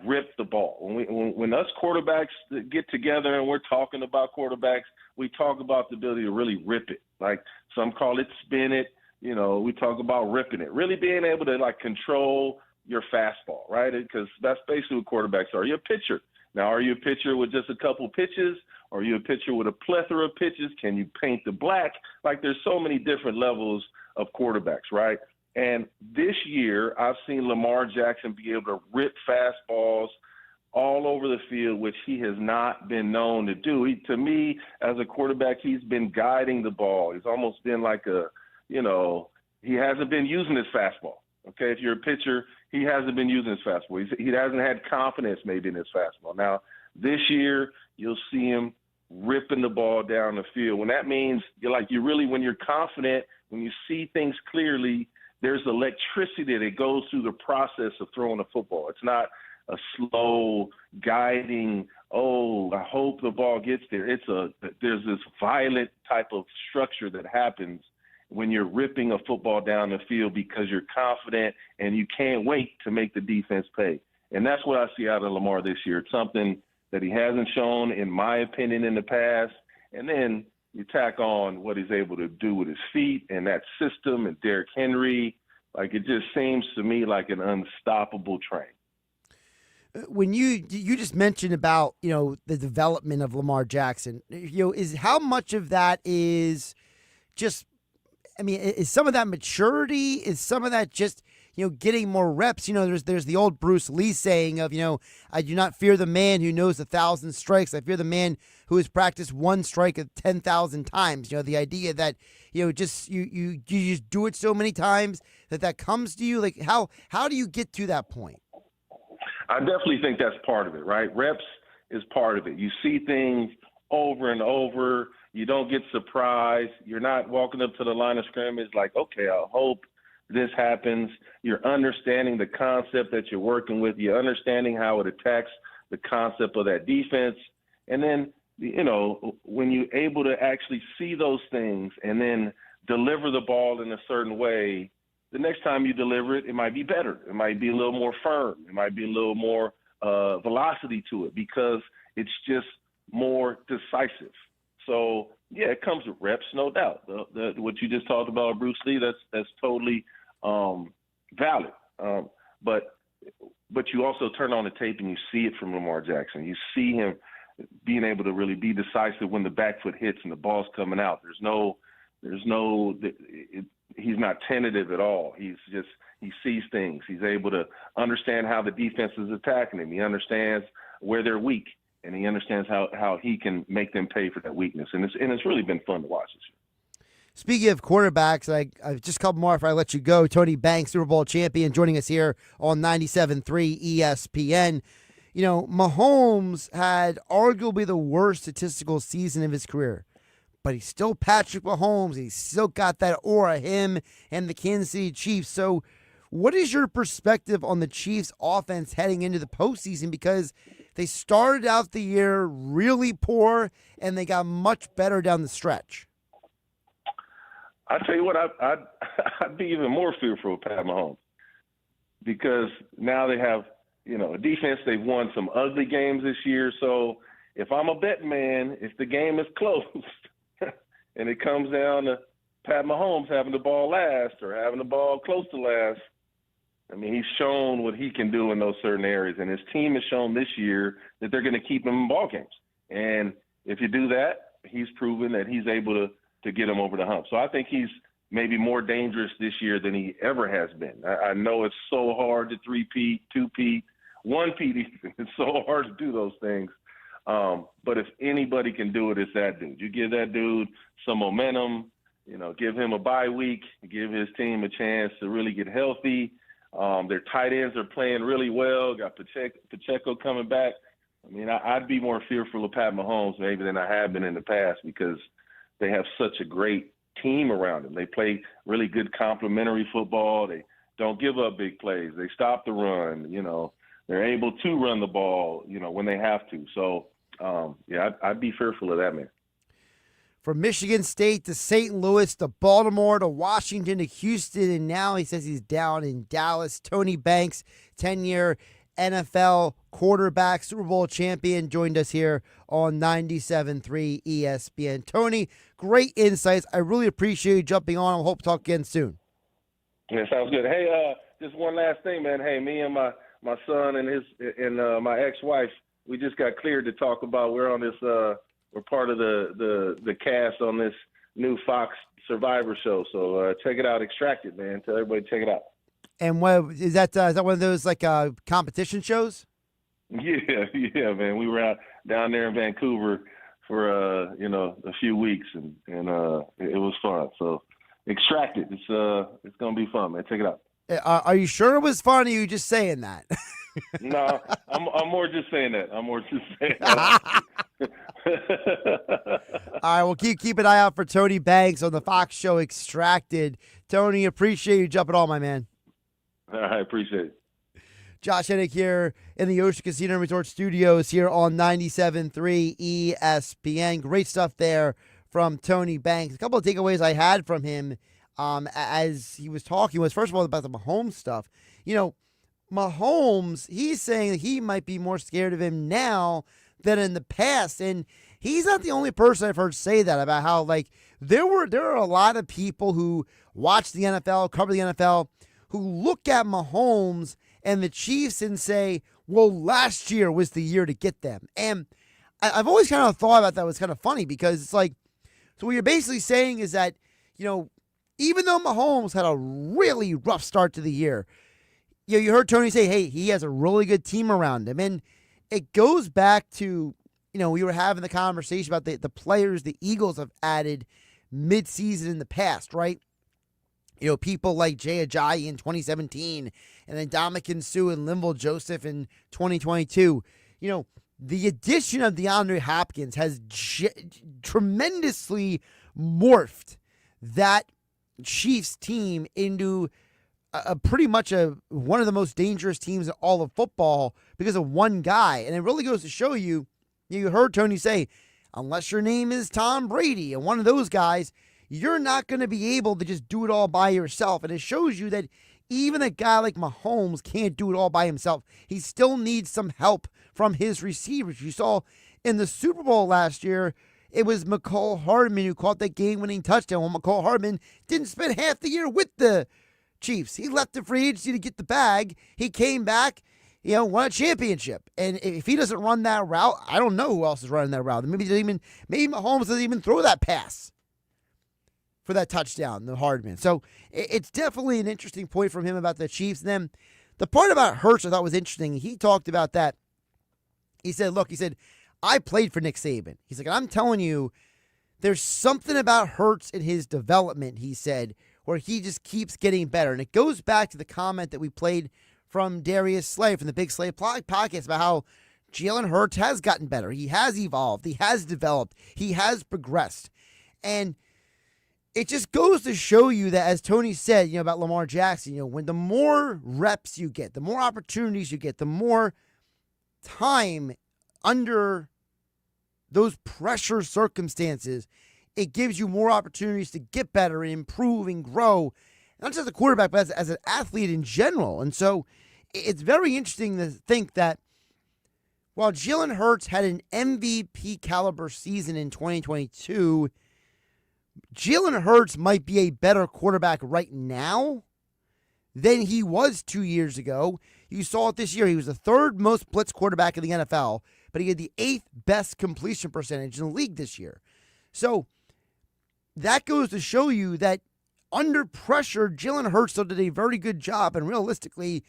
rip the ball. When us quarterbacks get together and we're talking about quarterbacks, we talk about the ability to really rip it. Like some call it spin it. We talk about ripping it. Really being able to, control your fastball, right? Because that's basically what quarterbacks are. You're a pitcher. Now, are you a pitcher with just a couple pitches? Or are you a pitcher with a plethora of pitches? Can you paint the black? There's so many different levels of quarterbacks, right? And this year, I've seen Lamar Jackson be able to rip fastballs all over the field, which he has not been known to do. To me, as a quarterback, he's been guiding the ball. He's almost been he hasn't been using his fastball. Okay, if you're a pitcher, he hasn't been using his fastball. He hasn't had confidence maybe in his fastball. Now, this year, you'll see him ripping the ball down the field. When that means when you're confident, when you see things clearly, there's electricity that goes through the process of throwing a football. It's not a slow guiding, I hope the ball gets there. There's this violent type of structure that happens when you're ripping a football down the field because you're confident and you can't wait to make the defense pay. And that's what I see out of Lamar this year. It's something that he hasn't shown, in my opinion, in the past. And then you tack on what he's able to do with his feet and that system and Derrick Henry. It just seems to me like an unstoppable train. When you just mentioned about, the development of Lamar Jackson, is how much of that is just, is some of that maturity? Is some of that just, getting more reps? There's the old Bruce Lee saying of, I do not fear the man who knows 1,000 strikes. I fear the man who has practiced one strike 10,000 times. The idea that, just you just do it so many times that comes to you. Like how do you get to that point? I definitely think that's part of it, right? Reps is part of it. You see things over and over. You don't get surprised. You're not walking up to the line of scrimmage like, okay, I hope this happens. You're understanding the concept that you're working with. You're understanding how it attacks the concept of that defense. And then, when you're able to actually see those things and then deliver the ball in a certain way, the next time you deliver it, it might be better. It might be a little more firm. It might be a little more velocity to it because it's just more decisive. So, yeah, it comes with reps, no doubt. What you just talked about, Bruce Lee, that's totally valid. But you also turn on the tape and you see it from Lamar Jackson. You see him being able to really be decisive when the back foot hits and the ball's coming out. He's not tentative at all. He sees things. He's able to understand how the defense is attacking him. He understands where they're weak, and he understands how he can make them pay for that weakness. And it's really been fun to watch this year. Speaking of quarterbacks, I just a couple more before I let you go. Tony Banks, Super Bowl champion, joining us here on 97.3 ESPN. Mahomes had arguably the worst statistical season of his career, but he's still Patrick Mahomes. He's still got that aura, him and the Kansas City Chiefs. So what is your perspective on the Chiefs offense heading into the postseason? Because they started out the year really poor and they got much better down the stretch. I tell you what, I'd be even more fearful of Pat Mahomes because now they have, a defense. They've won some ugly games this year. So if I'm a bet man, if the game is close and it comes down to Pat Mahomes having the ball last or having the ball close to last, he's shown what he can do in those certain areas. And his team has shown this year that they're going to keep him in ball games. And if you do that, he's proven that he's able to get him over the hump. So I think he's maybe more dangerous this year than he ever has been. I know it's so hard to 3-peat, 2-peat, 1-peat even. It's so hard to do those things. But if anybody can do it, it's that dude. You give that dude some momentum, give him a bye week, give his team a chance to really get healthy. Their tight ends are playing really well. Got Pacheco coming back. I'd be more fearful of Pat Mahomes maybe than I have been in the past because they have such a great team around him. They play really good complementary football. They don't give up big plays. They stop the run. They're able to run the ball, when they have to. So, I'd be fearful of that, man. From Michigan State to St. Louis to Baltimore to Washington to Houston, and now he says he's down in Dallas. Tony Banks, 10-year NFL quarterback, Super Bowl champion, joined us here on 97.3 ESPN. Tony, great insights. I really appreciate you jumping on. I hope to talk again soon. Yeah, sounds good. Hey, just one last thing, man. Hey, me and my son and my ex-wife, we just got cleared to talk about. We're on this. We're part of the cast on this new Fox Survivor show. So check it out, Extracted, man. Tell everybody to check it out. And what is that? Is that one of those competition shows? Yeah, man. We were down there in Vancouver for a few weeks, and it was fun. So Extracted, it's gonna be fun, man. Check it out. Are you sure it was fun, or are you just saying that? No, I'm more just saying that. All right, well, keep an eye out for Tony Banks on the Fox show Extracted. Tony, appreciate you jumping on, my man. All right, appreciate it. Josh Hennig here in the Ocean Casino and Resort Studios here on 97.3 ESPN. Great stuff there from Tony Banks. A couple of takeaways I had from him as he was talking was, first of all, about the Mahomes stuff. Mahomes, he's saying that he might be more scared of him now than in the past. And he's not the only person I've heard say that about how, there are a lot of people who watch the NFL, cover the NFL, who look at Mahomes and the Chiefs and say, well, last year was the year to get them. And I've always kind of thought about that was kind of funny because it's like, so what you're basically saying is that, even though Mahomes had a really rough start to the year, you heard Tony say, hey, he has a really good team around him. And it goes back to, we were having the conversation about the players the Eagles have added midseason in the past, right? People like Jay Ajayi in 2017 and then Ndamukong Suh and Linval Joseph in 2022. The addition of DeAndre Hopkins has tremendously morphed that Chiefs team into a pretty much one of the most dangerous teams in all of football because of one guy. And it really goes to show you heard Tony say, unless your name is Tom Brady and one of those guys, you're not going to be able to just do it all by yourself. And it shows you that even a guy like Mahomes can't do it all by himself. He still needs some help from his receivers. You saw in the Super Bowl last year, it was McCall Hardman who caught that game-winning touchdown. Well, McCall Hardman didn't spend half the year with the Chiefs. He left the free agency to get the bag. He came back, won a championship. And if he doesn't run that route, I don't know who else is running that route. Maybe Mahomes doesn't even throw that pass for that touchdown, the Hardman. So it's definitely an interesting point from him about the Chiefs. And then the part about Hurts I thought was interesting. He talked about that. He said, I played for Nick Saban. He's like, I'm telling you, there's something about Hurts in his development, he said, where he just keeps getting better. And it goes back to the comment that we played from Darius Slay from the Big Slay podcast about how Jalen Hurts has gotten better. He has evolved. He has developed. He has progressed. And it just goes to show you that, as Tony said, about Lamar Jackson, when the more reps you get, the more opportunities you get, the more time under those pressure circumstances, it gives you more opportunities to get better and improve and grow, not just as a quarterback, but as an athlete in general. And so it's very interesting to think that while Jalen Hurts had an MVP caliber season in 2022, Jalen Hurts might be a better quarterback right now than he was 2 years ago. You saw it this year. He was the third most blitz quarterback in the NFL, but he had the 8th best completion percentage in the league this year. So that goes to show you that under pressure, Jalen Hurts still did a very good job. And realistically,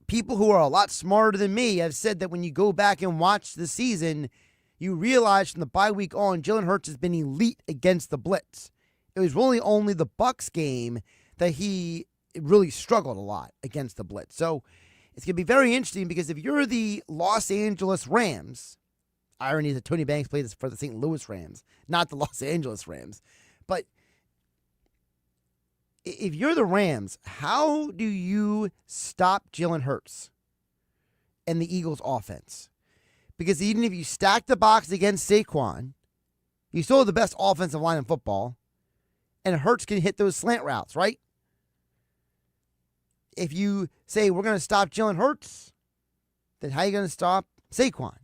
people who are a lot smarter than me have said that when you go back and watch the season, you realize from the bye week on, Jalen Hurts has been elite against the blitz. It was really only the Bucs game that he really struggled a lot against the blitz. So it's going to be very interesting because if you're the Los Angeles Rams, irony that Tony Banks played this for the St. Louis Rams, not the Los Angeles Rams, but if you're the Rams, how do you stop Jalen Hurts and the Eagles offense? Because even if you stack the box against Saquon, you still have the best offensive line in football, and Hurts can hit those slant routes, right? If you say we're going to stop Jalen Hurts, then how are you going to stop Saquon?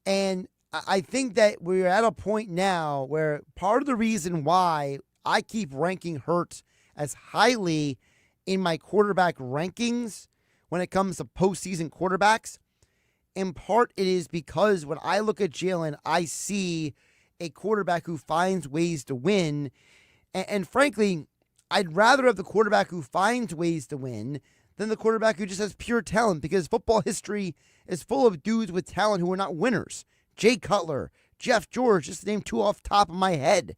And I think that we're at a point now where part of the reason why I keep ranking Hurts as highly in my quarterback rankings when it comes to postseason quarterbacks, in part it is because when I look at Jalen, I see a quarterback who finds ways to win. And frankly, I'd rather have the quarterback who finds ways to win than the quarterback who just has pure talent, because football history is full of dudes with talent who are not winners. Jay Cutler, Jeff George, just to name two off the top of my head.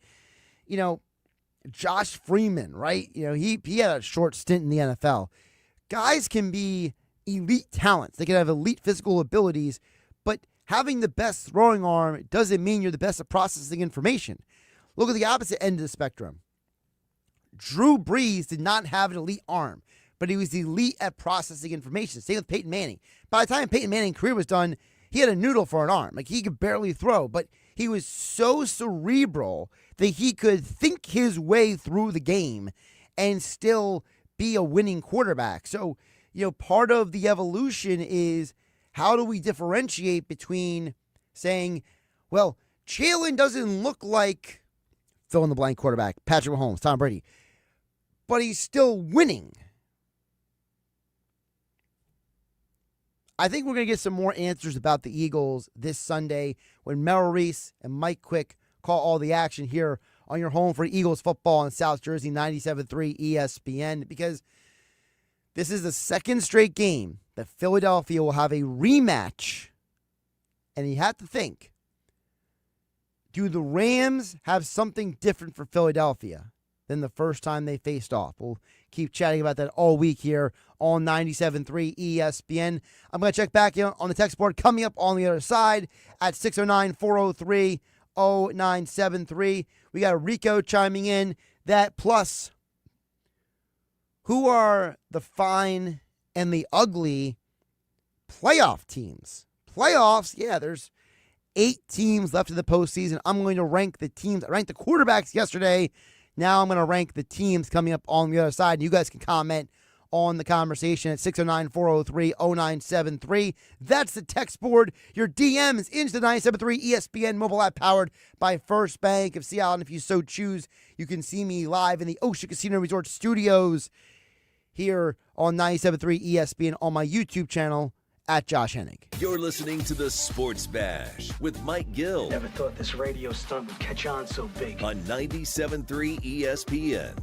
Josh Freeman, right? He had a short stint in the NFL. Guys can be elite talents. They can have elite physical abilities, but having the best throwing arm doesn't mean you're the best at processing information. Look at the opposite end of the spectrum. Drew Brees did not have an elite arm, but he was elite at processing information. Same with Peyton Manning. By the time Peyton Manning's career was done, he had a noodle for an arm. Like, he could barely throw, but he was so cerebral that he could think his way through the game and still be a winning quarterback. So, part of the evolution is how do we differentiate between saying, well, Jalen doesn't look like fill-in-the-blank quarterback, Patrick Mahomes, Tom Brady, but he's still winning. I think we're going to get some more answers about the Eagles this Sunday when Merrill Reese and Mike Quick call all the action here on your home for Eagles football in South Jersey, 97.3 ESPN, because this is the second straight game that Philadelphia will have a rematch. And you have to think, do the Rams have something different for Philadelphia than the first time they faced off? We'll keep chatting about that all week here on 97.3 ESPN. I'm going to check back in on the text board coming up on the other side at 609-403-0973. We got Rico chiming in that plus who are the fine and the ugly playoff teams? Playoffs, yeah, there's 8 teams left in the postseason. I'm going to rank the teams. I ranked the quarterbacks yesterday. Now I'm going to rank the teams coming up on the other side. And you guys can comment on the conversation at 609-403-0973. That's the text board. Your DMs into the 97.3 ESPN mobile app powered by First Bank of Seattle. And if you so choose, you can see me live in the Ocean Casino Resort Studios here on 97.3 ESPN on my YouTube channel at Josh Hennig. You're listening to the Sports Bash with Mike Gill. Never thought this radio stunt would catch on so big. On 97.3 ESPN.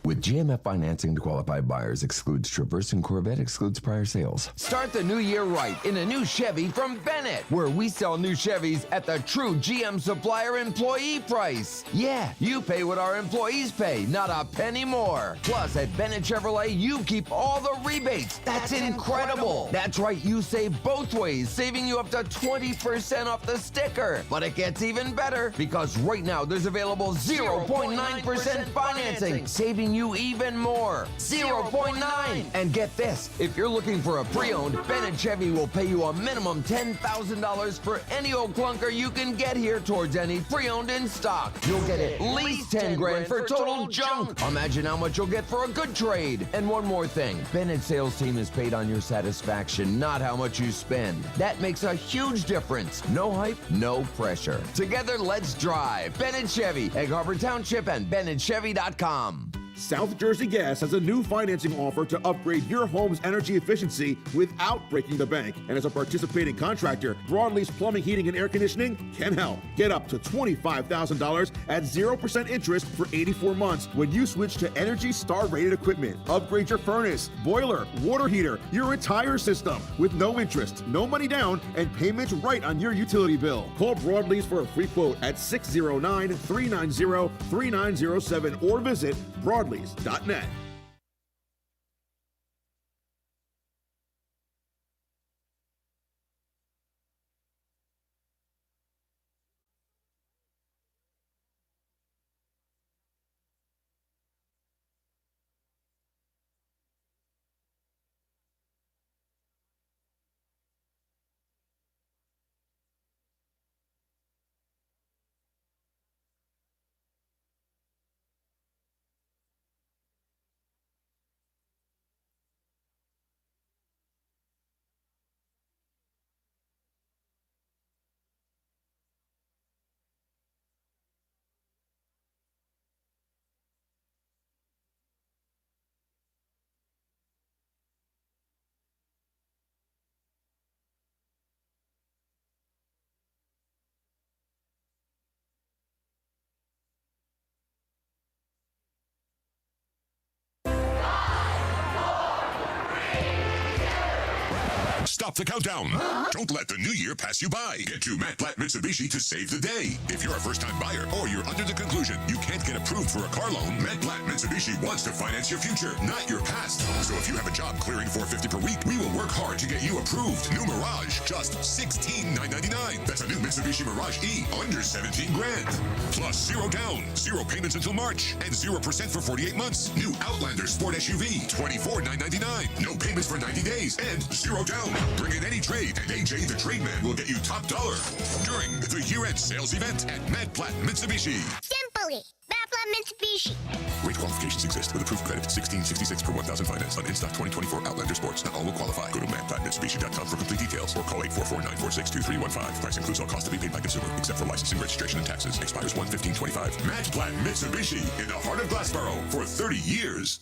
With GMF financing to qualified buyers excludes Traverse and Corvette excludes prior sales. Start the new year right in a new Chevy from Bennett, where we sell new Chevys at the true GM supplier employee price. Yeah, you pay what our employees pay, not a penny more. Plus, at Bennett Chevrolet, you keep all the rebates. That's incredible. That's right, you save both ways, saving you up to 20% off the sticker. But it gets even better, because right now there's available 0.9% financing, saving you even more. 0.9. And get this, if you're looking for a pre-owned, Bennett Chevy will pay you a minimum $10,000 for any old clunker you can get here towards any pre-owned in stock. You'll get at least 10 grand for total junk. Imagine how much you'll get for a good trade. And one more thing, Bennett's sales team is paid on your satisfaction, not how much you spend. That makes a huge difference. No hype, no pressure. Together, let's drive. Bennett Chevy, Egg Harbor Township, and BennettChevy.com. South Jersey Gas has a new financing offer to upgrade your home's energy efficiency without breaking the bank. And as a participating contractor, Broadleaf's Plumbing, Heating, and Air Conditioning can help. Get up to $25,000 at 0% interest for 84 months when you switch to Energy Star rated equipment. Upgrade your furnace, boiler, water heater, your entire system with no interest, no money down, and payments right on your utility bill. Call Broadleaf's for a free quote at 609-390-3907 or visit Broadleafs.net. Stop the countdown. Don't let the new year pass you by. Get to Matt Blatt Mitsubishi to save the day. If you're a first-time buyer or you're under the conclusion you can't get approved for a car loan, Matt Blatt Mitsubishi wants to finance your future, not your past. So if you have a job clearing $450 per week, we will work hard to get you approved. New Mirage, just $16,999. That's a new Mitsubishi Mirage E, under 17 grand. Plus 0 down, 0 payments until March, and 0% for 48 months. New Outlander Sport SUV, $24,999. No payments for 90 days, and 0 down. Bring in any trade, and AJ the Trade Man will get you top dollar during the year-end sales event at Matt Blatt Mitsubishi. Simply, Matt Blatt Mitsubishi. Rate qualifications exist with approved credit $16.66 per 1,000 finance on in-stock 2024 Outlander Sports. Not all will qualify. Go to matt.mitsubishi.com for complete details or call 844-946-2315. Price includes all costs to be paid by consumer, except for licensing, registration, and taxes. Expires 1/15/25. Matt Blatt Mitsubishi in the heart of Glassboro for 30 years.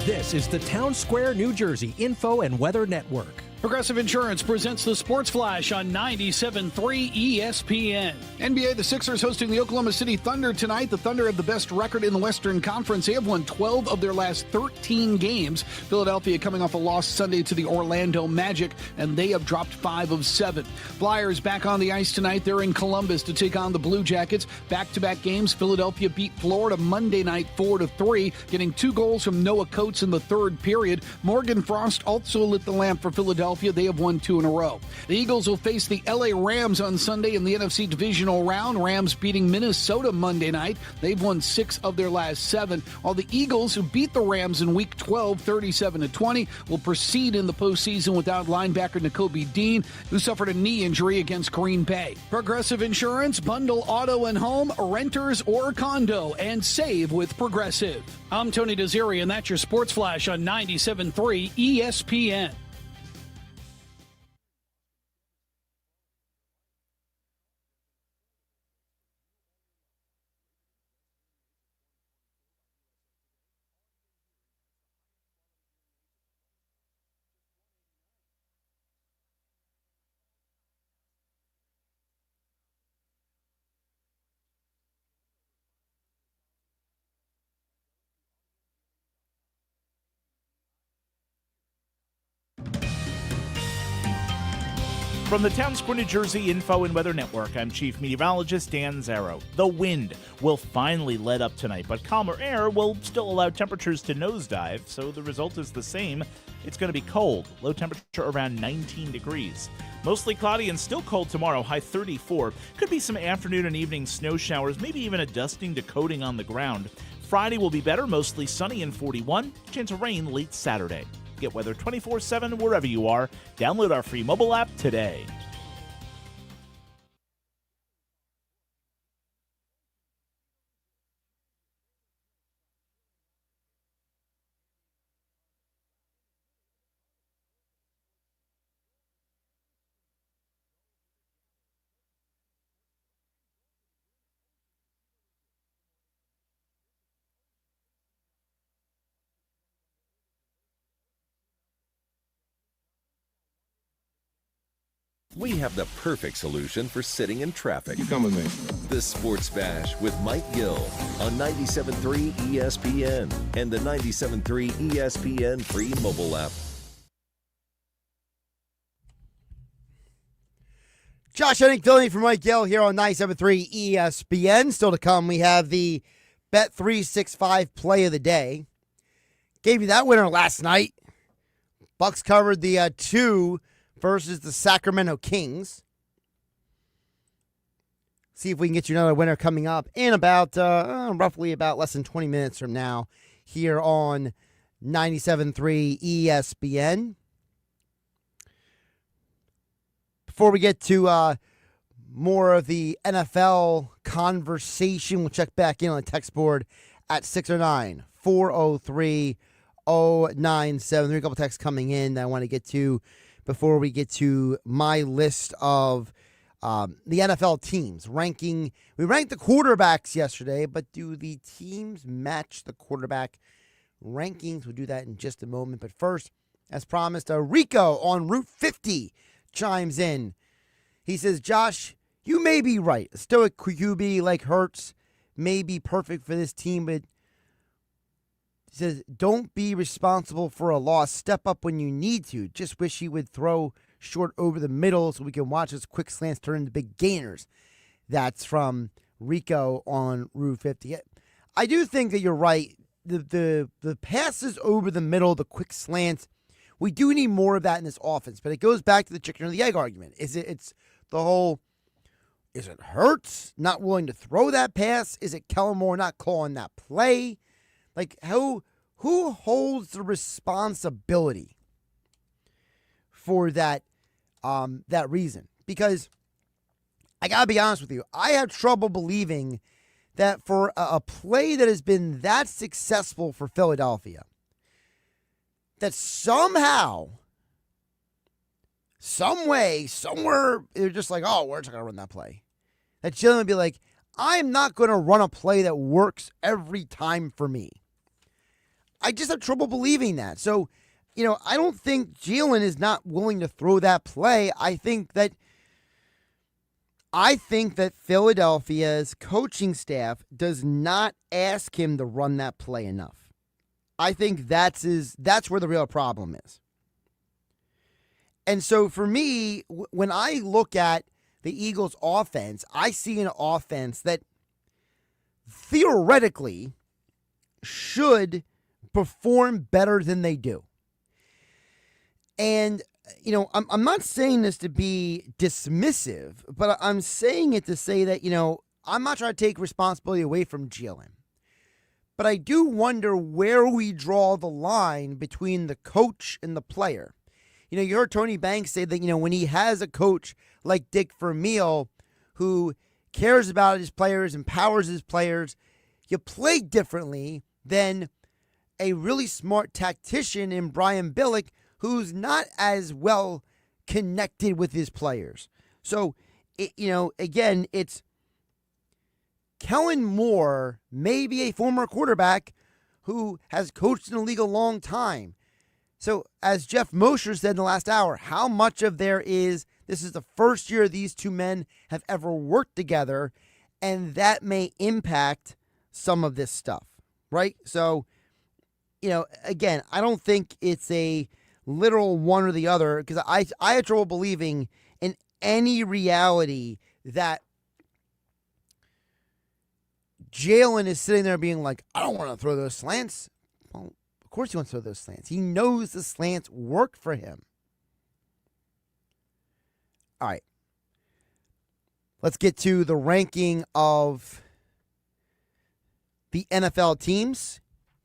This is the Town Square, New Jersey Info and Weather Network. Progressive Insurance presents the Sports Flash on 97.3 ESPN. NBA, the Sixers hosting the Oklahoma City Thunder tonight. The Thunder have the best record in the Western Conference. They have won 12 of their last 13 games. Philadelphia coming off a loss Sunday to the Orlando Magic, and they have dropped 5 of 7. Flyers back on the ice tonight. They're in Columbus to take on the Blue Jackets. Back-to-back games. Philadelphia beat Florida Monday night 4-3, getting 2 goals from Noah Coates in the third period. Morgan Frost also lit the lamp for Philadelphia. They have won 2 in a row. The Eagles will face the LA Rams on Sunday in the NFC Divisional Round. Rams beating Minnesota Monday night. They've won 6 of their last 7. While the Eagles, who beat the Rams in Week 12, 37-20, will proceed in the postseason without linebacker Nakobe Dean, who suffered a knee injury against Green Bay. Progressive Insurance, bundle auto and home, renters or condo, and save with Progressive. I'm Tony Desiri, and that's your Sports Flash on 97.3 ESPN. From the Town Square, New Jersey Info and Weather Network, I'm Chief Meteorologist Dan Zarrow. The wind will finally let up tonight, but calmer air will still allow temperatures to nosedive, so the result is the same. It's going to be cold, low temperature around 19 degrees. Mostly cloudy and still cold tomorrow, high 34. Could be some afternoon and evening snow showers, maybe even a dusting to coating on the ground. Friday will be better, mostly sunny and 41. Chance of rain late Saturday. Get weather 24/7 wherever you are. Download our free mobile app today. We have the perfect solution for sitting in traffic. You come with me. The Sports Bash with Mike Gill on 97.3 ESPN and the 97.3 ESPN free mobile app. Josh Hennig filling in for Mike Gill here on 97.3 ESPN. Still to come, we have the Bet365 play of the day. Gave you that winner last night. Bucks covered the 2 versus the Sacramento Kings. See if we can get you another winner coming up in about roughly about less than 20 minutes from now here on 97.3 ESPN. Before we get to more of the NFL conversation, we'll check back in on the text board at 609-403-0973. A couple texts coming in that I want to get to before we get to my list of the NFL teams ranking. We ranked the quarterbacks yesterday, but do the teams match the quarterback rankings? We'll do that in just a moment. But first, as promised, Rico on Route 50 chimes in. He says, Josh, you may be right. A stoic QB like Hurts may be perfect for this team, but he says, don't be responsible for a loss. Step up when you need to. Just wish he would throw short over the middle so we can watch his quick slants turn into big gainers. That's from Rico on Route 50. I do think that you're right. The passes over the middle, the quick slants, we do need more of that in this offense. But it goes back to the chicken or the egg argument. It's the whole, is it Hurts not willing to throw that pass? Is it Kellen Moore not calling that play? Like, who holds the responsibility for that reason? Because I got to be honest with you, I have trouble believing that for a play that has been that successful for Philadelphia, that somehow, some way, somewhere, they're just like, oh, we're just going to run that play. That Jalen would be like, I'm not going to run a play that works every time for me. I just have trouble believing that. So, I don't think Jalen is not willing to throw that play. I think that Philadelphia's coaching staff does not ask him to run that play enough. I think that's where the real problem is. And so for me, when I look at the Eagles' offense, I see an offense that theoretically should perform better than they do. And, I'm not saying this to be dismissive, but I'm saying it to say that, I'm not trying to take responsibility away from Jalen. But I do wonder where we draw the line between the coach and the player. You heard Tony Banks say that, when he has a coach like Dick Vermeil who cares about his players, empowers his players, you play differently than a really smart tactician in Brian Billick who's not as well connected with his players. So, again, it's Kellen Moore, maybe a former quarterback who has coached in the league a long time. So, as Jeff Mosher said in the last hour, how much of this is the first year these two men have ever worked together, and that may impact some of this stuff, right? So, again, I don't think it's a literal one or the other, because I have trouble believing in any reality that Jalen is sitting there being like, I don't want to throw those slants. Well, of course he wants to throw those slants. He knows the slants work for him. All right. Let's get to the ranking of the NFL teams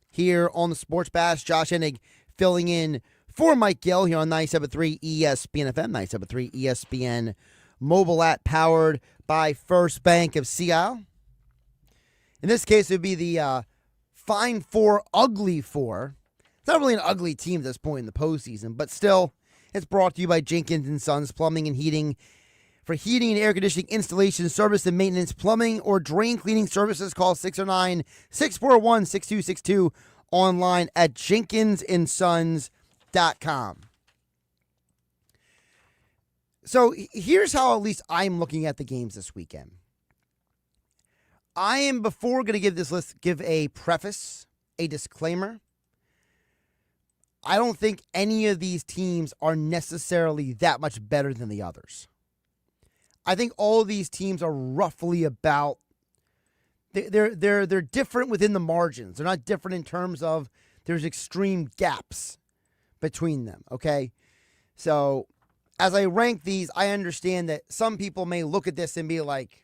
here on the Sports Bash. Josh Hennig filling in for Mike Gill here on 97.3 ESPN FM, 97.3 ESPN mobile app powered by First Bank of Sea Isle. In this case, it would be the Fine Four, Ugly Four. It's not really an ugly team at this point in the postseason, but still, it's brought to you by Jenkins & Sons Plumbing and Heating. For heating and air conditioning installation, service and maintenance, plumbing, or drain cleaning services, call 609-641-6262, online at jenkinsandsons.com. So here's how at least I'm looking at the games this weekend. I am, before going to give this list, give a preface, a disclaimer. I don't think any of these teams are necessarily that much better than the others. I think all of these teams are roughly about, they're different within the margins. They're not different in terms of there's extreme gaps between them, okay? So as I rank these, I understand that some people may look at this and be like,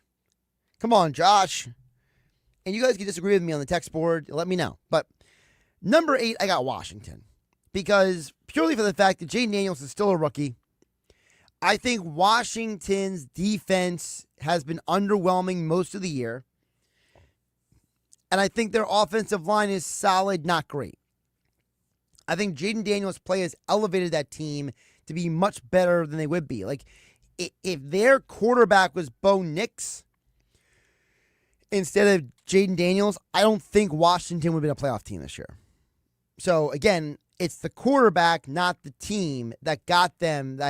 come on, Josh. And you guys can disagree with me on the text board. Let me know. But number 8, I got Washington. Because purely for the fact that Jaden Daniels is still a rookie. I think Washington's defense has been underwhelming most of the year. And I think their offensive line is solid, not great. I think Jaden Daniels' play has elevated that team to be much better than they would be. Like, if their quarterback was Bo Nix instead of Jaden Daniels, I don't think Washington would have been a playoff team this year. So, again, it's the quarterback, not the team, that got them.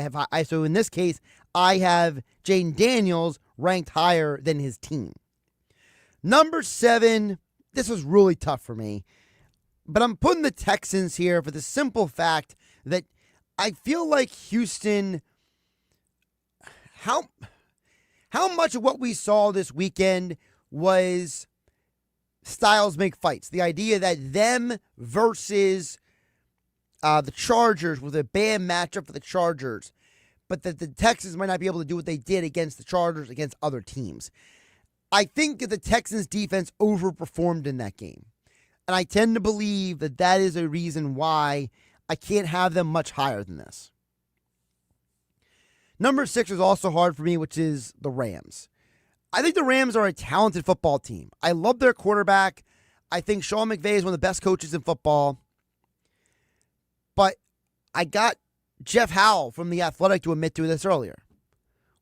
So in this case, I have Jaden Daniels ranked higher than his team. Number 7, this was really tough for me, but I'm putting the Texans here for the simple fact that I feel like Houston, how much of what we saw this weekend was styles make fights. The idea that them versus the Chargers was a bad matchup for the Chargers, but that the Texans might not be able to do what they did against the Chargers against other teams. I think that the Texans' defense overperformed in that game, and I tend to believe that that is a reason why I can't have them much higher than this. Number 6 is also hard for me, which is the Rams. I think the Rams are a talented football team. I love their quarterback. I think Sean McVay is one of the best coaches in football. But I got Jeff Howe from The Athletic to admit to this earlier.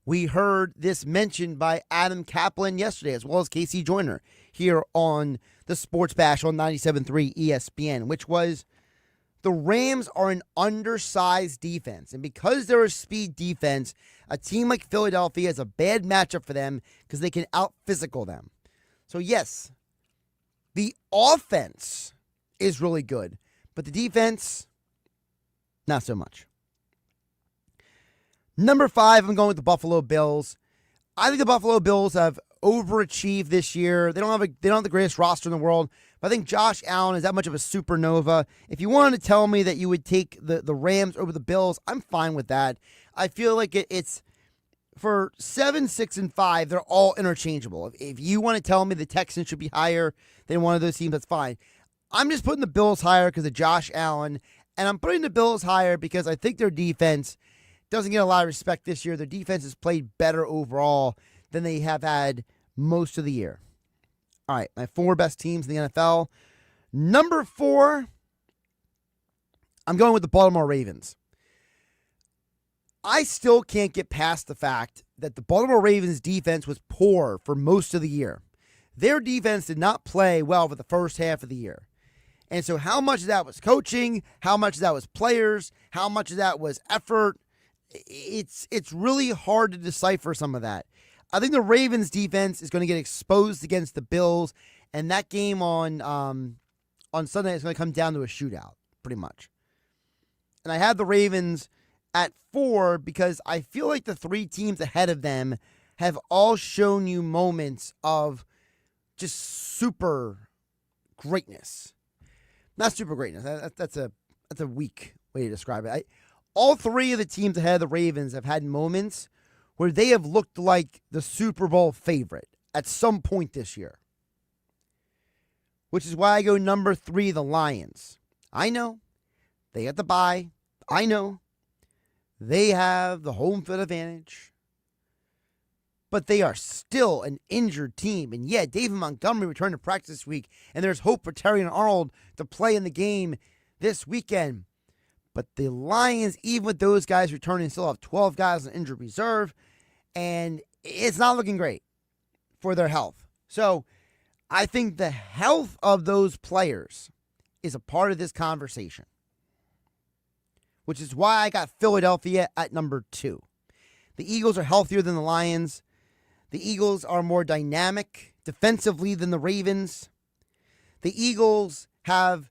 We heard this mentioned by Adam Kaplan yesterday, as well as Casey Joyner here on the Sports Bash on 97.3 ESPN, which was the Rams are an undersized defense. And because they're a speed defense, a team like Philadelphia is a bad matchup for them because they can out-physical them. So yes, the offense is really good, but the defense, not so much. Number 5, I'm going with the Buffalo Bills. I think the Buffalo Bills have overachieved this year. They don't have the greatest roster in the world, but I think Josh Allen is that much of a supernova. If you wanted to tell me that you would take the Rams over the Bills, I'm fine with that. I feel like it's for 7, 6, and 5, they're all interchangeable. If you want to tell me the Texans should be higher than one of those teams, that's fine. I'm just putting the Bills higher because of Josh Allen, and I'm putting the Bills higher because I think their defense doesn't get a lot of respect this year. Their defense has played better overall than they have had most of the year. All right, my 4 best teams in the NFL. Number 4, I'm going with the Baltimore Ravens. I still can't get past the fact that the Baltimore Ravens defense was poor for most of the year. Their defense did not play well for the first half of the year. And so how much of that was coaching, how much of that was players, how much of that was effort, it's really hard to decipher some of that. I think the Ravens defense is going to get exposed against the Bills, and that game on Sunday is going to come down to a shootout, pretty much. And I have the Ravens at 4 because I feel like the 3 teams ahead of them have all shown you moments of just super greatness. Not super greatness. That's a weak way to describe it. All 3 of the teams ahead of the Ravens have had moments where they have looked like the Super Bowl favorite at some point this year. Which is why I go number 3, the Lions. I know. They got the bye. I know. They have the home field advantage. But they are still an injured team. And yeah, David Montgomery returned to practice this week. And there's hope for Terry and Arnold to play in the game this weekend. But the Lions, even with those guys returning, still have 12 guys on injured reserve. And it's not looking great for their health. So I think the health of those players is a part of this conversation. Which is why I got Philadelphia at number 2. The Eagles are healthier than the Lions. The Eagles are more dynamic defensively than the Ravens. The Eagles have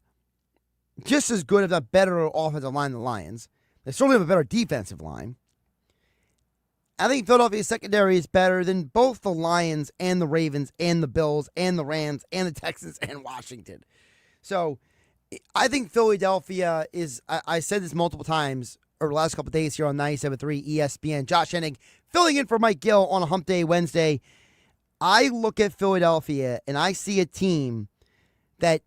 just as good, if not better, offensive line than the Lions. They certainly have a better defensive line. I think Philadelphia's secondary is better than both the Lions and the Ravens and the Bills and the Rams and the Texans and Washington. So I think Philadelphia is, I said this multiple times over the last couple of days here on 97.3 ESPN. Josh Hennig filling in for Mike Gill on a Hump Day Wednesday. I look at Philadelphia and I see a team that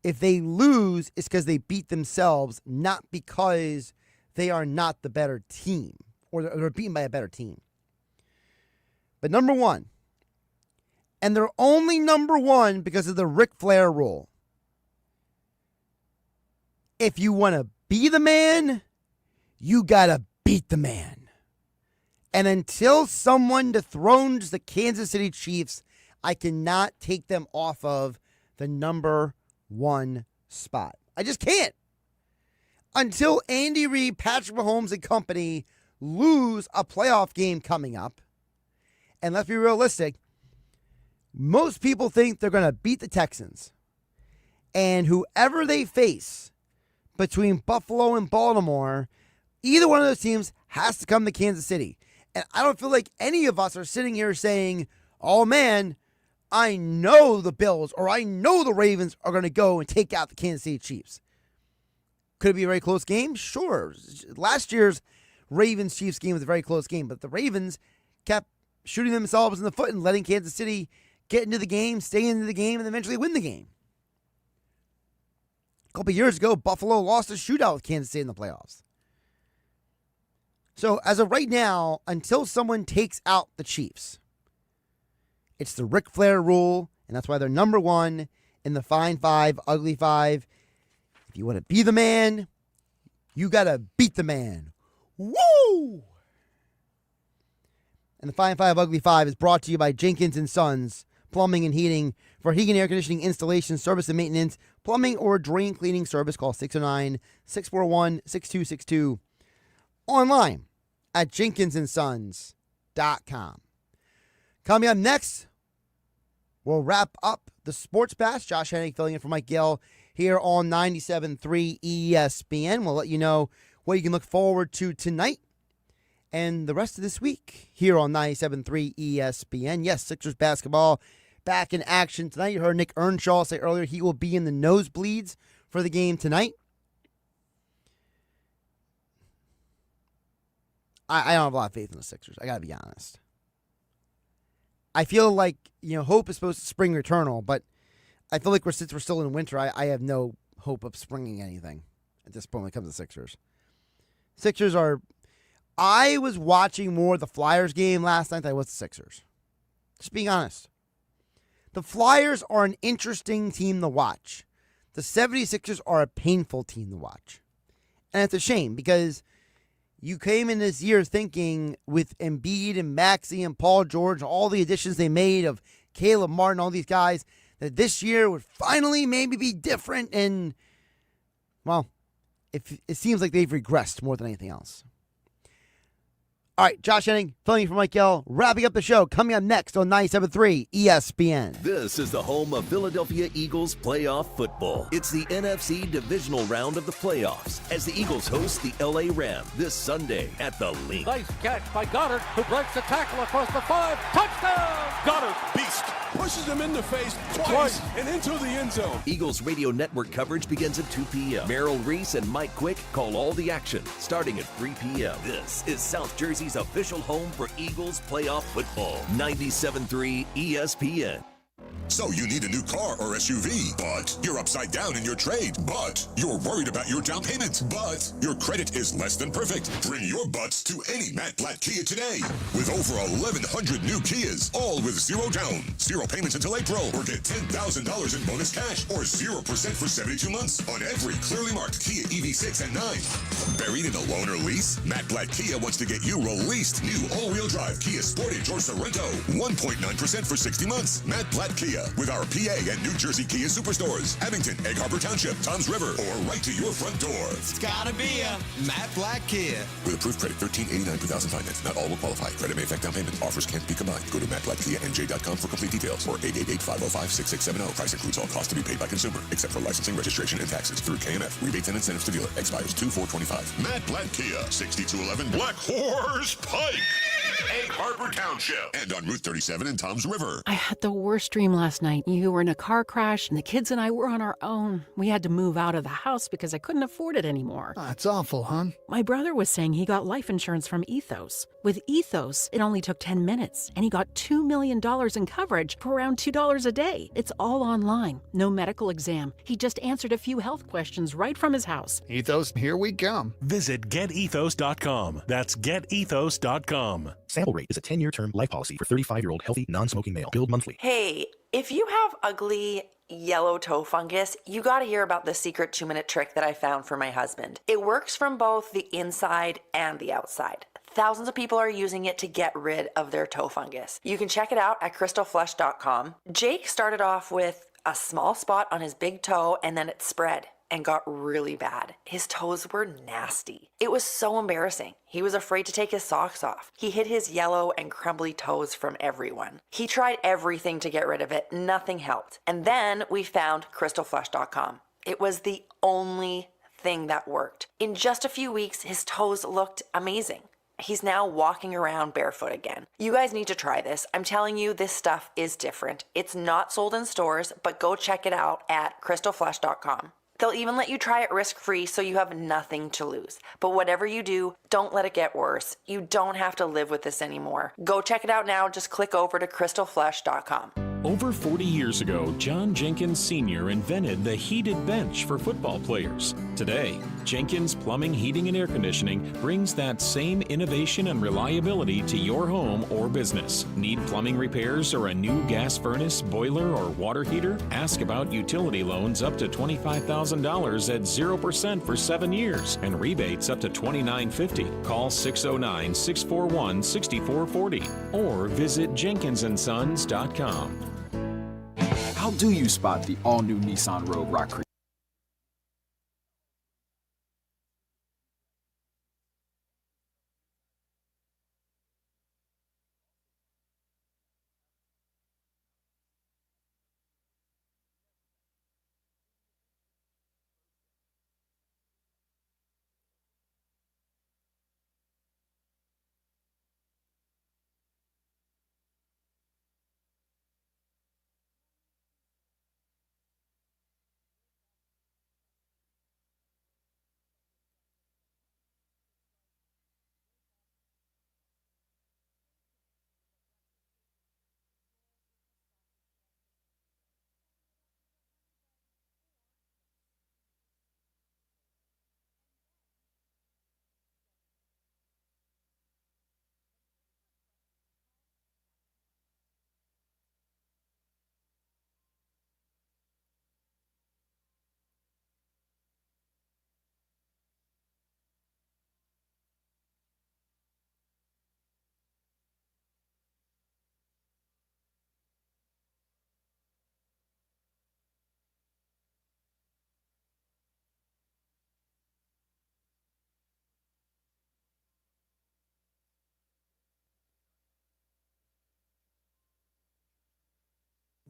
if they lose, it's because they beat themselves, not because they are not the better team or they're beaten by a better team. But number 1, and they're only number 1 because of the Ric Flair rule. If you want to be the man, you got to beat the man. And until someone dethrones the Kansas City Chiefs, I cannot take them off of the number 1 spot. I just can't. Until Andy Reid, Patrick Mahomes, and company lose a playoff game coming up. And let's be realistic. Most people think they're going to beat the Texans. And whoever they face between Buffalo and Baltimore, either one of those teams has to come to Kansas City. And I don't feel like any of us are sitting here saying, oh man, I know the Bills or I know the Ravens are going to go and take out the Kansas City Chiefs. Could it be a very close game? Sure. Last year's Ravens-Chiefs game was a very close game, but the Ravens kept shooting themselves in the foot and letting Kansas City get into the game, stay into the game, and eventually win the game. A couple years ago, Buffalo lost a shootout with Kansas City in the playoffs. So as of right now, until someone takes out the Chiefs, it's the Ric Flair rule, and that's why they're number 1 in the Fine 5, Ugly 5. If you want to be the man, you got to beat the man. Woo! And the Fine 5 Ugly 5 is brought to you by Jenkins & Sons, Plumbing and Heating. For heating and air conditioning installation, service and maintenance, plumbing or drain cleaning service, call 609-641-6262. Online at jenkinsandsons.com. Coming up next, we'll wrap up the Sports Bash. Josh Hennig filling in for Mike Gill here on 97.3 ESPN. We'll let you know what you can look forward to tonight and the rest of this week here on 97.3 ESPN. Yes, Sixers basketball back in action tonight. You heard Nick Earnshaw say earlier he will be in the nosebleeds for the game tonight. I don't have a lot of faith in the Sixers. I got to be honest. I feel like, hope is supposed to spring eternal, but I feel like since we're still in winter, I have no hope of springing anything at this point when it comes to Sixers. I was watching more of the Flyers game last night than I was the Sixers. Just being honest. The Flyers are an interesting team to watch. The 76ers are a painful team to watch. And it's a shame because you came in this year thinking with Embiid and Maxey and Paul George, all the additions they made of Caleb Martin, all these guys, that this year would finally maybe be different. And, well, it seems like they've regressed more than anything else. All right, Josh Hennig, filling in for Mike Gill, wrapping up the show. Coming up next on 97.3 ESPN. This is the home of Philadelphia Eagles playoff football. It's the NFC divisional round of the playoffs as the Eagles host the LA Rams this Sunday at the Link. Nice catch by Goddard, who breaks the tackle across the 5. Touchdown! Goddard, beast, pushes him in the face twice and into the end zone. Eagles radio network coverage begins at 2 p.m. Merrill Reese and Mike Quick call all the action starting at 3 p.m. This is South Jersey's official home for Eagles playoff football. 97.3 ESPN. So you need a new car or SUV, but you're upside down in your trade, but you're worried about your down payment, but your credit is less than perfect. Bring your butts to any Matt Blatt Kia today. With over 1,100 new Kias, all with zero down, zero payments until April, or get $10,000 in bonus cash or 0% for 72 months on every clearly marked Kia EV6 and 9. Buried in a loan or lease? Matt Blatt Kia wants to get you released. New all-wheel drive Kia Sportage or Sorento, 1.9% for 60 months. Matt Blatt Kia. With our PA and New Jersey Kia Superstores, Abington, Egg Harbor Township, Toms River, or right to your front door. It's gotta be a Matt Blatt Kia. With approved credit, $1,389 per thousand finance. Not all will qualify. Credit may affect down payment. Offers can't be combined. Go to mattblattkianj.com for complete details or 888-505-6670. Price includes all costs to be paid by consumer, except for licensing, registration, and taxes through KMF. Rebates and incentives to dealer. Expires 2/4/25. Matt Blatt Kia, 6211 Black Horse Pike, Egg Harbor Township, and on Route 37 in Toms River. I had the worst dream last night. You were in a car crash, and the kids and I were on our own. We had to move out of the house because I couldn't afford it anymore. That's awful, hon. My brother was saying he got life insurance from Ethos. With Ethos, it only took 10 minutes, and he got $2 million in coverage for around $2 a day. It's all online. No medical exam. He just answered a few health questions right from his house. Ethos, here we come. Visit getethos.com. That's getethos.com. Sample rate is a 10-year term life policy for 35-year-old healthy, non-smoking male. Billed monthly. Hey, if you have ugly yellow toe fungus, you gotta hear about the secret 2-minute trick that I found for my husband. It works from both the inside and the outside. Thousands of people are using it to get rid of their toe fungus. You can check it out at crystalflesh.com. Jake started off with a small spot on his big toe and then it spread and got really bad. His toes were nasty. It was so embarrassing. He was afraid to take his socks off. He hid his yellow and crumbly toes from everyone. He tried everything to get rid of it. Nothing helped. And then we found crystalflesh.com. It was the only thing that worked. In just a few weeks, his toes looked amazing. He's now walking around barefoot again. You guys need to try this. I'm telling you, this stuff is different. It's not sold in stores, but go check it out at crystalflesh.com. They'll even let you try it risk-free so you have nothing to lose. But whatever you do, don't let it get worse. You don't have to live with this anymore. Go check it out now. Just click over to crystalflesh.com. Over 40 years ago, John Jenkins Sr. invented the heated bench for football players. Today, Jenkins Plumbing, Heating, and Air Conditioning brings that same innovation and reliability to your home or business. Need plumbing repairs or a new gas furnace, boiler, or water heater? Ask about utility loans up to $25,000 at 0% for 7 years and rebates up to $29.50. Call 609-641-6440 or visit jenkinsandsons.com. How do you spot the all-new Nissan Rogue Rock Creek?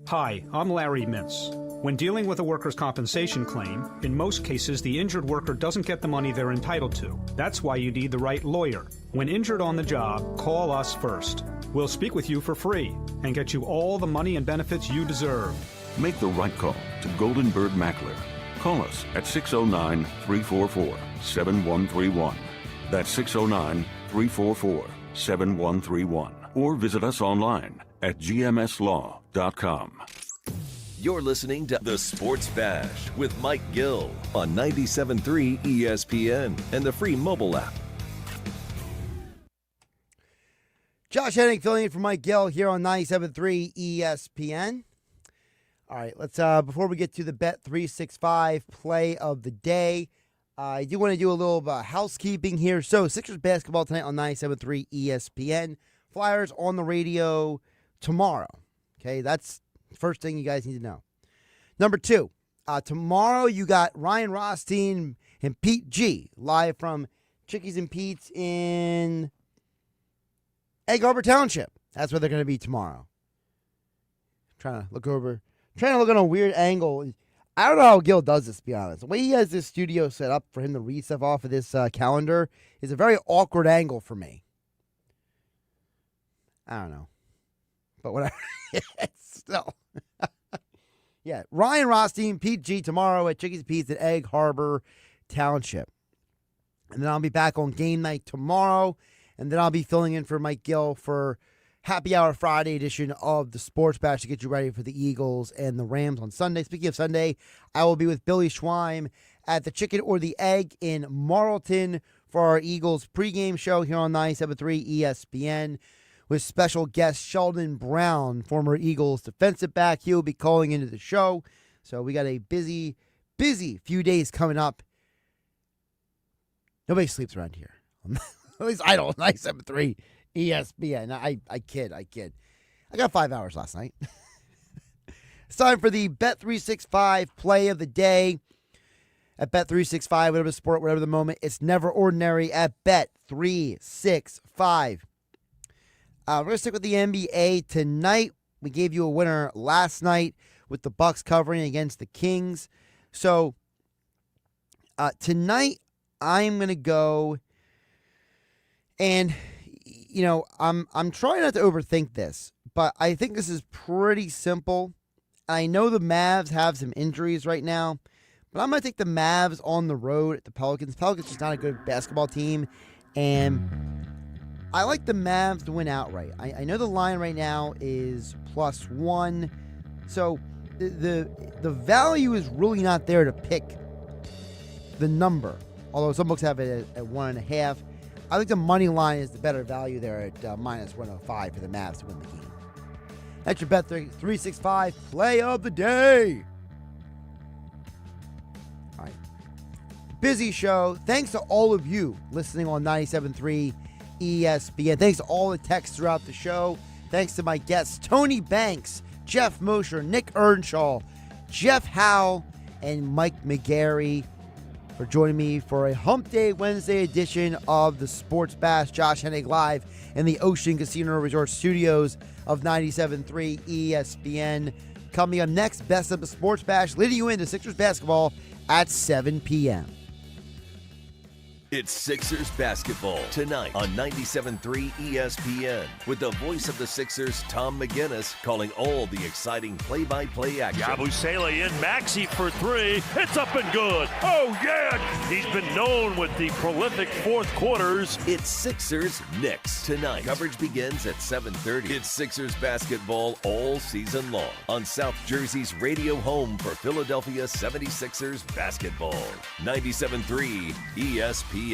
Hi, I'm Larry Mintz. When dealing with a workers' compensation claim, in most cases the injured worker doesn't get the money they're entitled to. That's why you need the right lawyer. When injured on the job, call us first. We'll speak with you for free and get you all the money and benefits you deserve. Make the right call to Golden Bird Mackler. Call us at 609-344-7131. That's 609-344-7131. Or visit us online at gmslaw.com. You're listening to The Sports Bash with Mike Gill on 97.3 ESPN and the free mobile app. Josh Hennig filling in for Mike Gill here on 97.3 ESPN. All right, let's before we get to the Bet365 play of the day, I do want to do a little housekeeping here. So, Sixers basketball tonight on 97.3 ESPN. Flyers on the radio tomorrow. Okay, that's the first thing you guys need to know. Number two, tomorrow you got Ryan Rothstein and Pete G live from Chickies and Pete's in Egg Harbor Township. That's where they're going to be tomorrow. Trying to look on a weird angle. I don't know how Gil does this, to be honest. The way he has this studio set up for him to read stuff off of this calendar is a very awkward angle for me. I don't know. But whatever. Still. Yeah. Ryan Rothstein, Pete G tomorrow at Chickies Pete's at Egg Harbor Township. And then I'll be back on game night tomorrow. And then I'll be filling in for Mike Gill for Happy Hour Friday edition of the Sports Bash to get you ready for the Eagles and the Rams on Sunday. Speaking of Sunday, I will be with Billy Schweim at the Chicken or the Egg in Marlton for our Eagles pregame show here on 97.3 ESPN. With special guest Sheldon Brown, former Eagles defensive back. He'll be calling into the show. So we got a busy few days coming up. Nobody sleeps around here. At least I don't. 97.3 ESPN. I kid. I got 5 hours last night. It's time for the Bet365 play of the day. At Bet365, whatever the sport, whatever the moment, it's never ordinary at Bet365. We're going to stick with the NBA tonight. We gave you a winner last night with the Bucks covering against the Kings. So tonight I'm going to go, and I'm trying not to overthink this, but I think this is pretty simple. I know the Mavs have some injuries right now, but I'm going to take the Mavs on the road at the Pelicans. Pelicans is not a good basketball team, and I like the Mavs to win outright. I know the line right now is +1. So the value is really not there to pick the number, although some books have it at 1.5. I think the money line is the better value there at minus 105 for the Mavs to win the game. That's your Bet 365 play of the day. All right. Busy show. Thanks to all of you listening on 97.3 ESPN. Thanks to all the texts throughout the show. Thanks to my guests, Tony Banks, Geoff Mosher, Nick Earnshaw, Jeff Howe, and Mike McGarry for joining me for a Hump Day Wednesday edition of the Sports Bash. Josh Hennig live in the Ocean Casino Resort Studios of 97.3 ESPN. Coming up next, Best of the Sports Bash, leading you into Sixers basketball at 7 p.m. It's Sixers basketball tonight on 97.3 ESPN with the voice of the Sixers, Tom McGinnis, calling all the exciting play-by-play action. Yabusele in, Maxey for three. It's up and good. Oh, yeah! He's been known with the prolific fourth quarters. It's Sixers Knicks tonight. Coverage begins at 7:30. It's Sixers basketball all season long on South Jersey's radio home for Philadelphia 76ers basketball. 97.3 ESPN.